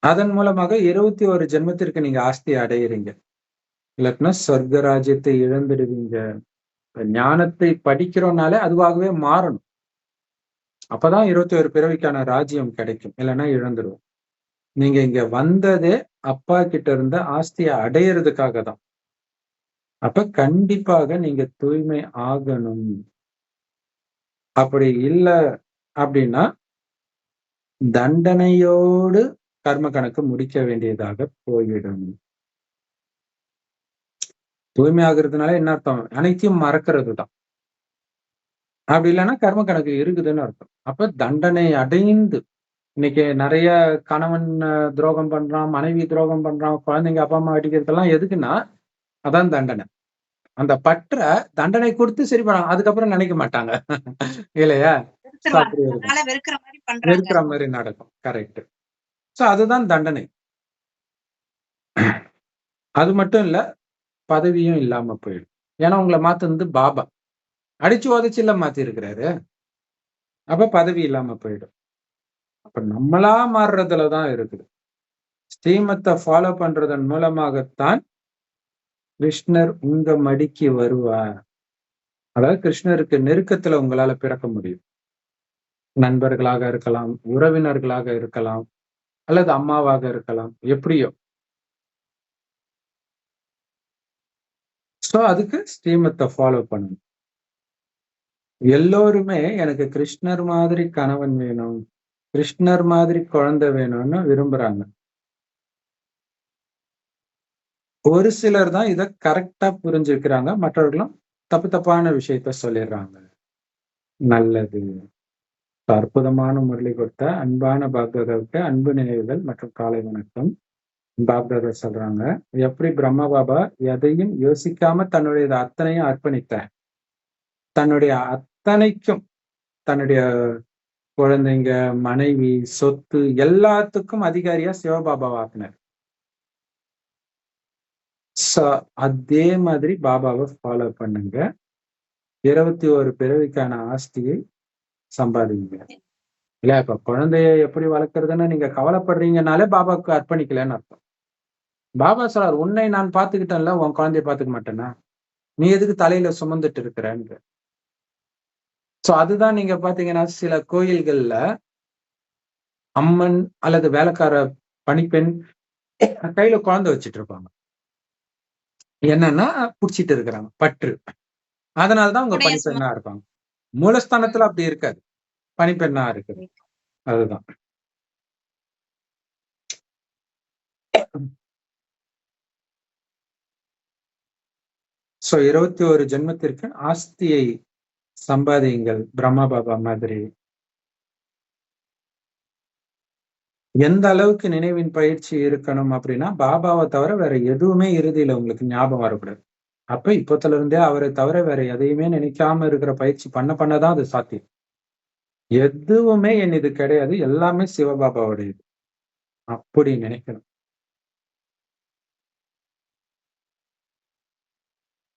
அதன் மூலமாக 21 ஜென்மத்திற்கு நீங்க ஆஸ்தி அடையிறீங்க. இல்லாட்டினா சொர்க்க ராஜ்யத்தை இழந்துடுவீங்க. ஞானத்தை படிக்கிறோம்னாலே அதுவாகவே மாறணும். அப்பதான் 21 பிறவிக்கான ராஜ்யம் கிடைக்கும். இல்லைன்னா இழந்துடுவோம். நீங்க இங்க வந்ததே அப்பா கிட்ட இருந்த ஆஸ்தியை அடையிறதுக்காக தான். அப்ப கண்டிப்பாக நீங்க தூய்மை ஆகணும். அப்படி இல்லை அப்படின்னா தண்டனையோடு கர்ம கணக்கு முடிக்க வேண்டியதாக போயிடும். தூய்மை ஆகுறதுனால என்ன அர்த்தம்? அனைத்தையும் மறக்கிறது தான். அப்படி இல்லைன்னா கர்ம கணக்கு இருக்குதுன்னு அர்த்தம். அப்ப தண்டனை அடைந்து, இன்னைக்கு நிறைய கணவன் துரோகம் பண்றான், மனைவி துரோகம் பண்றான், குழந்தைங்க அப்பா அம்மா அடிக்கிறதெல்லாம் எதுக்குன்னா அதான் தண்டனை. அந்த பற்ற தண்டனை கொடுத்து சரி பண்ணாங்க, அதுக்கப்புறம் நினைக்க மாட்டாங்க இல்லையா? வெறுக்கிற மாதிரி நடக்கும். கரெக்ட். சோ அதுதான் தண்டனை. அது மட்டும் இல்ல, பதவியும் இல்லாம போயிடும். ஏன்னா உங்களை மாத்துனது பாபா அடிச்சு உதச்சு இல்ல மாத்தி இருக்கிறாரு. அப்ப பதவி இல்லாம போயிடும். அப்ப நம்மளா மாறுறதுலதான் இருக்குது. ஸ்ரீமத்தை ஃபாலோ பண்றதன் மூலமாகத்தான் கிருஷ்ணர் உங்க மடிக்கு வருவார். அதாவது கிருஷ்ணருக்கு நெருக்கத்துல உங்களால பிறக்க முடியும். நண்பர்களாக இருக்கலாம், உறவினர்களாக இருக்கலாம், அல்லது அம்மாவாக இருக்கலாம், எப்படியோ. சோ அதுக்கு ஸ்ரீமத்தை ஃபாலோ பண்ணணும். எல்லோருமே எனக்கு கிருஷ்ணர் மாதிரி கணவன் வேணும், கிருஷ்ணர் மாதிரி குழந்தை வேணும்னு விரும்புறாங்க. ஒரு சிலர் தான் இதை கரெக்டா புரிஞ்சுக்கிறாங்க, மற்றவர்களும் தப்பு தப்பான விஷயத்த சொல்லிடுறாங்க. நல்லது. அற்புதமான முரளி கொடுத்த அன்பான பாப்தாதாவுக்கு அன்பு நினைவுகள் மற்றும் காலை வணக்கம். பாப்தாதா சொல்றாங்க, எப்படி பிரம்மா பாபா எதையும் யோசிக்காம தன்னுடைய அத்தனையும் அர்ப்பணித்தார். தன்னுடைய அத்தனைக்கும், தன்னுடைய குழந்தைங்க, மனைவி, சொத்து எல்லாத்துக்கும் அதிகாரியா சிவபாபாவை ஆக்கினார். அதே மாதிரி பாபாவை ஃபாலோ பண்ணுங்க. 21 பிறவிக்கான ஆஸ்தியை சம்பாதிங்க. இல்ல இப்ப குழந்தைய எப்படி வளர்க்கறதுன்னு நீங்க கவலைப்படுறீங்கனாலே பாபாவுக்கு அர்ப்பணிக்கலன்னு அர்த்தம். பாபா சொல்றார், உன்னை நான் பாத்துக்கிட்டேன்ல, உன் குழந்தைய பாத்துக்க மாட்டேன்னா, நீ எதுக்கு தலையில சுமந்துட்டு இருக்கிறேன்ற. சோ அதுதான் நீங்க பாத்தீங்கன்னா சில கோயில்கள்ல அம்மன் அல்லது வேலைக்கார பணிப்பெண் கையில குழந்தை வச்சுட்டு இருப்பாங்க. என்னன்னா புடிச்சிட்டு இருக்கிறாங்க, பற்று. அதனாலதான் அவங்க பணிப்பெண்ணா இருப்பாங்க. மூலஸ்தானத்துல அப்படி இருக்காது, பணிப்பெண்ணா இருக்குது. அதுதான். சோ 21 ஜென்மத்திற்கு ஆஸ்தியை சம்பாதியுங்கள் பிரம்மா பாபா மாதிரி. எந்த அளவுக்கு நினைவின் பயிற்சி இருக்கணும் அப்படின்னா, பாபாவை தவிர வேற எதுவுமே இறுதியில உங்களுக்கு ஞாபகம் வரக்கூடாது. அப்ப இப்பத்துல இருந்தே அவரை தவிர வேற எதையுமே நினைக்காம இருக்கிற பயிற்சி பண்ணதான் அது சாத்தியம். எதுவுமே என் இது கிடையாது, எல்லாமே சிவபாபாவுடையது அப்படி நினைக்கணும்.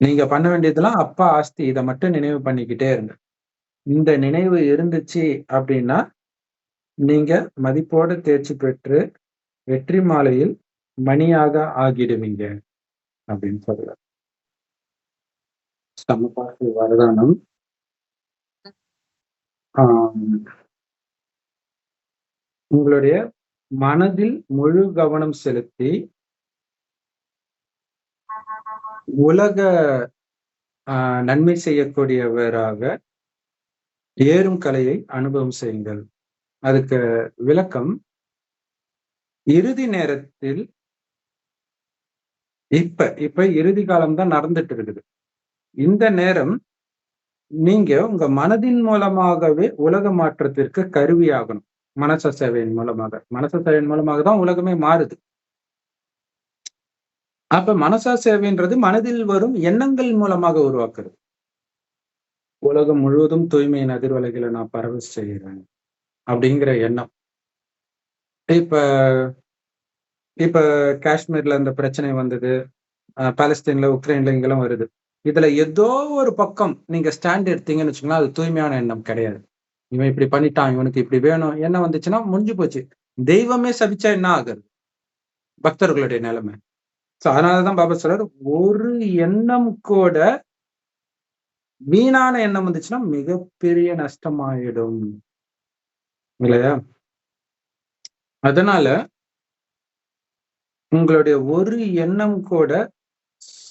நீங்க பண்ண வேண்டியதெல்லாம் அப்பா ஆஸ்தி, இதை மட்டும் நினைவு பண்ணிக்கிட்டே இருங்க. இந்த நினைவு இருந்துச்சு அப்படின்னா நீங்க மதிப்போடு தேர்ச்சி பெற்று வெற்றி மாலையில் மணியாக ஆகிடுவீங்க அப்படின்னு சொல்ற. சமபாசி வரதானம். உங்களுடைய மனதில் முழு கவனம் செலுத்தி உலக நன்மை செய்யக்கூடியவராக ஏறும் கலையை அனுபவம் செய்யுங்கள். அதுக்கு விளக்கம், இறுதி நேரத்தில் இப்ப இறுதி காலம் தான் நடந்துட்டு இருக்குது. இந்த நேரம் நீங்க உங்க மனதின் மூலமாகவே உலக மாற்றத்திற்கு கருவியாகணும். மனச சேவையின் மூலமாக தான் உலகமே மாறுது. அப்ப மனசா சேவைன்றது மனதில் வரும் எண்ணங்கள் மூலமாக உருவாக்குறது. உலகம் முழுவதும் தூய்மையின் அதிர்வலைகளை நான் பரவ செய்கிறேன் அப்படிங்கிற எண்ணம். இப்ப இப்ப காஷ்மீர்ல இந்த பிரச்சனை வந்தது, பாலஸ்தீன்ல, உக்ரைன்ல இங்கெல்லாம் வருது. இதுல ஏதோ ஒரு பக்கம் நீங்க ஸ்டாண்ட் எடுத்தீங்கன்னு வச்சுக்கோங்களேன், அது தூய்மையான எண்ணம் கிடையாது. இவன் இப்படி பண்ணிட்டான், இவனுக்கு இப்படி வேணும், என்ன வந்துச்சுன்னா முடிஞ்சு போச்சு. தெய்வமே சபிச்சா என்ன ஆகுது பக்தர்களுடைய நிலைமை. அதனாலதான் பாபா சொல்றாரு, ஒரு எண்ணம் கூட வீணான எண்ணம் வந்துச்சுன்னா மிகப்பெரிய நஷ்டமாயிடும் இல்லையா? அதனால உங்களுடைய ஒரு எண்ணம் கூட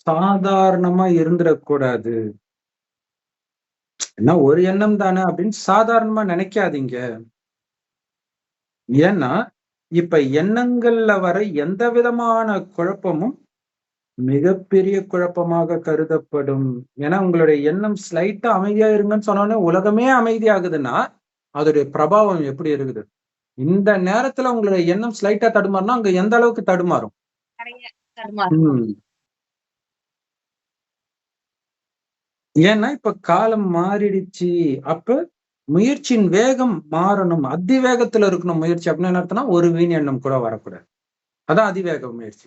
சாதாரணமா இருந்துடக்கூடாது. ஏன்னா ஒரு எண்ணம் தானே அப்படின்னு சாதாரணமா நினைக்காதீங்க. ஏன்னா இப்ப எண்ணங்கள்ல வர எந்த விதமான குழப்பமும் மிகப்பெரிய குழப்பமாக கருதப்படும். ஏன்னா உங்களுடைய எண்ணம் ஸ்லைட்டா அமைதியா இருங்கன்னு சொன்னோடனே உலகமே அமைதியாகுதுன்னா அதோடைய பிரபாவம் எப்படி இருக்குது? இந்த நேரத்துல உங்களுடைய எண்ணம் ஸ்லைட்டா தடுமாறுனா அங்க எந்த அளவுக்கு தடுமாறும்? ஏன்னா இப்ப காலம் மாறிடுச்சு. அப்ப முயற்சியின் வேகம் மாறணும். அதிவேகத்துல இருக்கணும் முயற்சி. அப்படின்னு என்ன அர்த்தம்னா ஒரு வீண் எண்ணம் கூட வரக்கூடாது. அதான் அதிவேக முயற்சி.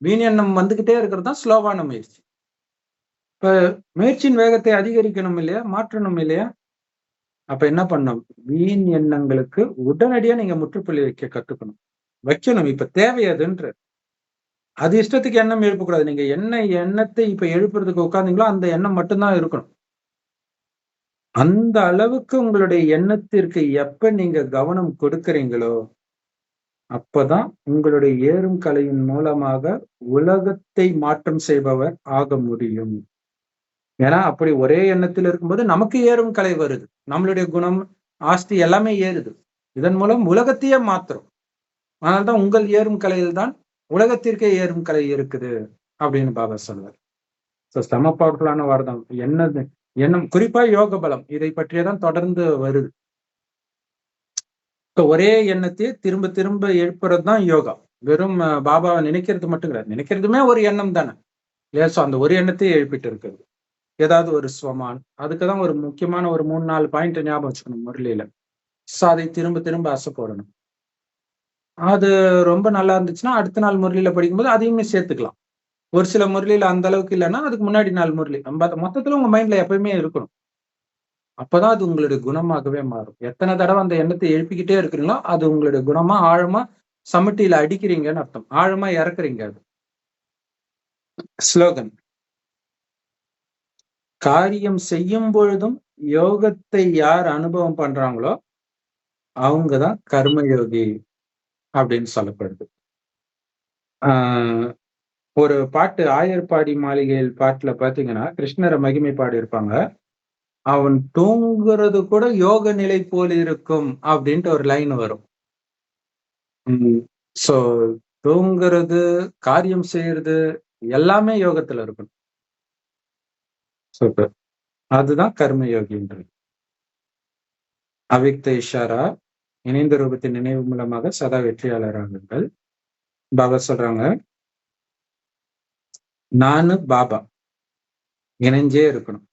வீண் எண்ணம் வந்துகிட்டே இருக்கிறது தான் ஸ்லோவான முயற்சி. இப்ப முயற்சியின் வேகத்தை அதிகரிக்கணும் இல்லையா, மாற்றணும் இல்லையா? அப்ப என்ன பண்ணணும்? வீண் எண்ணங்களுக்கு உடனடியா நீங்க முற்றுப்புள்ளி வைக்க கத்துக்கணும், வைக்கணும். இப்ப தேவை அதுன்ற அது இஷ்டத்துக்கு எண்ணம் எழுப்பக்கூடாது. நீங்க என்ன எண்ணத்தை இப்ப எழுப்புறதுக்கு உட்கார்ந்தீங்களோ அந்த எண்ணம் மட்டும்தான் இருக்கணும். அந்த அளவுக்கு உங்களுடைய எண்ணத்திற்கு எப்ப நீங்க கவனம் கொடுக்கறீங்களோ அப்பதான் உங்களுடைய ஏறும் கலையின் மூலமாக உலகத்தை மாற்றம் செய்பவர் ஆக முடியும். ஏன்னா அப்படி ஒரே எண்ணத்தில் இருக்கும்போது நமக்கு ஏறும் கலை வருது, நம்மளுடைய குணம், ஆஸ்தி எல்லாமே ஏறுது. இதன் மூலம் உலகத்தையே மாத்துறோம். அதனால்தான் உங்கள் ஏறும் கலையில் தான் உலகத்திற்கே ஏறும் கலை இருக்குது அப்படின்னு பாபா சொல்வார். செம பவர்ஃபுல்லான வார்த்தை. எண்ணம், குறிப்பா யோக பலம், இதை பற்றியதான் தொடர்ந்து வருது. ஒரே எண்ணத்தையே திரும்ப திரும்ப எழுப்புறது தான் யோகா. வெறும் பாபாவை நினைக்கிறது மட்டும் கிடையாது, நினைக்கிறதுமே ஒரு எண்ணம் தானே. அந்த ஒரு எண்ணத்தையே எழுப்பிட்டு இருக்கிறது. ஏதாவது ஒரு ஸ்வமான், அதுக்குதான் ஒரு முக்கியமான ஒரு 3-4 பாயிண்ட் ஞாபகம் வச்சுக்கணும் முரளியில. அதை திரும்ப திரும்ப அசை போடணும். அது ரொம்ப நல்லா இருந்துச்சுன்னா அடுத்த நாள் முரளியில படிக்கும்போது அதையுமே சேர்த்துக்கலாம். ஒரு சில முரளியில அந்த அளவுக்கு இல்லைன்னா அதுக்கு முன்னாடி நாள் முரளி மொத்தத்துல உங்க மைண்ட்ல எப்பயுமே இருக்கணும். அப்பதான் அது உங்களுடைய குணமாகவே மாறும். எத்தனை தடவை அந்த எண்ணத்தை எழுப்பிக்கிட்டே இருக்கிறீங்களோ அது உங்களுடைய குணமா ஆழமா சமட்டியில அடிக்கிறீங்கன்னு அர்த்தம். ஆழமா இறக்குறீங்க. அது ஸ்லோகன். காரியம் செய்யும் பொழுதும் யோகத்தை யார் அனுபவம் பண்றாங்களோ அவங்கதான் கர்மயோகி அப்படின்னு சொல்லப்படுது. ஒரு பாட்டு ஆயர்பாடி மாளிகையில் பாட்டுல பாத்தீங்கன்னா கிருஷ்ணரை மகிமை பாடி இருப்பாங்க. அவன் தூங்குறது கூட யோக நிலை போல் இருக்கும் அப்படின்ட்டு ஒரு லைன் வரும். சோ தூங்குறது, காரியம் செய்யறது எல்லாமே யோகத்துல இருக்கணும். சூப்பர். அதுதான் கர்மயோகின்றது. அவ்யக்த இஷாரா, இணைந்த ரூபத்தின் நினைவு மூலமாக சதா வெற்றியாளராகுங்கள். பாபா சொல்றாங்க, நானு பாபா இணைஞ்சே இருக்கணும்.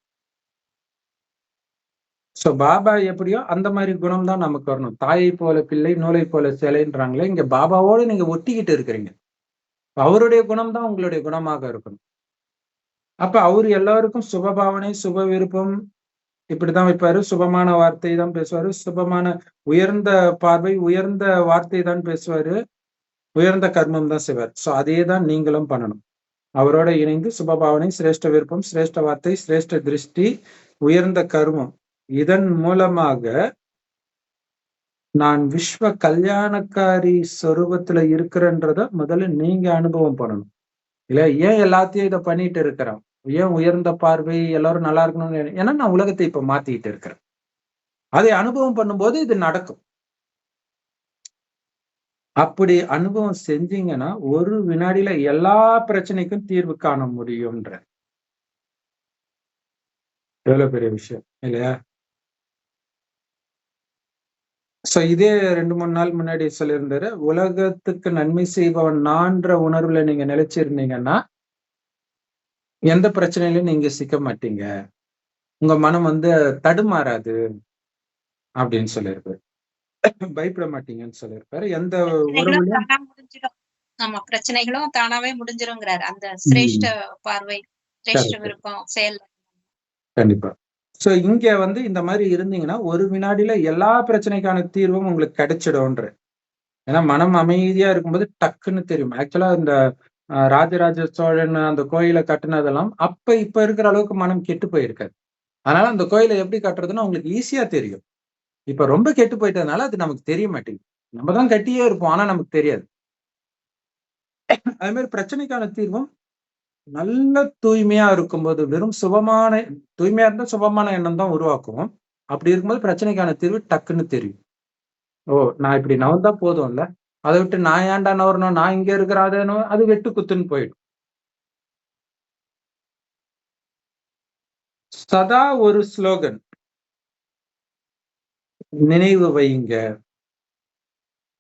சோ பாபா எப்படியோ அந்த மாதிரி குணம் தான் நமக்கு வரணும். தாயை போல பிள்ளை, நூலை போல சிலைன்றாங்களே, இங்க பாபாவோடு நீங்க ஒட்டிக்கிட்டு இருக்கிறீங்க. அவருடைய குணம் தான் உங்களுடைய குணமாக இருக்கணும். அப்ப அவரு எல்லாருக்கும் சுபபாவனை, சுப விருப்பம் இப்படிதான் வைப்பாரு. சுபமான வார்த்தை தான் பேசுவாரு. சுபமான உயர்ந்த பார்வை, உயர்ந்த வார்த்தை தான் பேசுவாரு. உயர்ந்த கர்மம் தான் செய்வார். சோ அதே தான் நீங்களும் பண்ணணும். அவரோட இணைந்து சுபபாவனை, சிரேஷ்ட விருப்பம், சிரேஷ்ட வார்த்தை, சிரேஷ்ட திருஷ்டி, உயர்ந்த கர்மம், இதன் மூலமாக நான் விஸ்வ கல்யாணக்காரி சொரூபத்துல இருக்கிறன்றத முதல்ல நீங்க அனுபவம் பண்ணணும். இல்ல ஏன் எல்லாத்தையும் இதை பண்ணிட்டு இருக்கிறேன், ஏன் உயர்ந்த பார்வை, எல்லாரும் நல்லா இருக்கணும்னு, ஏன்னா நான் உலகத்தை இப்ப மாத்திட்டு இருக்கிறேன். அதை அனுபவம் பண்ணும்போது இது நடக்கும். அப்படி அனுபவம் செஞ்சீங்கன்னா ஒரு வினாடியில எல்லா பிரச்சனைக்கும் தீர்வு காண முடியும்ன்ற. எவ்வளவு பெரிய விஷயம் இல்லையா? சோ இதே 2-3 நாள் முன்னாடி சொல்லியிருந்தாரு, உலகத்துக்கு நன்மை செய்பவன் நான்ற உணர்வுல நீங்க நிலைச்சிருந்தீங்கன்னா எந்த பிரச்சனையிலும் நீங்க சிக்க மாட்டீங்க, உங்க மனம் தடுமாறாது அப்படின்னு சொல்லியிருப்பாரு. பயப்பட மாட்டீங்கன்னு சொல்லியிருப்பாரு. எந்த உறவுலையும் ஆமா, பிரச்சனைகளும் தானாவே முடிஞ்சிருங்கிறாரு. அந்த சிரேஷ்ட பார்வை, சிரேஷ்ட விருப்பம், செயல். கண்டிப்பா. சோ இங்க இந்த மாதிரி இருந்தீங்கன்னா ஒரு வினாடியில எல்லா பிரச்சனைக்கான தீர்வும் உங்களுக்கு கிடைச்சிடும்ன்ற. ஏன்னா மனம் அமைதியா இருக்கும்போது டக்குன்னு தெரியும். ஆக்சுவலா இந்த ராஜராஜ சோழன் அந்த கோயிலை கட்டுனதெல்லாம் இப்ப இருக்கிற அளவுக்கு மனம் கெட்டு போயிருக்காது. அதனால அந்த கோயிலை எப்படி கட்டுறதுன்னு உங்களுக்கு ஈஸியா தெரியும். இப்ப ரொம்ப கெட்டு போயிட்டதுனால அது நமக்கு தெரிய மாட்டேங்குது. நம்ம தான் கட்டியே இருப்போம், ஆனா நமக்கு தெரியாது. அதே மாதிரி பிரச்சனைக்கான தீர்வும் நல்ல தூய்மையா இருக்கும்போது, வெறும் தூய்மையா இருந்தா சுபமான எண்ணம் தான் உருவாக்கும். அப்படி இருக்கும்போது பிரச்சனைக்கான தீர்வு டக்குன்னு தெரியும். ஓ, நான் இப்படி நவர்ந்தா போதும்ல, அதை விட்டு நான் ஏன்டா நவரணும், நான் இங்க இருக்கிற அது வெட்டு குத்துன்னு போயிடும். சதா ஒரு ஸ்லோகன் நினைவு வையுங்க.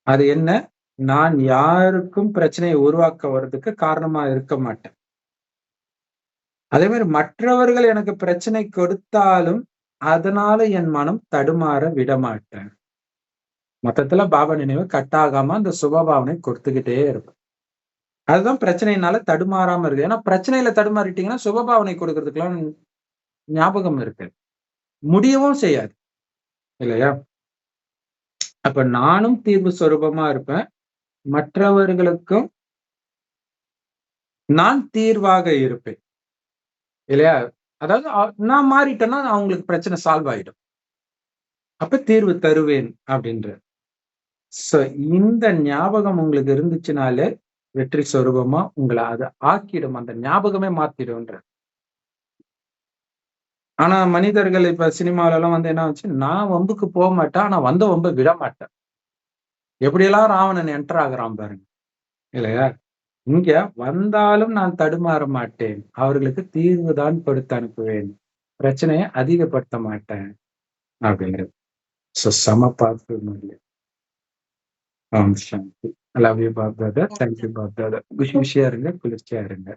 அது என்ன? நான் யாருக்கும் பிரச்சனையை உருவாக்க வர்றதுக்கு காரணமா இருக்க மாட்டேன். அதே மாதிரி மற்றவர்கள் எனக்கு பிரச்சனை கொடுத்தாலும் அதனால என் மனம் தடுமாற விட மாட்டேன். மொத்தத்துல பாபா நினைவு கட்டாகாம அந்த சுபபாவனை கொடுத்துக்கிட்டே இருக்கும். அதுதான் பிரச்சனையினால தடுமாறாம இருக்கு. ஏன்னா பிரச்சனையில தடுமாறிட்டீங்கன்னா சுபபாவனை கொடுக்கறதுக்கெல்லாம் ஞாபகம் இருக்கு, முடியவும் செய்யாது இல்லையா? அப்ப நானும் தீர்வு சொரூபமா இருப்பேன், மற்றவர்களுக்கும் நான் தீர்வாக இருப்பேன் இல்லையா? அதாவது நான் மாறிட்டேன்னா அவங்களுக்கு பிரச்சனை சால்வ் ஆயிடும், அப்ப தீர்வு தருவேன் அப்படின்ற. இந்த ஞாபகம் உங்களுக்கு இருந்துச்சுனாலே வெற்றி சொரூபமா உங்களை அதை ஆக்கிடும், அந்த ஞாபகமே மாத்திடும்ன்ற. ஆனா மனிதர்கள் இப்ப சினிமால எல்லாம் என்ன ஆச்சு, நான் வம்புக்கு போக மாட்டேன், ஆனா வந்த வம்பை விட மாட்டேன். எப்படியெல்லாம் ராவணன் என்டர் ஆகுறான் பாருங்க இல்லையா? இங்க வந்தாலும் நான் தடுமாற மாட்டேன், அவர்களுக்கு தீர்வு தான் கொடுத்து அனுப்புவேன், பிரச்சனையை அதிகப்படுத்த மாட்டேன் அப்படிங்கிறது. சம பார்த்து சாந்தி. I love you, Bob brother. Thank you, Bob brother. குஷியா இருங்க, குளிர்ச்சியா இருங்க.